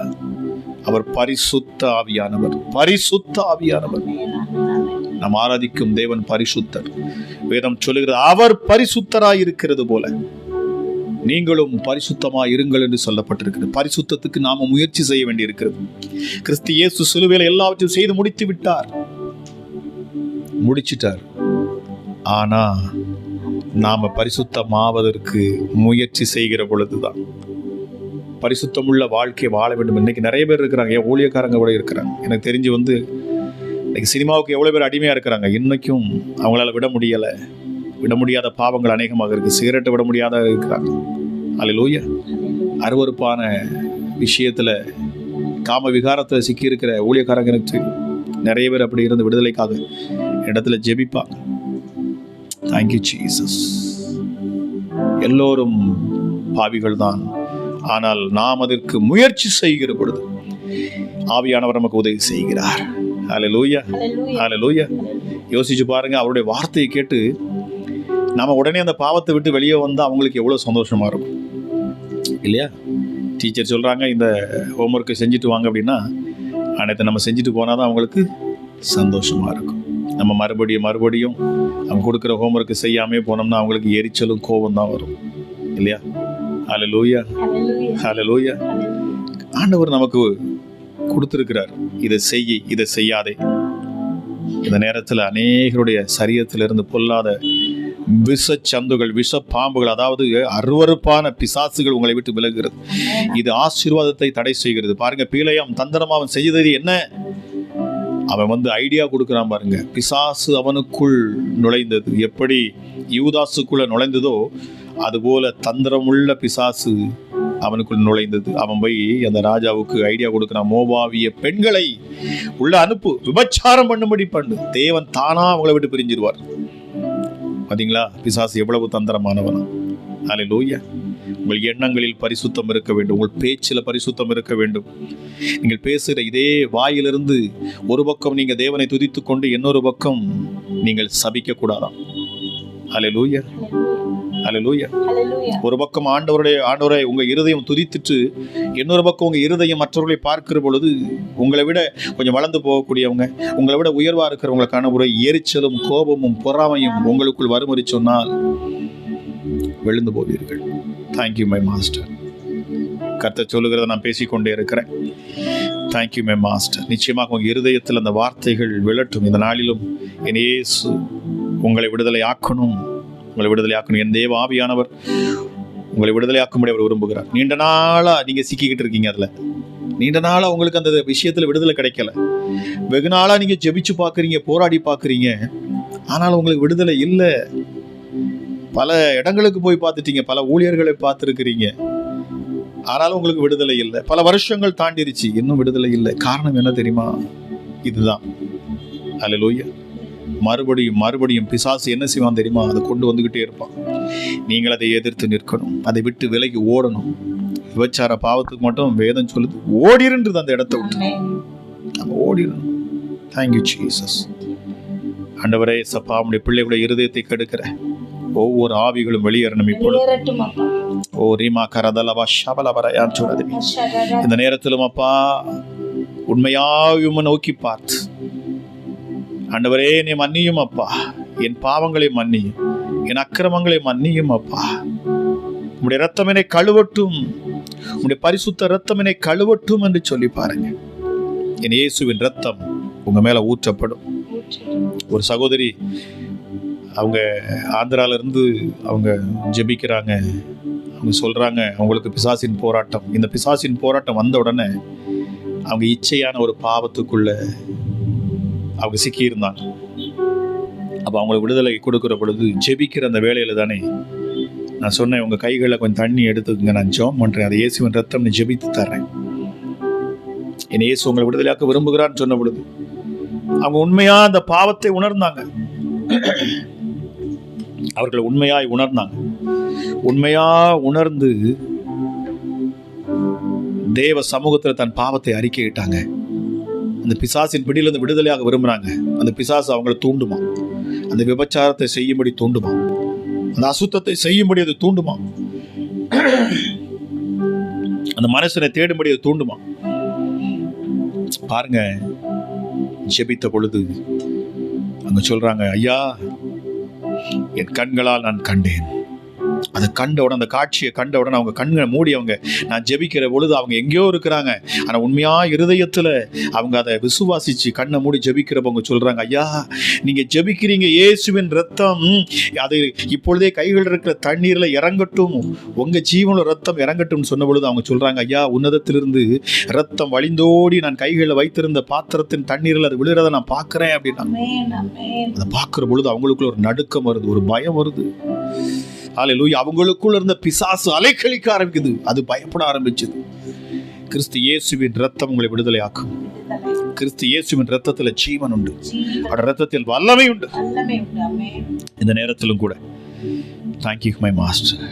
அவர் பரிசுத்த ஆவியானவர், பரிசுத்த ஆவியானவர். நாம் ஆராதிக்கும் தேவன் பரிசுத்தர். வேதம் சொல்லுகிறது, அவர் பரிசுத்தராய் இருக்கிறது போல நீங்களும் பரிசுத்தமாய் இருங்கள் என்று சொல்லப்பட்டிருக்கிறது. பரிசுத்தத்துக்கு நாம முயற்சி செய்ய வேண்டி இருக்கிறது. கிறிஸ்து இயேசு சிலுவையில் எல்லாவற்றையும் செய்து முடித்து விட்டார், முடிச்சிட்டார். ஆனா நாம பரிசுத்தமாவதற்கு முயற்சி செய்கிற பொழுதுதான் பரிசுத்தமுள்ள வாழ்க்கையை வாழ வேண்டும். இன்னைக்கு நிறைய பேர் இருக்கிறாங்க, என் ஊழியக்காரங்க கூட இருக்கிறாங்க. எனக்கு தெரிஞ்சு வந்து இன்னைக்கு சினிமாவுக்கு எவ்வளோ பேர் அடிமையாக இருக்கிறாங்க. இன்னைக்கும் அவங்களால விட முடியாத பாவங்கள் அநேகமாக இருக்குது. சிகரெட்டை விட முடியாத இருக்கிறாங்க. ஹல்லேலூயா. அருவருப்பான விஷயத்தில், காம விகாரத்தில் சிக்கி இருக்கிற ஊழியக்காரங்க எனக்கு தெரியும். நிறைய பேர் அப்படி இருந்து விடுதலைக்காக இடத்துல ஜெபிப்பாங்க. Thank you Jesus. எல்லோரும் பாவிகள் தான், ஆனால் நாம் அதற்கு முயற்சி செய்கிற பொழுது ஆவியானவர் நமக்கு உதவி செய்கிறார். ஹல்லேலூயா, ஹல்லேலூயா. யோசிச்சு பாருங்க, அவருடைய வார்த்தையை கேட்டு நாம உடனே அந்த பாவத்தை விட்டு வெளியே வந்தால் அவங்களுக்கு எவ்வளோ சந்தோஷமா இருக்கும் இல்லையா? டீச்சர் சொல்றாங்க, இந்த ஹோம்ஒர்க்கை செஞ்சுட்டு வாங்க அப்படின்னா, அனைத்தை நம்ம செஞ்சுட்டு போனால் தான் அவங்களுக்கு சந்தோஷமா இருக்கும். நம்ம மறுபடியும் அவங்க கொடுக்குற ஹோம்ஒர்க்கு செய்யாமே போனோம்னா அவங்களுக்கு எரிச்சலும் கோபம் தான் வரும் இல்லையா? ஹல்லேலூயா, ஹல்லேலூயா. ஆண்டவர் நமக்கு கொடுத்திருக்கிறார், இதை செய், இதை செய்யாதே. இந்த நேரத்தில் அநேகருடைய சரீரத்திலிருந்து பொல்லாத விஷ சந்துகள், விஷ பாம்புகள், அதாவது அருவருப்பான பிசாசுகள் உங்களை விட்டு விலகுகிறது. இது ஆசீர்வாதத்தை தடை செய்கிறது. பாருங்க, பிலேயாம் தந்திரமா அவன் செய்தது என்ன? அவன் வந்து ஐடியா கொடுக்குறான் பாருங்க. பிசாசு அவனுக்குள் நுழைந்தது. எப்படி யூதாசுக்குள்ள நுழைந்ததோ அதுபோல தந்திரமுள்ள பிசாசு அவனுக்குள் நுழைந்தது. அவன் போய் அந்த ராஜாவுக்கு ஐடியா கொடுக்கிறான், மோவாவிய பெண்களை உள்ள அனுப்பு, விபச்சாரம் பண்ணும்படி பண்ணு, தேவன் தானா அவங்களை விட்டு பிரிஞ்சிருவார். பாத்தீங்களா பிசாசு எவ்வளவு தந்திரமானவனா. அல்லேலூயா. உங்கள் எண்ணங்களில் பரிசுத்தம் இருக்க வேண்டும், உங்கள் பேச்சில் பரிசுத்தம் இருக்க வேண்டும். நீங்கள் பேசுகிற இதே வாயிலிருந்து ஒரு பக்கம் நீங்கள் தேவனை துதித்து கொண்டு இன்னொரு பக்கம் நீங்கள் சபிக்க கூடாதாம். அல்லேலூயா, அல்லேலூயா. ஒரு பக்கம் ஆண்டவரை உங்க இருதயம் துதித்துட்டு இன்னொரு பக்கம் உங்க இருதயம் மற்றவர்களை பார்க்கிற பொழுது உங்களை விட கொஞ்சம் வளர்ந்து போகக்கூடியவங்க, உங்களை விட உயர்வா இருக்கிறவங்களுக்கான ஒரு எரிச்சலும் கோபமும் பொறாமையும் உங்களுக்குள் வருமுறை சொன்னால் விழுந்து போவீர்கள். Thank you my master. கர்த்தர் சொல்லுகிறத நான் பேசிக்கொண்டே இருக்கிறேன். Thank you my master. நிச்சயமாக உங்கள் இருதயத்தில் அந்த வார்த்தைகள் விழட்டும். இந்த நாளிலும் என் இயேசு உங்களை விடுதலை ஆக்கணும், உங்களை விடுதலை ஆக்கணும். என் தேவ ஆவியானவர் உங்களை விடுதலை ஆக்கும்படி அவர் விரும்புகிறார். நீண்ட நாளா நீங்க சிக்கிக்கிட்டு இருக்கீங்க, அதுல நீண்ட நாளா உங்களுக்கு அந்த விஷயத்துல விடுதலை கிடைக்கல. வெகு நாளா நீங்க ஜெபிச்சு பார்க்குறீங்க, போராடி பார்க்குறீங்க, ஆனால் உங்களுக்கு விடுதலை இல்லை. பல இடங்களுக்கு போய் பார்த்துட்டீங்க, பல ஊழியர்களை பார்த்துருக்கிறீங்க, ஆனாலும் உங்களுக்கு விடுதலை இல்லை. பல வருஷங்கள் தாண்டிருச்சு, இன்னும் விடுதலை இல்லை. காரணம் என்ன தெரியுமா? இதுதான். அல்லேலூயா. மறுபடியும் மறுபடியும் பிசாசு என்ன செய்வான் தெரியுமா? அதை கொண்டு வந்துகிட்டே இருப்பான். நீங்கள் அதை எதிர்த்து நிற்கணும், அதை விட்டு விலகி ஓடணும். விபச்சார பாவத்துக்கு மட்டும் வேதம் சொல்லுது, ஓடிருன்றது அந்த இடத்தை விட்டு நம்ம ஓடிடணும். Thank you Jesus. ஆண்டவரே சப்பா, உம்முடைய பிள்ளைகளுடைய இருதயத்தை கெடுக்கிற ஒவ்வொரு ஆவிகளும் வெளியேறணும் இப்பொழுது. ஓ ரீமா கரதலவா ஷபலவரையான் சொல்றது. இந்த நேரத்திலும் அப்பா உண்மையாக நோக்கி பார்த்து, ஆண்டவரே என்னை மன்னியும் அப்பா, என் பாவங்களை மன்னியும், என் அக்கிரமங்களை மன்னியும் அப்பா. உம்முடைய ரத்தம் என்னை கழுவட்டும், உம்முடைய பரிசுத்த ரத்தம் என்னை கழுவட்டும் என்று சொல்லி பாருங்க. என் இயேசுவின் ரத்தம் உங்க மேல ஊற்றப்படும். ஒரு சகோதரி அவங்க ஆந்திரால இருந்து அவங்க ஜெபிக்கிறாங்க. அவங்க சொல்றாங்க அவங்களுக்கு பிசாசின் போராட்டம். இந்த பிசாசின் போராட்டம் வந்த உடனே அவங்க இச்சையான ஒரு பாவத்துக்குள்ள அவங்க சிக்கியிருந்தாங்க. அப்போ அவங்களுக்கு விடுதலை கொடுக்குற பொழுது ஜெபிக்கிற அந்த வேலையில தானே நான் சொன்னேன், உங்க கைகளில் கொஞ்சம் தண்ணி எடுத்துக்கங்க, நான் ஜெபம் பண்றேன், அது இயேசுவின் ரத்தம் நீ ஜெபித்து தர்றேன், என் இயேசு உங்களை விடுதலையாக்க விரும்புகிறான்னு சொன்ன பொழுது அவங்க உண்மையா அந்த பாவத்தை உணர்ந்தாங்க. அவர்கள் உண்மையாய் உணர்ந்தாங்க. உண்மையா உணர்ந்து தேவ சமூகத்தில் தன் பாவத்தை அறிக்கையிட்டாங்க. அந்த பிசாசின் பிடியிலிருந்து விடுதலையாக விரும்புறாங்க. அந்த பிசாசு அவங்களை தூண்டுமா, அந்த விபச்சாரத்தை செய்யும்படி தூண்டுமா, அந்த அசுத்தத்தை செய்யும்படி அது தூண்டுமா, அந்த மனுஷனை தேடும்படி அது தூண்டுமா. பாருங்க, ஜெபித்த பொழுது அங்க சொல்றாங்க, ஐயா என் கண்களால் நான் கண்டேன். அதை கண்டவுடன், அந்த காட்சியை கண்டவுடன் அவங்க கண்களை மூடி அவங்க நான் ஜெபிக்கிற பொழுது அவங்க எங்கேயோ இருக்கிறாங்க, ஆனால் உண்மையா இருதயத்தில் அவங்க அதை விசுவாசிச்சு கண்ணை மூடி ஜெபிக்கிறவங்க சொல்றாங்க, ஐயா நீங்க ஜெபிக்கிறீங்க, இயேசுவின் ரத்தம் அது இப்பொழுதே கைகள் இருக்கிற தண்ணீர்ல இறங்கட்டும், உங்க ஜீவன ரத்தம் இறங்கட்டும் சொன்ன பொழுது அவங்க சொல்றாங்க, ஐயா உன்னதத்திலிருந்து ரத்தம் வழிந்தோடி நான் கைகளில் வைத்திருந்த பாத்திரத்தின் தண்ணீரில் அது விழுறதை நான் பார்க்கிறேன் அப்படின்னா. அதை பார்க்கிற பொழுது அவங்களுக்குள்ள ஒரு நடுக்கம் வருது, ஒரு பயம் வருது. அல்லேலூயா. அவங்களுக்குள்ள இருந்த பிசாசு அலைக்கழிக்க ஆரம்பிக்குது, அது பயப்பட ஆரம்பிச்சது. கிறிஸ்து இயேசுவின் ரத்தம் உங்களை விடுதலை ஆக்கும். கிறிஸ்து இயேசுவின் ரத்தத்தில் ஜீவன் உண்டு, அவருடைய ரத்தத்தில் வல்லமை உண்டு. இந்த நேரத்திலும் கூட தேங்க்யூ மை மாஸ்டர்.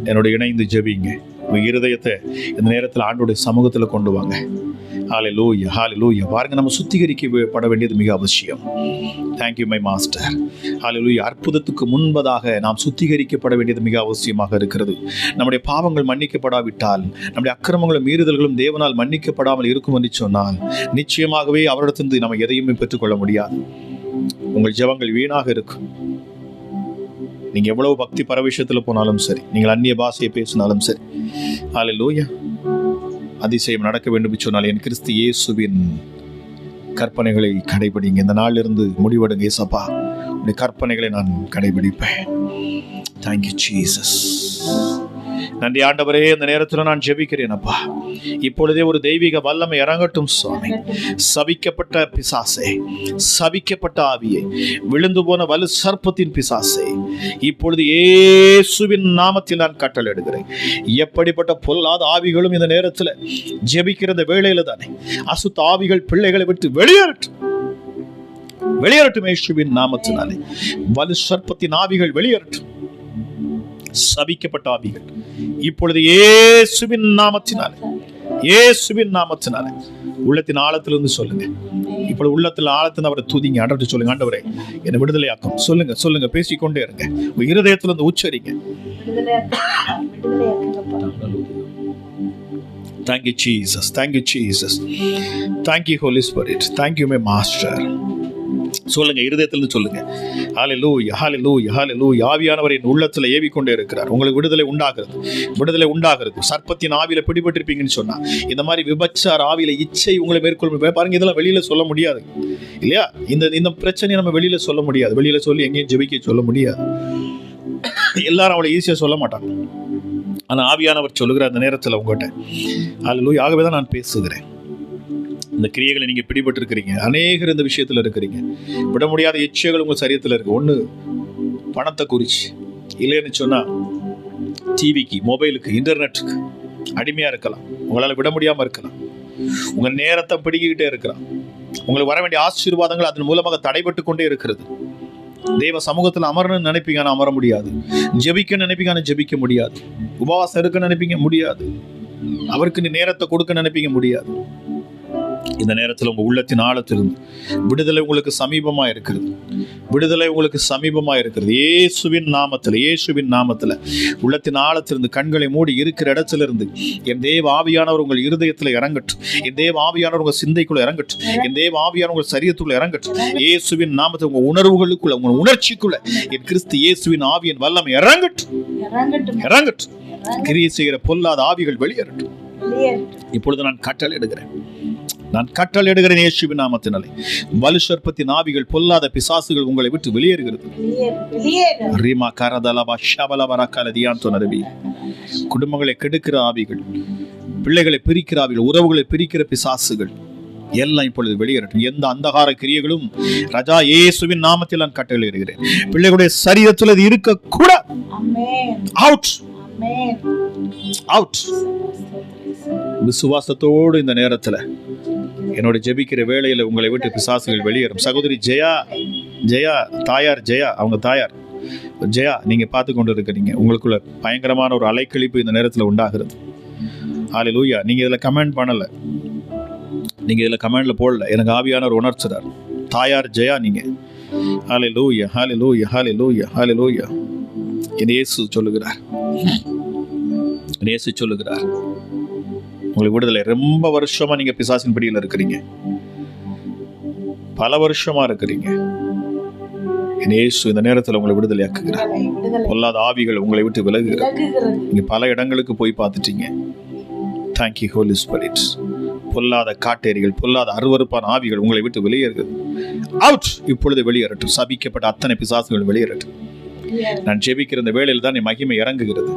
என்னோட இணைந்து ஜெபிங்க. உங்க இருதயத்தை இந்த நேரத்தில் ஆண்டோடைய சமூகத்தில் கொண்டு வாங்க. ஹல்லேலூயா, ஹல்லேலூயா. பாருங்க, நம்ம சுத்திகரிக்கப்பட வேண்டியது மிக அவசியம். Thank you my master. ஹல்லேலூயா. அற்புதத்துக்கு முன்பதாக நாம் சுத்திகரிக்கப்பட வேண்டியது மிக அவசியமாக இருக்கிறது. நம்முடைய பாவங்கள் மன்னிக்கப்படாவிட்டால், நம்முடைய அக்கிரமங்களும் மீறுதல்களும் தேவனால் மன்னிக்கப்படாமல் இருக்கும் என்று சொன்னால் நிச்சயமாகவே அவரிடத்திலிருந்து நம்ம எதையுமே பெற்றுக்கொள்ள முடியாது. உங்கள் ஜெபங்கள் வீணாக இருக்கும். நீங்க எவ்வளவு பக்தி பரவசத்தில் போனாலும் சரி, நீங்கள் அந்நிய பாஷையை பேசினாலும் சரி, ஹல்லேலூயா, அதிசயம் நடக்க வேண்டும் என்று சொன்னால் என் கிறிஸ்து இயேசுவின் கற்பனைகளை கடைபிடிங்க. இந்த நாளிலிருந்து முடிவெடுங்க. ஏசப்பா, உடைய கற்பனைகளை நான் கடைபிடிப்பேன். Thank you Jesus. நன்றி ஆண்டவரே. இந்த நேரத்தில் நான் ஜெபிக்கிறேன் அப்பா, இப்பொழுதே ஒரு தெய்வீக வல்லமை இறங்கட்டும் சுவாமி. சபிக்கப்பட்ட பிசாசே, சபிக்கப்பட்ட ஆவியே, விழுந்து போன வலு சர்ப்பத்தின் பிசாசே, இப்பொழுது இயேசுவின் நாமத்தில் நான் கட்டளையிடுகிறேன். எப்படிப்பட்ட பொல்லாத ஆவிகளும் இந்த நேரத்தில் ஜெபிக்கிற இந்த வேளையில தானே அசுத்த ஆவிகள் பிள்ளைகளை விட்டு வெளியேறட்டும், வெளியேறட்டும். இயேசுவின் நாமத்தினாலே வலு சர்ப்பத்தின் ஆவிகள் வெளியேறட்டும். சபிக்கப்பட்ட ஆவிகள் இப்பொழுது இயேசுவின் நாமத்தினாலே, இயேசுவின் நாமத்தினாலே உள்ளத்தின் ஆழத்திலிருந்து சொல்லுங்க. இப்பொழுது உள்ளத்தில் ஆழத்தில் அவரை துதிங்க, ஆண்டவரை சொல்லுங்க, ஆண்டவரே என்னை விடுதலையாக்கும். சொல்லுங்க, சொல்லுங்க, பேசிக்கொண்டே இருங்க. இருதயத்திலிருந்து உச்சரிங்க. Thank you Jesus, thank you Jesus, thank you Holy Spirit, thank you my master. சொல்லுங்க, இருதயத்திலிருந்து சொல்லுங்க. ஹல்லேலூயா, ஹல்லேலூயா, ஹல்லேலூயா. ஆவியானவர் என் உள்ளத்தில் ஏவிக்கொண்டே இருக்கிறார். உங்களுக்கு விடுதலை உண்டாகிறது, விடுதலை உண்டாகிறது. சர்ப்பத்தின் ஆவியில பிடிபட்டிருப்பீங்கன்னு சொன்னா, இந்த மாதிரி விபச்சார ஆவியில இச்சை உங்களை மேற்கொள்ள பாருங்க. இதெல்லாம் வெளியில சொல்ல முடியாது இல்லையா? இந்த பிரச்சனையை நம்ம வெளியில சொல்ல முடியாது. வெளியில சொல்லி எங்கேயும் ஜெபிக்க சொல்ல முடியாது. எல்லாரும் அவளை ஈஸியா சொல்ல மாட்டாங்க. ஆனா ஆவியானவர் சொல்லுகிற அந்த நேரத்தில் உங்கள்கிட்ட ஹல்லேலூயா. ஆகவே தான் நான் பேசுகிறேன். இந்த கிரியைகளை நீங்க பிடிபட்டு இருக்கிறீங்க. அநேகர் இந்த விஷயத்துல இருக்கிறீங்க. விட முடியாத இச்சைகள் உங்க சரீரத்தில் இருக்கு. ஒண்ணு பணத்தை குறிச்சு, இல்லைன்னு சொன்னா டிவிக்கு, மொபைலுக்கு, இன்டர்நெட்டுக்கு அடிமையா இருக்கலாம். உங்களால விட முடியாம இருக்கலாம். உங்க நேரத்தை பிடிக்கிட்டே இருக்கலாம். உங்களுக்கு வர வேண்டிய ஆசீர்வாதங்கள் அதன் மூலமாக தடைபட்டு கொண்டே இருக்கிறது. தேவ சமூகத்தில் அமரணும்னு நினைப்பீங்க, ஆனால் அமர முடியாது. ஜெபிக்க நினைப்பீங்க, ஆனால் ஜெபிக்க முடியாது. உபவாசம் இருக்க நினைப்பீங்க, முடியாது. அவருக்கு நீ நேரத்தை கொடுக்க நினைப்பீங்க, முடியாது. இந்த நேரத்தில் உங்க உள்ளத்தின் ஆழத்திலிருந்து விடுதலை உங்களுக்கு சமீபமா இருக்கிறது. விடுதலை உங்களுக்கு சமீபமா இருக்கிறது. இயேசுவின் நாமத்தில், இயேசுவின் நாமத்தில் உள்ளத்தின் ஆழத்திலிருந்து கண்களை மூடி இருக்கிற இடத்திலிருந்து என் தேவ ஆவியானவர் உங்கள் இருதயத்தில் இறங்கட்டும். என் தேவ ஆவியானவர் உங்கள் சிந்தைக்குள்ள இறங்கட்டும். என் தேவ ஆவியானவர் உங்கள் சரீரத்துக்குள்ள இறங்கட்டும். இயேசுவின் நாமத்தில் உங்க உணர்வுகளுக்குள்ள, உங்கள் உணர்ச்சிக்குள்ள என் கிறிஸ்து இயேசுவின் ஆவியின் வல்லமை இறங்கட்டும், இறங்கட்டும். கிரியை செய்கிற பொல்லாத ஆவிகள் வெளியேறட்டும். இப்பொழுது நான் கட்டளையிடுகிறேன், நான் கட்டளையிடுகிறேன் இயேசுவின் நாமத்தினாலே. வலு சர்ப்பத்தின் ஆவிகள், பொல்லாத பிசாசுகள் உங்களை விட்டு வெளியேறுகிறது. ரீமா கரதலபா ஷபலபரா கலதியான் நரவி. குடும்பங்களை கெடுக்கிற ஆவிகள், பிள்ளைகளை பிரிக்கிற ஆவிகள், உறவுகளை பிரிக்கிற பிசாசுகள் எல்லாம் இப்பொழுது வெளியேறட்டும். எந்த அந்தகார கிரியைகளும் ராஜா இயேசுவின் நாமத்தில் நான் கட்டளையிடுகிறேன். பிள்ளைகளுடைய சரீரத்தில் அது இருக்கக்கூடாது. Out, out. விசுவாசத்தோடு இந்த நேரத்தில் என்னோட ஜெபிக்கிற வேளையில் உங்களை விட்டு பிசாசுகள் வெளியேறும். சகோதரி ஜெயா, ஜெயா தாயார், ஜெயா அவங்க தாயார் ஜெயா, நீங்க பார்த்து கொண்டு இருக்கிறீங்க. உங்களுக்குள்ள பயங்கரமான ஒரு அலைக்கழிப்பு இந்த நேரத்தில் உண்டாகிறது. ஹல்லேலூயா. நீங்க இதில் கமெண்ட் பண்ணல, நீங்க இதில் கமெண்ட்ல போடல, எனக்கு ஆவியானவர் உணர்த்துறார். தாயார் ஜெயா நீங்க. ஹல்லேலூயா, ஹல்லேலூயா, ஹல்லேலூயா, ஹல்லேலூயா. இயேசு சொல்லுகிறார், இயேசு சொல்லுகிறார் உங்களுக்கு விடுதலை. ரொம்ப வருஷமா நீங்க பிசாசின் பிடியில் இருக்கிறீங்க, பல வருஷமா இருக்கிறீங்க. இயேசு இந்த நேரத்தில் உங்களை விடுதலை ஆக்குகிறார். பொல்லாத ஆவிகள் உங்களை விட்டு விலகுகிறது. நீங்க பல இடங்களுக்கு போய் பார்த்துட்டீங்க. Thank you Holy Spirit. பொல்லாத காட்டேரிகள், பொல்லாத அருவருப்பான ஆவிகள் உங்களை விட்டு வெளியேறுகிறது. அவுட். இப்பொழுது வெளியேறட்டும். சபிக்கப்பட்ட அத்தனை பிசாசுகள் வெளியேறட்டும். நான் ஜெபிக்கிற இந்த வேளையில் தான் என் மகிமை இறங்குகிறது.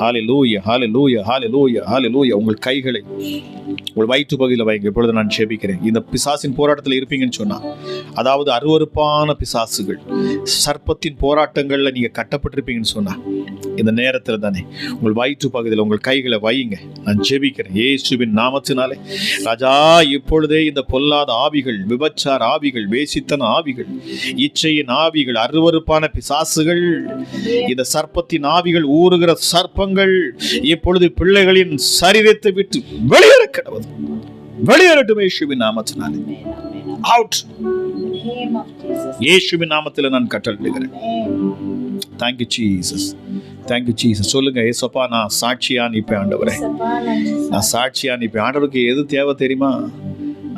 ஹல்லேலூயா, ஹல்லேலூயா, ஹல்லேலூயா, ஹல்லேலூயா. உங்கள் கைகளை உங்கள் வயிற்று பகுதியில் வைங்க. இப்பொழுது நான் ஜெபிக்கிறேன். இந்த பிசாசின் போராட்டத்தில் இருப்பீங்கன்னு சொன்னா, அதாவது அருவருப்பான பிசாசுகள், சர்ப்பத்தின் போராட்டங்கள்ல நீங்க கட்டப்பட்டிருப்பீங்கன்னு சொன்னா, இந்த நேரத்தில் தானே உங்கள் வயிற்று பகுதியில் உங்கள் கைகளை வையுங்க. நான் ஜெபிக்கிறேன் இயேசுவின் நாமத்தினாலே. ராஜா, இப்பொழுதே இந்த பொல்லாத ஆவிகள், விபச்சார ஆவிகள், வேசித்தன ஆவிகள், இச்சையின் ஆவிகள், அருவருப்பான பிசாசுகள், இந்த சர்ப்பத்தின் ஆவிகள், ஊறுகிற சர்ப்பங்கள் இப்பொழுது பிள்ளைகளின் சரீரத்தை விட்டு வெளியேற கடவுள், வெளியேறட்டும் இயேசுவின் நாமத்தினாலே. அவுட். இயேசுவின் நாமத்தில் நான் கட்டளையிடுகிறேன். Thank you Jesus, thank you Jesus. சொல்லுங்க, ஏசப்பா நான் சாட்சியா நிப்பேன் ஆண்டவரே, நான் சாட்சியா நிப்பேன். ஆண்டவருக்கு எது தேவை தெரியுமா?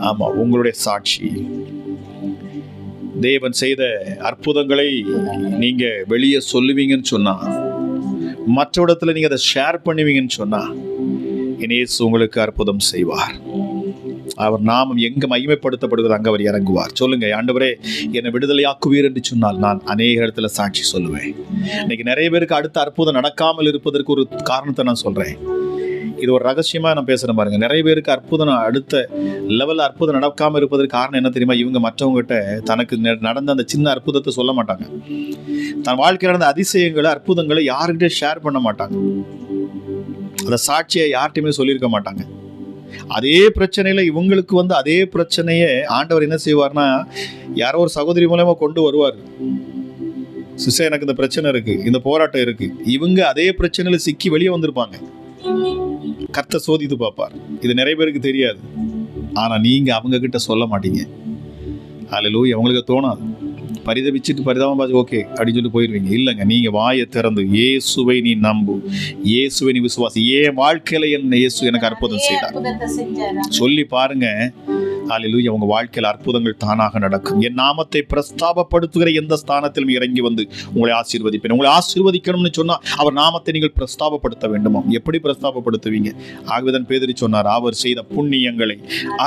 ஆமா, உங்களுடைய சாட்சி. தேவன் செய்த அற்புதங்களை நீங்க வெளியே சொல்லுவீங்கன்னு சொன்னா, மற்ற இடத்துல நீங்க அதை ஷேர் பண்ணுவீங்கன்னு சொன்னா, இயேசு உங்களுக்கு அற்புதம் செய்வார். அவர் நாமம் எங்க மகிமைப்படுத்தப்படுகிறது அங்க அவர் இறங்குவார். சொல்லுங்க, ஆண்டவரே என்னை விடுதலையாக்குவீர் என்று சொன்னால் நான் அநேக இடத்துல சாட்சி சொல்லுவேன். இன்னைக்கு நிறைய பேருக்கு அடுத்த அற்புதம் நடக்காமல் இருப்பதற்கு ஒரு காரணத்தை நான் சொல்றேன். இது ஒரு ரகசியமா நான் பேசுறேன் பாருங்க. நிறைய பேருக்கு அற்புதம் அடுத்த லெவல்ல அற்புதம் நடக்காம இருப்பதற்கு காரணம் என்ன தெரியுமா? இவங்க மற்றவங்ககிட்ட தனக்கு நடந்த அந்த சின்ன அற்புதத்தை சொல்ல மாட்டாங்க. தன் வாழ்க்கையில் நடந்த அதிசயங்களை, அற்புதங்களை யாருக்கிட்டே ஷேர் பண்ண மாட்டாங்க. அந்த சாட்சியை யார்கிட்டையுமே சொல்லியிருக்க மாட்டாங்க. அதே பிரச்சனையில இவங்களுக்கு அதே பிரச்சனையை ஆண்டவர் என்ன செய்வார்னா, யாரோ ஒரு சகோதரி மூலமா கொண்டு வருவார். சிஸ்டர், எனக்கு இந்த பிரச்சனை இருக்கு, இந்த போராட்டம் இருக்கு. இவங்க அதே பிரச்சனையில சிக்கி வெளியே வந்திருப்பாங்க. கர்த்தர் சோதித்து பார்ப்பார். இது நிறைய பேருக்கு தெரியாது. ஆனா நீங்க அவங்க கிட்ட சொல்ல மாட்டீங்க. ஹல்லேலூயா. அவங்களுக்கு தோணாது. பரிதபிச்சுட்டு பரிதாபம் பார்த்து ஓகே அப்படின்னு சொல்லி போயிடுவீங்க. இல்லைங்க, நீங்க வாயை திறந்து இயேசுவை நீ நம்பு, இயேசுவை நீ விசுவாசி. ஏன் வாழ்க்கையில என்ன இயேசு எனக்கு அற்புதம் செய்தார் சொல்லி பாருங்க. ஹல்லேலூயா. உங்க வாழ்க்கையில் அற்புதங்கள் தானாக நடக்கும். என் நாமத்தை பிரஸ்தாபப்படுத்துகிற எந்த ஸ்தானத்திலும் இறங்கி வந்து உங்களை ஆசீர்வதிப்பேன். உங்களை ஆசீர்வதிக்கணும்னு சொன்னா அவர் நாமத்தை நீங்கள் பிரஸ்தாபப்படுத்த வேண்டுமா? எப்படி பிரஸ்தாபப்படுத்துவீங்க? ஆகவேதான் பேதுரு சொன்னார், அவர் செய்த புண்ணியங்களை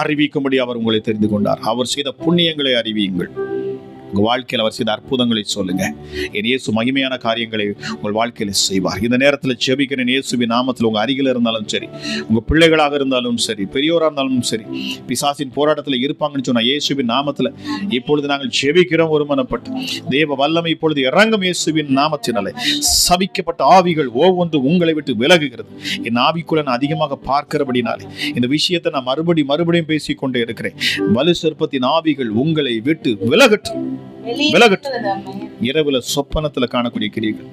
அறிவிக்கும்படி அவர் உங்களை தெரிந்து கொண்டார். அவர் செய்த புண்ணியங்களை அறிவியுங்கள். உங்கள் வாழ்க்கையில் அவர் செய்த அற்புதங்களை சொல்லுங்க. என் இயேசு மகிமையான காரியங்களை உங்கள் வாழ்க்கையில் செய்வார். இந்த நேரத்தில் ஜெபிக்கிறேன் இயேசுவின் நாமத்தில். உங்கள் அருகில் இருந்தாலும் சரி, உங்கள் பிள்ளைகளாக இருந்தாலும் சரி, பெரியோராக இருந்தாலும் சரி, பிசாசின் போராட்டத்தில் இருப்பாங்கன்னு சொன்னால் இயேசுவின் நாமத்தில் இப்பொழுது நாங்கள் ஜெபிக்கிறோம். ஒருமனப்பட்டு தேவ வல்லமை இப்பொழுது இறங்கும் இயேசுவின் நாமத்தினாலே. சபிக்கப்பட்ட ஆவிகள் ஒவ்வொன்று உங்களை விட்டு விலகுகிறது. என் ஆவிக்குள்ள நான் அதிகமாக பார்க்கிறபடினாலே இந்த விஷயத்தை நான் மறுபடியும் பேசிக்கொண்டே இருக்கிறேன். வலு சர்ப்பத்தின் ஆவிகள் உங்களை விட்டு விலகட்டும். இரவுல சொப்பனத்துல காணக்கூடிய கிரியைகள்.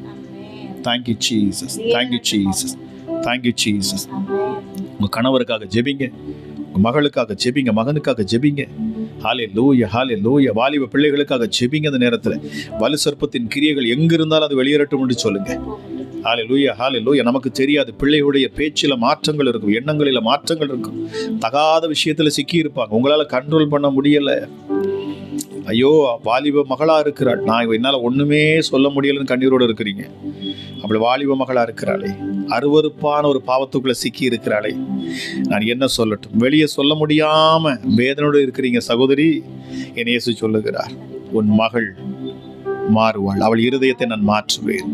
Thank you Jesus. Thank you Jesus. Thank you Jesus. உங்க கணவருக்காக ஜெபிங்க, உங்க மகளுக்காக ஜெபிங்க, மகனுக்காக ஜெபிங்க. ஹல்லேலூயா, ஹல்லேலூயா. வாலிப பிள்ளைகளுக்காக ஜெபிங்க. அந்த நேரத்துல வலு சர்ப்பத்தின் கிரியைகள் எங்க இருந்தாலும் அது வெளியேறட்டும் என்று சொல்லுங்க. ஹல்லேலூயா, ஹல்லேலூயா. நமக்கு தெரியாது, பிள்ளைகளுடைய பேச்சில மாற்றங்கள் இருக்கும், எண்ணங்களில மாற்றங்கள் இருக்கும். தகாத விஷயத்துல சிக்கி இருப்பாங்க. உங்களால கண்ட்ரோல் பண்ண முடியல. ஐயோ, வாலிப மகளா இருக்கிறாள், நான் என்னால் ஒண்ணுமே சொல்ல முடியலன்னு கண்ணீரோடு இருக்கிறீங்க. அப்படி வாலிப மகளா இருக்கிறாளே, அருவருப்பான ஒரு பாவத்துக்குள்ள சிக்கி இருக்கிறாளே, நான் என்ன சொல்லட்டும்? வெளியே சொல்ல முடியாம வேதனோடு இருக்கிறீங்க சகோதரி. என் இயேசு சொல்லுகிறார், உன் மகள் மாறுவாள், அவள் இருதயத்தை நான் மாற்றுவேன்.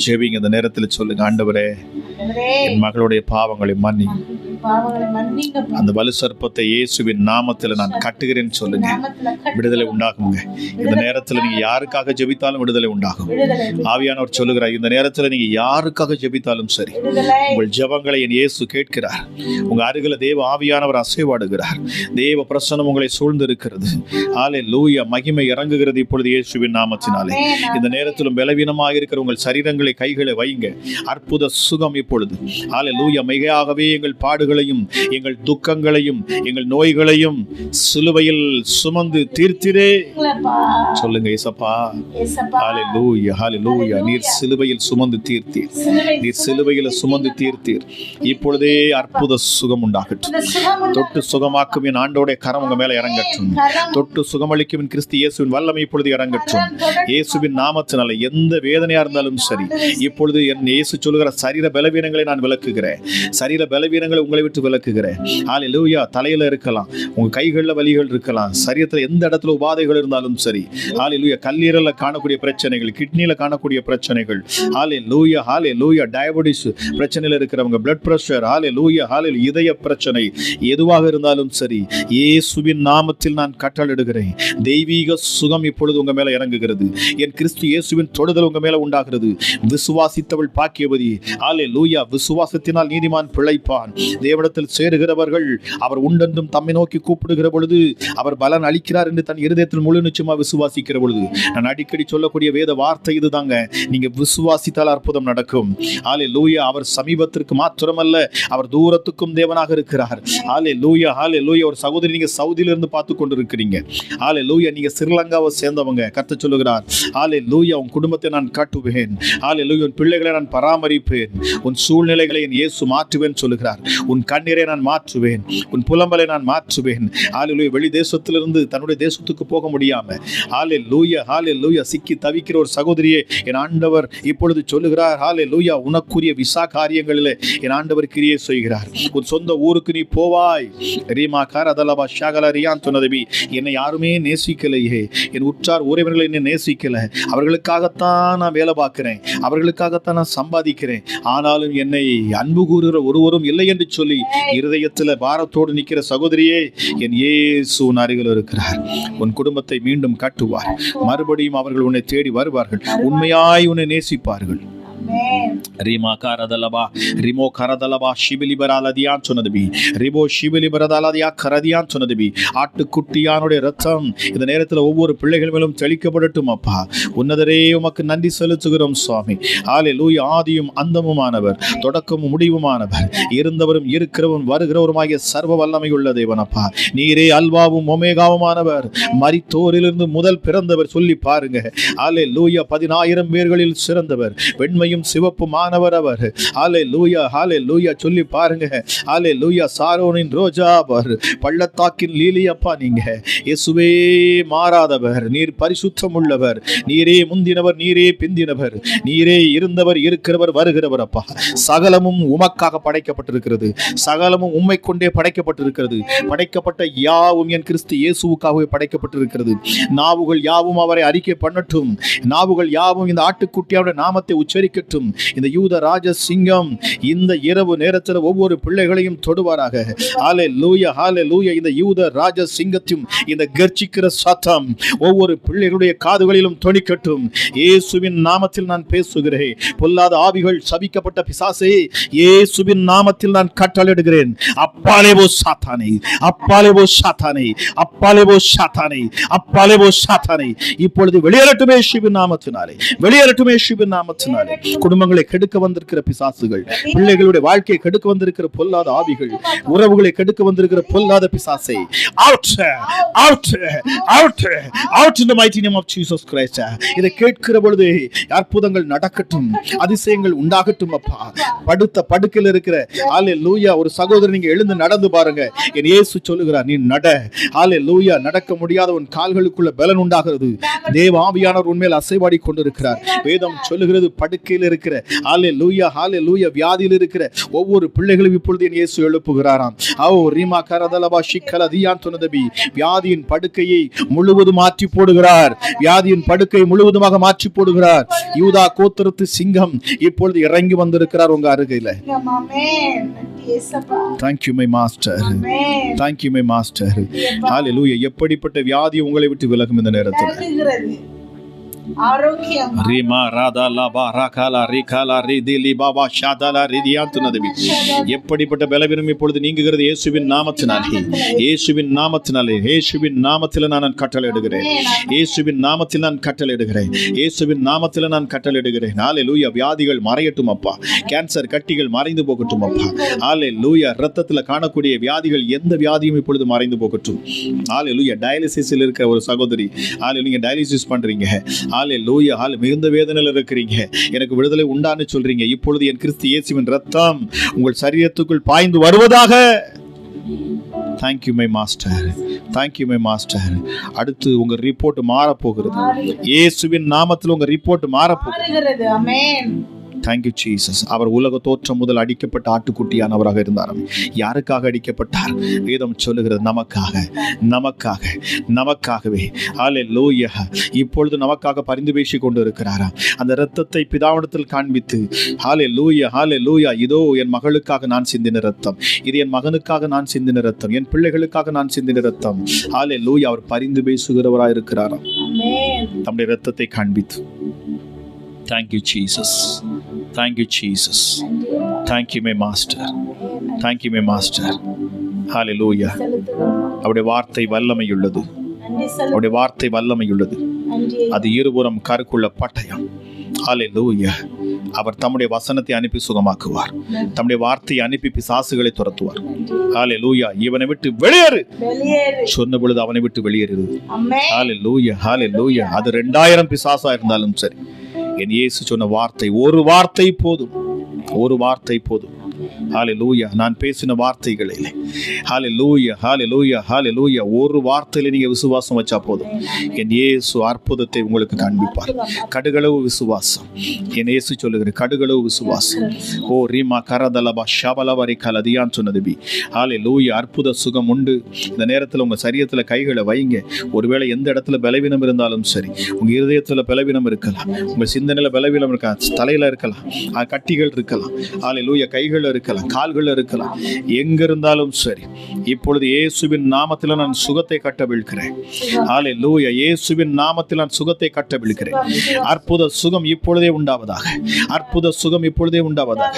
ஜெபிங்க. இந்த நேரத்தில் சொல்லுங்க, ஆண்டவரே என் மகளுடைய பாவங்களை மன்னி, அந்த வலு சர்ப்பத்தை இயேசுவின் நாமத்தில் நான் கட்டுகிறேன் சொல்லுங்க. விடுதலை உண்டாகுங்க. இந்த நேரத்தில் நீங்க யாருக்காக ஜெபித்தாலும் விடுதலை உண்டாகும். ஆவியானவர் சொல்லுகிறார், இந்த நேரத்தில் நீங்க யாருக்காக ஜெபித்தாலும் சரி, உங்கள் ஜெபங்களை என் இயேசு கேட்கிறார். உங்க அருகில தேவ ஆவியானவர் அசைவாடுகிறார். தேவ பிரசன்னம் உங்களை சூழ்ந்து இருக்கிறது. ஹல்லேலூயா. மகிமை இறங்குகிறது இப்பொழுது இயேசுவின் நாமத்தினாலே. இந்த நேரத்திலும் பலவீனமாக இருக்கிற உங்கள் சரீரங்களை, கைகளை வைங்க. அற்புத சுகம் இப்பொழுது. ஹல்லேலூயா. மிகையாகவே எங்கள் பாடுகளையும் எங்கள் துக்கங்களையும் எங்கள் நோய்களையும் சிலுவையில் சுமந்து தீர்த்திரே சொல்லுங்க. இயேசப்பா, ஹல்லேலூயா, ஹல்லேலூயா. நீர் சிலுவையில் சுமந்து தீர்த்தீர், நீர் சிலுவையில் சுமந்து தீர்த்தீர். இப்பொழுதே அற்புத சுகம் உண்டாகட்டும். தொட்டு சுகமாக்கும் என் ஆண்டோட கரம் உங்க மேல இறங்கட்டும். தொட்டு சுகமளிக்கும் என் கிறிஸ்து இயேசுவின் வல்லமை இப்பொழுது இறங்கட்டும். இயேசுவின் நாமத்தினால எந்த வேதனையா இருந்தாலும் சரி, இப்பொழுது என் இயேசு சொல்லுகிற சரீர பலவீனங்களை நான் விலக்குகிறேன். சரீர பலவீனங்களை உங்களை விட்டு விலக்குகிறேன். ஹல்லேலூயா. தலையில இருக்கலாம், உங்க கைகளில் வலிகள் இருக்கலாம், சரீரத்தில் எந்த இடத்துல உபாதைகள் இருந்தாலும் சரி. ஹல்லேலூயா. கல்லீரல்ல காணக்கூடிய பிரச்சனைகள், கிட்னில காணக்கூடிய பிரச்சனைகள். ஹல்லேலூயா, ஹல்லேலூயா. டயபெட்டிஸ் பிரச்சனையில இருக்கிறவங்க, பிளட் பிரஷர், ஹல்லேலூயா, ஹல்லேலூயா. இதய பிரச்சனை எதுவாக இருந்தாலும் சரி, இயேசுவின் நாமத்தில் நான் கட்டளையிடுகிறேன். தெய்வீக சுகம் இப்பொழுது உங்க மேல இறங்குகிறது. என் கிறிஸ்து இயேசுவின் தொடுதல் உங்க மேல உண்டாகிறது. விசுவாசித்தவள் பாக்கியவதி. ஹல்லேலூயா. விசுவாசத்தினால் நீதிமான் பிழைப்பான். தேவனிடத்தில் சேருகிறவர்கள் அவர் உண்டென்றும் தம்மை நோக்கி கூப்பிடுகிற பொழுது அவர் பலன் அளிக்கிறார் என்று தன் இருதயத்தில் முழு நிச்சயமா விசுவாசிக்கிற பொழுது, நான் அடிக்கடி சொல்லக்கூடிய வேத வார்த்தை இதுதாங்க, நீங்க விசுவாசித்தால் அற்புதம் நடக்கும். ஹல்லேலூயா. அவர் சமீபத்திற்கு மாத்திரமல்ல, அவர் தூரத்துக்கும் தேவனாக இருக்கிறார். ஹல்லேலூயா, ஹல்லேலூயா. ஒரு சகோதரி, நீங்க சவுதியில இருந்து பார்த்து கொண்டிருக்கிறீங்க. ஹல்லேலூயா. நீங்க ஸ்ரீலங்காவை சேர்ந்தவங்க. கர்த்தர் சொல்லுகிறார், ஹல்லேலூயா, உன் குடும்பத்தை நான் காட்டுவேன். ஹல்லேலூயா. உன் பிள்ளைகளை நான் பராமரிப்பேன். உன் சூழ்நிலைகளை என் இயேசு மாற்றுவேன் சொல்லுகிறார். உன் உன் கண்ணீரை நான் மாற்றுவேன், உன் புலம்பலை நான் மாற்றுவேன். ஹalleluya. வெளி தேசத்திலிருந்து தன்னுடைய தேசத்துக்கு போக முடியாம ஹalleluya ஹalleluya சிக்கி தவிக்கிற ஒரு சகோதரியே என் ஆண்டவர் இப்பொழுது சொல்லுகிறார். ஹalleluya. உனக்குரிய விசா காரியங்களிலே என் ஆண்டவர் கிரியை செய்கிறார். உன் சொந்த ஊருக்கு நீ போவாய். ரீமா கரதலபா ஷகல ரியான் சொன்னதபி, என்னை யாருமே நேசிக்கலையே, என் உற்றார் உறவினர்களை என்னை நேசிக்கல, அவர்களுக்காகத்தான் நான் வேலை பார்க்கிறேன், அவர்களுக்காகத்தான் நான் சம்பாதிக்கிறேன், ஆனாலும் என்னை அன்பு கூறுகிற ஒருவரும் இல்லை என்று சொல்லி இருதயத்தில் பாரத்தோடு நிற்கிற சகோதரியே, என் இயேசு உன் அருகில் இருக்கிறார். உன் குடும்பத்தை மீண்டும் கட்டுவார். மறுபடியும் அவர்கள் உன்னை தேடி வருவார்கள். உண்மையாய் உன்னை நேசிப்பார்கள். ரீமா கரதலபா ரிமோ கரதலபா ஷிபிலிபராலதியான் சொன்னதுபி ரிபோ ஷிபிலிபரதாலதியா கரதியான் சொன்னதுபி. ஆட்டுக்குட்டியானுடைய ரத்தம் இந்த நேரத்தில் ஒவ்வொரு பிள்ளைகள் மேலும் தெளிக்கப்படட்டும் அப்பா. உன்னதரே உமக்கு நன்றி செலுத்துகிறோம் சுவாமி. ஹalleluya. ஆதியும் அந்தமுமானவர், தொடக்கமும் முடிவுமானவர், இருந்தவரும் இருக்கிறவரும் வருகிறவருமாகிய சர்வ வல்லமை உள்ள தேவன் அப்பா. நீரே அல்வாவும் ஒமேகாவுமானவர், மரித்தோரிலிருந்து முதல் பிறந்தவர். சொல்லி பாருங்க. ஹalleluya. 10,000 பேர்களில் சிறந்தவர், வெண்மையும் சிவப்புமானவர் அவர். ஹalleluya ஹalleluya. சொல்லி பாருங்க. ஹalleluya. சாரோனின் ரோஜா அவர், பள்ளத்தாக்கின் லீலி அப்பா நீங்க. இயேசுவே மாறாதவர், நீர் பரிசுத்தம் உள்ளவர், நீரே முந்தினவர், நீரே பிந்தினவர், நீரே இருந்தவர், இருக்கிறவர், வருகிறவர் அப்பா. சகலமும் உமக்காக படைக்கப்பட்டிருக்கிறது, சகலமும் உம்மை கொண்டே படைக்கப்பட்டிருக்கிறது. படைக்கப்பட்ட யாவும் என் கிறிஸ்து இயேசுவுக்காகவே படைக்கப்பட்டிருக்கிறது. நாவுகள் யாவும் அவரை அறிக்கை பண்ணட்டும். நாவுகள் யாவும் இந்த ஆட்டுக்குட்டியாவுடைய நாமத்தை உச்சரிக்கட்டும். இந்த யூத ராஜ சிங்கம் இந்த இரவு நேரத்தில் ஒவ்வொரு பிள்ளைகளையும் தொடுவாராக. ஹalleluya ஹalleluya. இந்த யூத ராஜ சிங்கத்தின் இந்த கர்ஜிக்கிற சத்தம் ஒவ்வொரு பிள்ளைகளுடைய காதுகளிலும் தொனிக்கட்டும். இயேசுவின் நாமத்தில் நான் பேசுகிறேன். பொல்லாத ஆவிகள், சபிக்கப்பட்ட பிசாசே, இயேசுவின் நாமத்தில் நான் கட்டளையிடுகிறேன். அப்பாலே போ சாத்தானே, அப்பாலே போ சாத்தானே, அப்பாலே போ சாத்தானே, அப்பாலே போ சாத்தானே. இப்பொழுது வெளியேறட்டுமே இயேசுவின் நாமத்தினாலே, வெளியேறட்டுமே இயேசுவின் நாமத்தினாலே. குடும்பங்களை கெடுக்க வந்திருக்கிற பிசாசுகள், பிள்ளைகளுடைய வாழ்க்கையை கெடுக்க வந்திருக்கிற பொல்லாத ஆவிகள், உறவுகளை கெடுக்க வந்திருக்கிற பொல்லாத பிசாசை, out out out out in the mighty name of Jesus Christ. இதை கேட்கிற பொழுது அற்புதங்கள் நடக்கட்டும், அதிசயங்கள் உண்டாகட்டும் அப்பா. படுத்த படுக்கையில் இருக்கிற ஹalleluya ஒரு சகோதரன் நீங்க எழுந்து நடந்து பாருங்க. என் இயேசு சொல்லுகிறார், நீ நட. ஹalleluya. நடக்க முடியாத உன் கால்களுக்குள்ள பலன் உண்டாகிறது. தேவ ஆவியானவர் உண்மையில் அசைவாடி கொண்டிருக்கிறார். வேதம் சொல்லுகிறது, படுக்கையில் இருக்கிற ஹalleluya ஹalleluya வியாதியில் இருக்கிற ஒவ்வொரு பிள்ளைகளும் இப்பொழுது என் இயேசு எழுப்புகிறாராம். அவோ ரீமா கரதலபா ஷிக்கலதியான் சொன்னதபி, வியாதியின் படுக்கையை முழுவதும் மாற்றி போடுகிறார். வியாதியின் படுக்கையை முழுவதுமாக மாற்றி போடுகிறார். யூதா கோத்திரத்து சிங்கம் இப்பொழுது இறங்கி வந்திருக்கிறார் உங்க அருகில. Thank you my master. Thank you my master. Hallelujah. எப்படிப்பட்ட வியாதி உங்களை விட்டு விலகும் இந்த நேரத்தில்? ஆரோக்கியம். ரீமா ராதா லாபா ராகாலா ரிகாலா ரிதிலி பாபா ஷாதாலா ரிதியாந்துனதபி. எப்படிப்பட்ட பலவீனம் இப்பொழுது நீங்குகிறது இயேசுவின் நாமத்தினாலே, இயேசுவின் நாமத்தினாலே. இயேசுவின் நாமத்தில் நான் கட்டளையிடுகிறேன், இயேசுவின் நாமத்தில் நான் கட்டளையிடுகிறேன், இயேசுவின் நாமத்தில் நான் கட்டளையிடுகிறேன். ஹalleluya. வியாதிகள் மறையட்டும் அப்பா. கேன்சர் கட்டிகள் மறைந்து போகட்டும் அப்பா. ஹalleluya. இரத்தத்தில் காணக்கூடிய வியாதிகள், எந்த வியாதியும் இப்பொழுது மறைந்து போகட்டும். ஹalleluya. டயாலிசிஸில் இருக்கிற ஒரு சகோதரி, ஹalleluya டயாலிசிஸ் பண்றீங்க, ஹalleluya மிகுந்த வேதனையில் இருக்கிறீங்க, எனக்கு விடுதலை உண்டான்னு சொல்றீங்க. இப்பொழுது என் கிறிஸ்து இயேசுவின் ரத்தம் உங்கள் சரீரத்துக்குள் பாய்ந்து வருவதாக. Thank you my master. Thank you my master. அடுத்து உங்க ரிப்போர்ட் மாற போகிறது. இயேசுவின் நாமத்தில் உங்க ரிப்போர்ட் மாற போகிறது. ஆமென். Thank you Jesus. அவர் உலக தோற்றம் முதல் அடிக்கப்பட்ட ஆட்டுக்குட்டியானவராக இருந்தார். யாருக்காக அடிக்கப்பட்டார்? வேதம் சொல்லுகிறது, நமக்காக, நமக்காக, நமக்காகவே. ஹalleluya. இப்பொழுது நமக்காக பரிந்து பேசிக் கொண்டு இருக்கிறாராம். அந்த இரத்தத்தை பிதாவிடத்தில் காண்பித்து, ஹalleluya ஹalleluya, இதோ என் மகளுக்காக நான் சிந்தின இரத்தம், இது என் மகனுக்காக நான் சிந்தின இரத்தம், என் பிள்ளைகளுக்காக நான் சிந்தின இரத்தம். ஹalleluya. அவர் பரிந்து பேசுகிறவராய் இருக்கிறாராம். ஆமென். தம்முடைய இரத்தத்தை காண்பித்து. Thank you Jesus. Thank you Jesus. Thank you my master. Thank you my master. Hallelujah. அவருடைய வார்த்தை வல்லமையுள்ளது, அவருடைய வார்த்தை வல்லமையுள்ளது. அது இருபுறம் கருக்குள்ள பட்டயம். ஹalleluya. அவர் தம்முடைய வசனத்தை அனுப்பி சுகமாக்குவார், தம்முடைய வார்த்தையை அனுப்பி பிசாசுகளை துரத்துவார். ஹalleluya. இவனை விட்டு வெளியேறு சொன்ன பொழுது அவனை விட்டு வெளியேறு. ஹalleluya ஹalleluya. அது 2000 பிசாசா இருந்தாலும் சரி, என் இயேசு சொன்ன வார்த்தை, ஒரு வார்த்தை போதும், ஒரு வார்த்தை போதும். ஹalleluya. நான் பேசின வார்த்தைகளிலே ஹalleluya ஹalleluya ஹalleluya ஒரு வார்த்தையில நீங்க விசுவாசம் வச்சா போதும், என் இயேசு அற்புதத்தை உங்களுக்கு காண்பிப்பார். கடுகளவு விசுவாசம், என் இயேசு சொல்லுகிற கடுகளவு விசுவாசம். ஓ ரீமா கரதலபா ஷபலவரி கலதியான்னு சொன்னது பி. ஹalleluya. அற்புத சுகம் உண்டு. இந்த நேரத்தில் உங்க சரீரத்துல கைகளை வைங்க. ஒருவேளை எந்த இடத்துல பலவீனம் இருந்தாலும் சரி, உங்க இருதயத்துல பலவீனம் இருக்கலாம், உங்க சிந்தனையில பலவீனம் இருக்கலாம், தலையில இருக்கலாம், கட்டிகள் இருக்கலாம், ஹalleluya, கைகள் இருக்கலாம், கால்கள் இருக்கலாம், எங்க இருந்தாலும் சரி, இப்பொழுது இயேசுவின் நாமத்தில் நான் சுகத்தை கட்டவிழ்கிறேன். ஹalleluya. இயேசுவின் நாமத்தில் நான் சுகத்தை கட்டவிழ்கிறேன். அற்புத சுகம் இப்பொழுதே உண்டாவதாக, அற்புத சுகம் இப்பொழுதே உண்டாவதாக.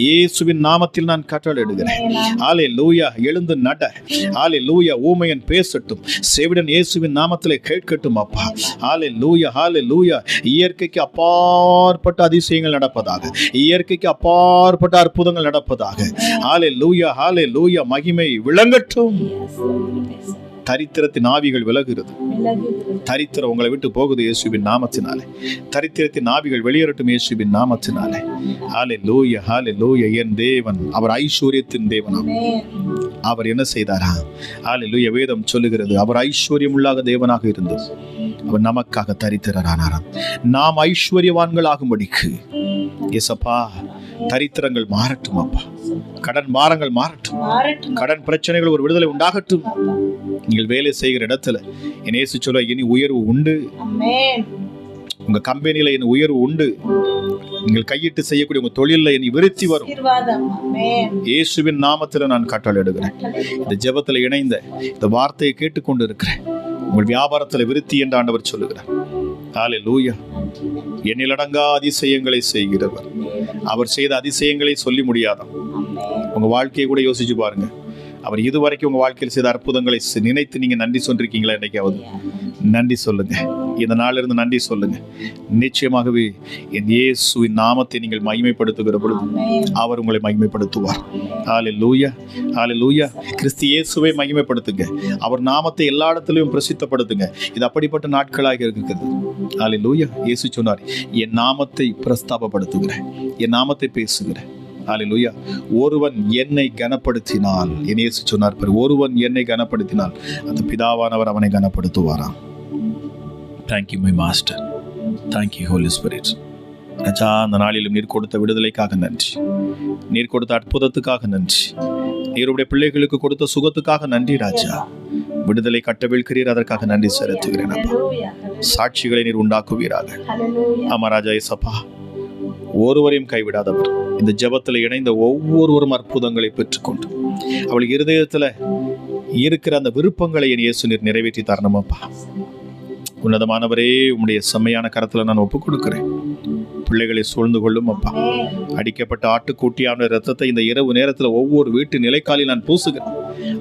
இயேசுவின் நாமத்தில் நான் கட்டளையிடுகிறேன். ஹalleluya. எழுந்து நட. ஹalleluya. ஊமையன் பேசட்டும், செவிடன் இயேசுவின் நாமத்திலே கேட்கட்டும் அப்பா. ஹalleluya ஹalleluya. இயற்கைக்கு அப்பாற்பட்ட அதிசயங்கள் நடப்பதாக, இயற்கைக்கு அப்பாற்பட்ட அற்புதங்கள் நடப்பதாக. ஹalleluya ஹalleluya. மகிமை விளங்கட்டும். தரித்திரத்தின் ஆவிகள் விலகுகிறது. தரித்திரம் உங்களை விட்டு போகுது இயேசுவின் நாமத்தினாலே. தரித்திரத்தின் ஆவிகள் வெளியேறட்டும் இயேசுவின் நாமத்தினாலே. ஹalleluya ஹalleluya. என் தேவன் அவர் ஐஸ்வரியத்தின் தேவனாம். அவர் என்ன செய்தாரா? ஹalleluya. வேதம் சொல்லுகிறது, அவர் ஐஸ்வர்யம் உள்ளாக தேவனாக இருந்து அவர் நமக்காக தரித்திரரானாராம். நாம் ஐஸ்வர்யவான்கள் ஆகும்படிக்கு இயேசப்பா தரித்திரங்கள் மாறட்டும் அப்பா. கடன் பாரங்கள் மாறட்டும். கடன் பிரச்சனைகள் ஒரு விடுதலை உண்டாகட்டும். நீங்கள் வேலை செய்கிற இடத்துல என் இயேசு சொல்ல, இனி உயர்வு உண்டு. உங்க கம்பெனியில என் உயர்வு உண்டு. நீங்கள் கையிட்டு செய்யக்கூடிய உங்க தொழில இனி விருத்தி வரும். இயேசுவின் நாமத்துல நான் கட்டளையிடுகிறேன். இந்த ஜெபத்துல இணைந்த இந்த வார்த்தையை கேட்டுக்கொண்டு இருக்கிறேன். உங்கள் வியாபாரத்துல விருத்தி என்று ஆண்டவர் சொல்லுகிறார். ஹalleluya. எண்ணிலடங்கா அதிசயங்களை செய்கிறவர். அவர் செய்த அதிசயங்களை சொல்லி முடியாதாம். உங்க வாழ்க்கையை கூட யோசிச்சு பாருங்க. அவர் இதுவரைக்கும் உங்க வாழ்க்கையில் செய்த அற்புதங்களை நினைத்து நீங்க நன்றி சொல்லிருக்கீங்களா? என்னைக்காவது நன்றி சொல்லுங்க. இந்த நாளிலிருந்து நன்றி சொல்லுங்க. நிச்சயமாகவே என் இயேசுவின் நாமத்தை நீங்கள் மகிமைப்படுத்துகிற பொழுது அவர் உங்களை மகிமைப்படுத்துவார். ஹalleluya ஹalleluya. கிறிஸ்து இயேசுவை மகிமைப்படுத்துங்க. அவர் நாமத்தை எல்லா இடத்திலும் பிரசித்தப்படுத்துங்க. இது அப்படிப்பட்ட நாட்களாக இருக்கிறது. ஹalleluya. இயேசு சொன்னார், என் நாமத்தை பிரஸ்தாபப்படுத்துகிறேன், என் நாமத்தை பேசுகிறேன். ஹalleluya. ஒருவன் என்னை கனப்படுத்தினால், என் இயேசு சொன்னார், ஒருவன் என்னை கனப்படுத்தினால் அந்த பிதாவானவர் அவனை கனப்படுத்துவாராம். Thank you my master. Thank you Holy Spirit. ராஜா, அந்த நாளிலும் நீர் கொடுத்த விடுதலைக்காக நன்றி, நீர் கொடுத்த அற்புதத்துக்காக நன்றி, நீருடைய பிள்ளைகளுக்கு கொடுத்த சுகத்துக்காக நன்றி ராஜா. விடுதலை கட்டவிழ்கிறீர், அதற்காக நன்றி செலுத்துகிறேன் அப்பா. சாட்சிகளை நீர் உண்டாக்குவீராக. ஆமா ராஜா இயேசப்பா, ஒருவரையும் கைவிடாதவர். இந்த ஜெபத்தில் இணைந்த ஒவ்வொருவரும் அற்புதங்களை பெற்றுக்கொண்டு அவள் இருதயத்துல இருக்கிற அந்த விருப்பங்களை என் இயேசு நீர் நிறைவேற்றி தரணுமப்பா. உன்னதமானவரே, உம்முடைய செம்மையான கரத்துல நான் ஒப்புக் கொடுக்கிறேன். பிள்ளைகளை சூழ்ந்து கொள்ளும் அப்பா. அடிக்கப்பட்ட ஆட்டுக்குட்டியான இரத்தத்தை இந்த இரவு நேரத்துல ஒவ்வொரு வீட்டு நிலைக்காலில் நான் பூசுகிறேன்.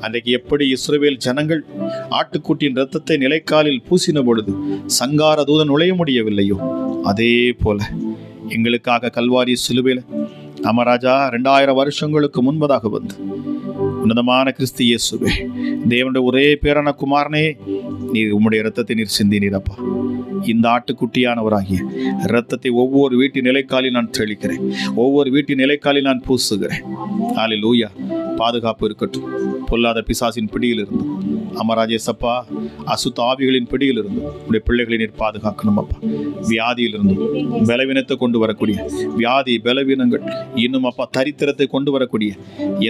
அன்றைக்கு எப்படி இஸ்ரவேல் ஜனங்கள் ஆட்டுக்குட்டியின் இரத்தத்தை நிலைக்காலில் பூசின பொழுது சங்கார தூதன் நுழைய முடியவில்லையோ, அதே போல எங்களுக்காக கல்வாரி சிலுவையில் அமராஜா 2000 வருஷங்களுக்கு முன்பதாக வந்து உன்னதமான கிறிஸ்து இயேசுவே, தேவனுடைய ஒரே பேரான குமாரனே, நீர் உம்முடைய இரத்தத்தை நீர் சிந்தினீரப்பா. இந்த ஆட்டுக்குட்டியானவராகிய இரத்தத்தை ஒவ்வொரு வீட்டின் நிலைக்காலில் நான் தெளிக்கிறேன், ஒவ்வொரு வீட்டின் நிலைக்காலில் நான் பூசுகிறேன். ஹalleluya. பாதுகாப்பு இருக்கட்டும் பொல்லாத பிசாசின் பிடியிலிருந்து, அமராஜேசப்பா அசுத்த ஆவிகளின் பிடியிலிருந்து உடைய பிள்ளைகளை நீர் பாதுகாக்கணும் அப்பா. வியாதியிலிருந்து, பலவீனத்தை கொண்டு வரக்கூடிய வியாதி பலவீனங்கள், இன்னும் அப்பா தரித்திரத்தை கொண்டு வரக்கூடிய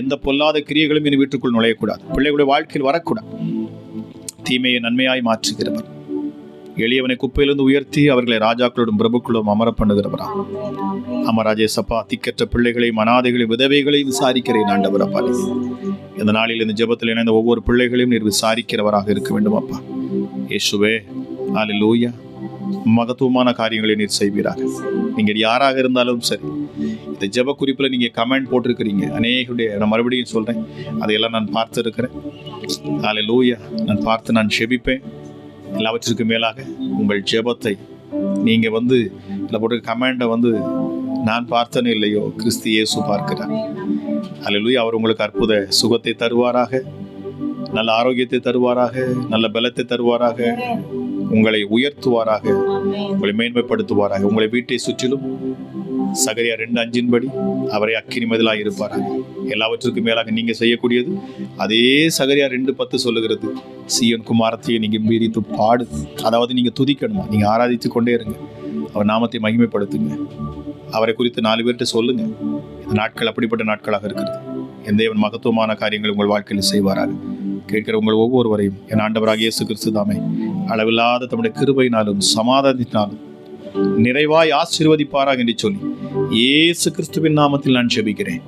எந்த பொல்லாத கிரியைகளும் இனி வீட்டுக்குள் நுழையக்கூடாது, பிள்ளைகளுடைய வாழ்க்கையில் வரக்கூடாது. தீமையை நன்மையாய் மாற்றுகிறவர், எளியவனை குப்பையிலிருந்து உயர்த்தி அவர்களை ராஜாக்களோடும் பிரபுக்களோடும் அமர பண்ணுகிறவரா. அமராஜேசப்பா, திக்கற்ற பிள்ளைகளையும் அனாதைகளையும் விதவைகளையும் விசாரிக்கிறேன் ஆண்டவர் அப்பா. இந்த நாளில் இந்த ஜெபத்தில் இணைந்த ஒவ்வொரு பிள்ளைகளையும் நீர் விசாரிக்கிறவராக இருக்க வேண்டும் அப்பா. இயேசுவே, ஹalleluya. மகத்துவமான காரியங்களை நீர் செய்வீராக. நீங்கள் யாராக இருந்தாலும் சரி, இந்த ஜெப குறிப்பில் நீங்கள் கமெண்ட் போட்டிருக்கிறீங்க அநேகருடைய, நான் மறுபடியும் சொல்கிறேன், அதையெல்லாம் நான் பார்த்துருக்கிறேன். ஹalleluya. நான் பார்த்து நான் செபிப்பேன். எல்லாவற்றிற்கு மேலாக உங்கள் ஜெபத்தை நீங்கள் இல்லை போட்டு கமெண்டை நான் பார்த்தனே இல்லையோ, கிறிஸ்து இயேசு பார்க்கிறார். ஹalleluya. அவர் உங்களுக்கு அற்புத சுகத்தை தருவாராக, நல்ல ஆரோக்கியத்தை தருவாராக, நல்ல பலத்தை தருவாராக, உங்களை உயர்த்துவாராக, உங்களை மேன்மைப்படுத்துவாராக. உங்களை வீட்டை சுற்றிலும் சகரியா 2:5 அவரை அக்கினி மதிலாய் இருப்பாராக. எல்லாவற்றுக்கும் மேலாக நீங்க செய்யக்கூடியது அதே சகரியா 2:10 சொல்லுகிறது, சீயோன் குமாரத்தையே நீங்க மீறித்து பாடு. அதாவது நீங்க துதிக்கணுமா, நீங்க ஆராதித்து கொண்டே இருங்க, அவர் நாமத்தை மகிமைப்படுத்துங்க, அவரை குறித்து 4 பேர்கிட்ட சொல்லுங்க. இந்த நாட்கள் அப்படிப்பட்ட நாட்களாக இருக்கிறது. என் தேவன் மகத்துவமான காரியங்கள் உங்கள் வாழ்க்கையில் செய்வாராக. கேட்கிற உங்கள் ஒவ்வொருவரையும் என் ஆண்டவராகிய இயேசு கிறிஸ்து தாமே அளவில்லாத தம்முடைய கிருபையினாலும் சமாதானத்தினாலும் நிறைவாய் ஆசீர்வதிப்பாராக என்று சொல்லி இயேசு கிறிஸ்துவின் நாமத்தில் நான் ஜெபிக்கிறேன்.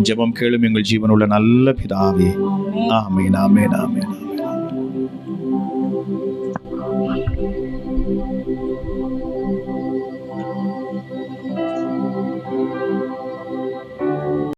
ஜெபம் கேளும் எங்கள் ஜீவனுள்ள நல்ல பிதாவே. ஆமென், ஆமென், ஆமென்.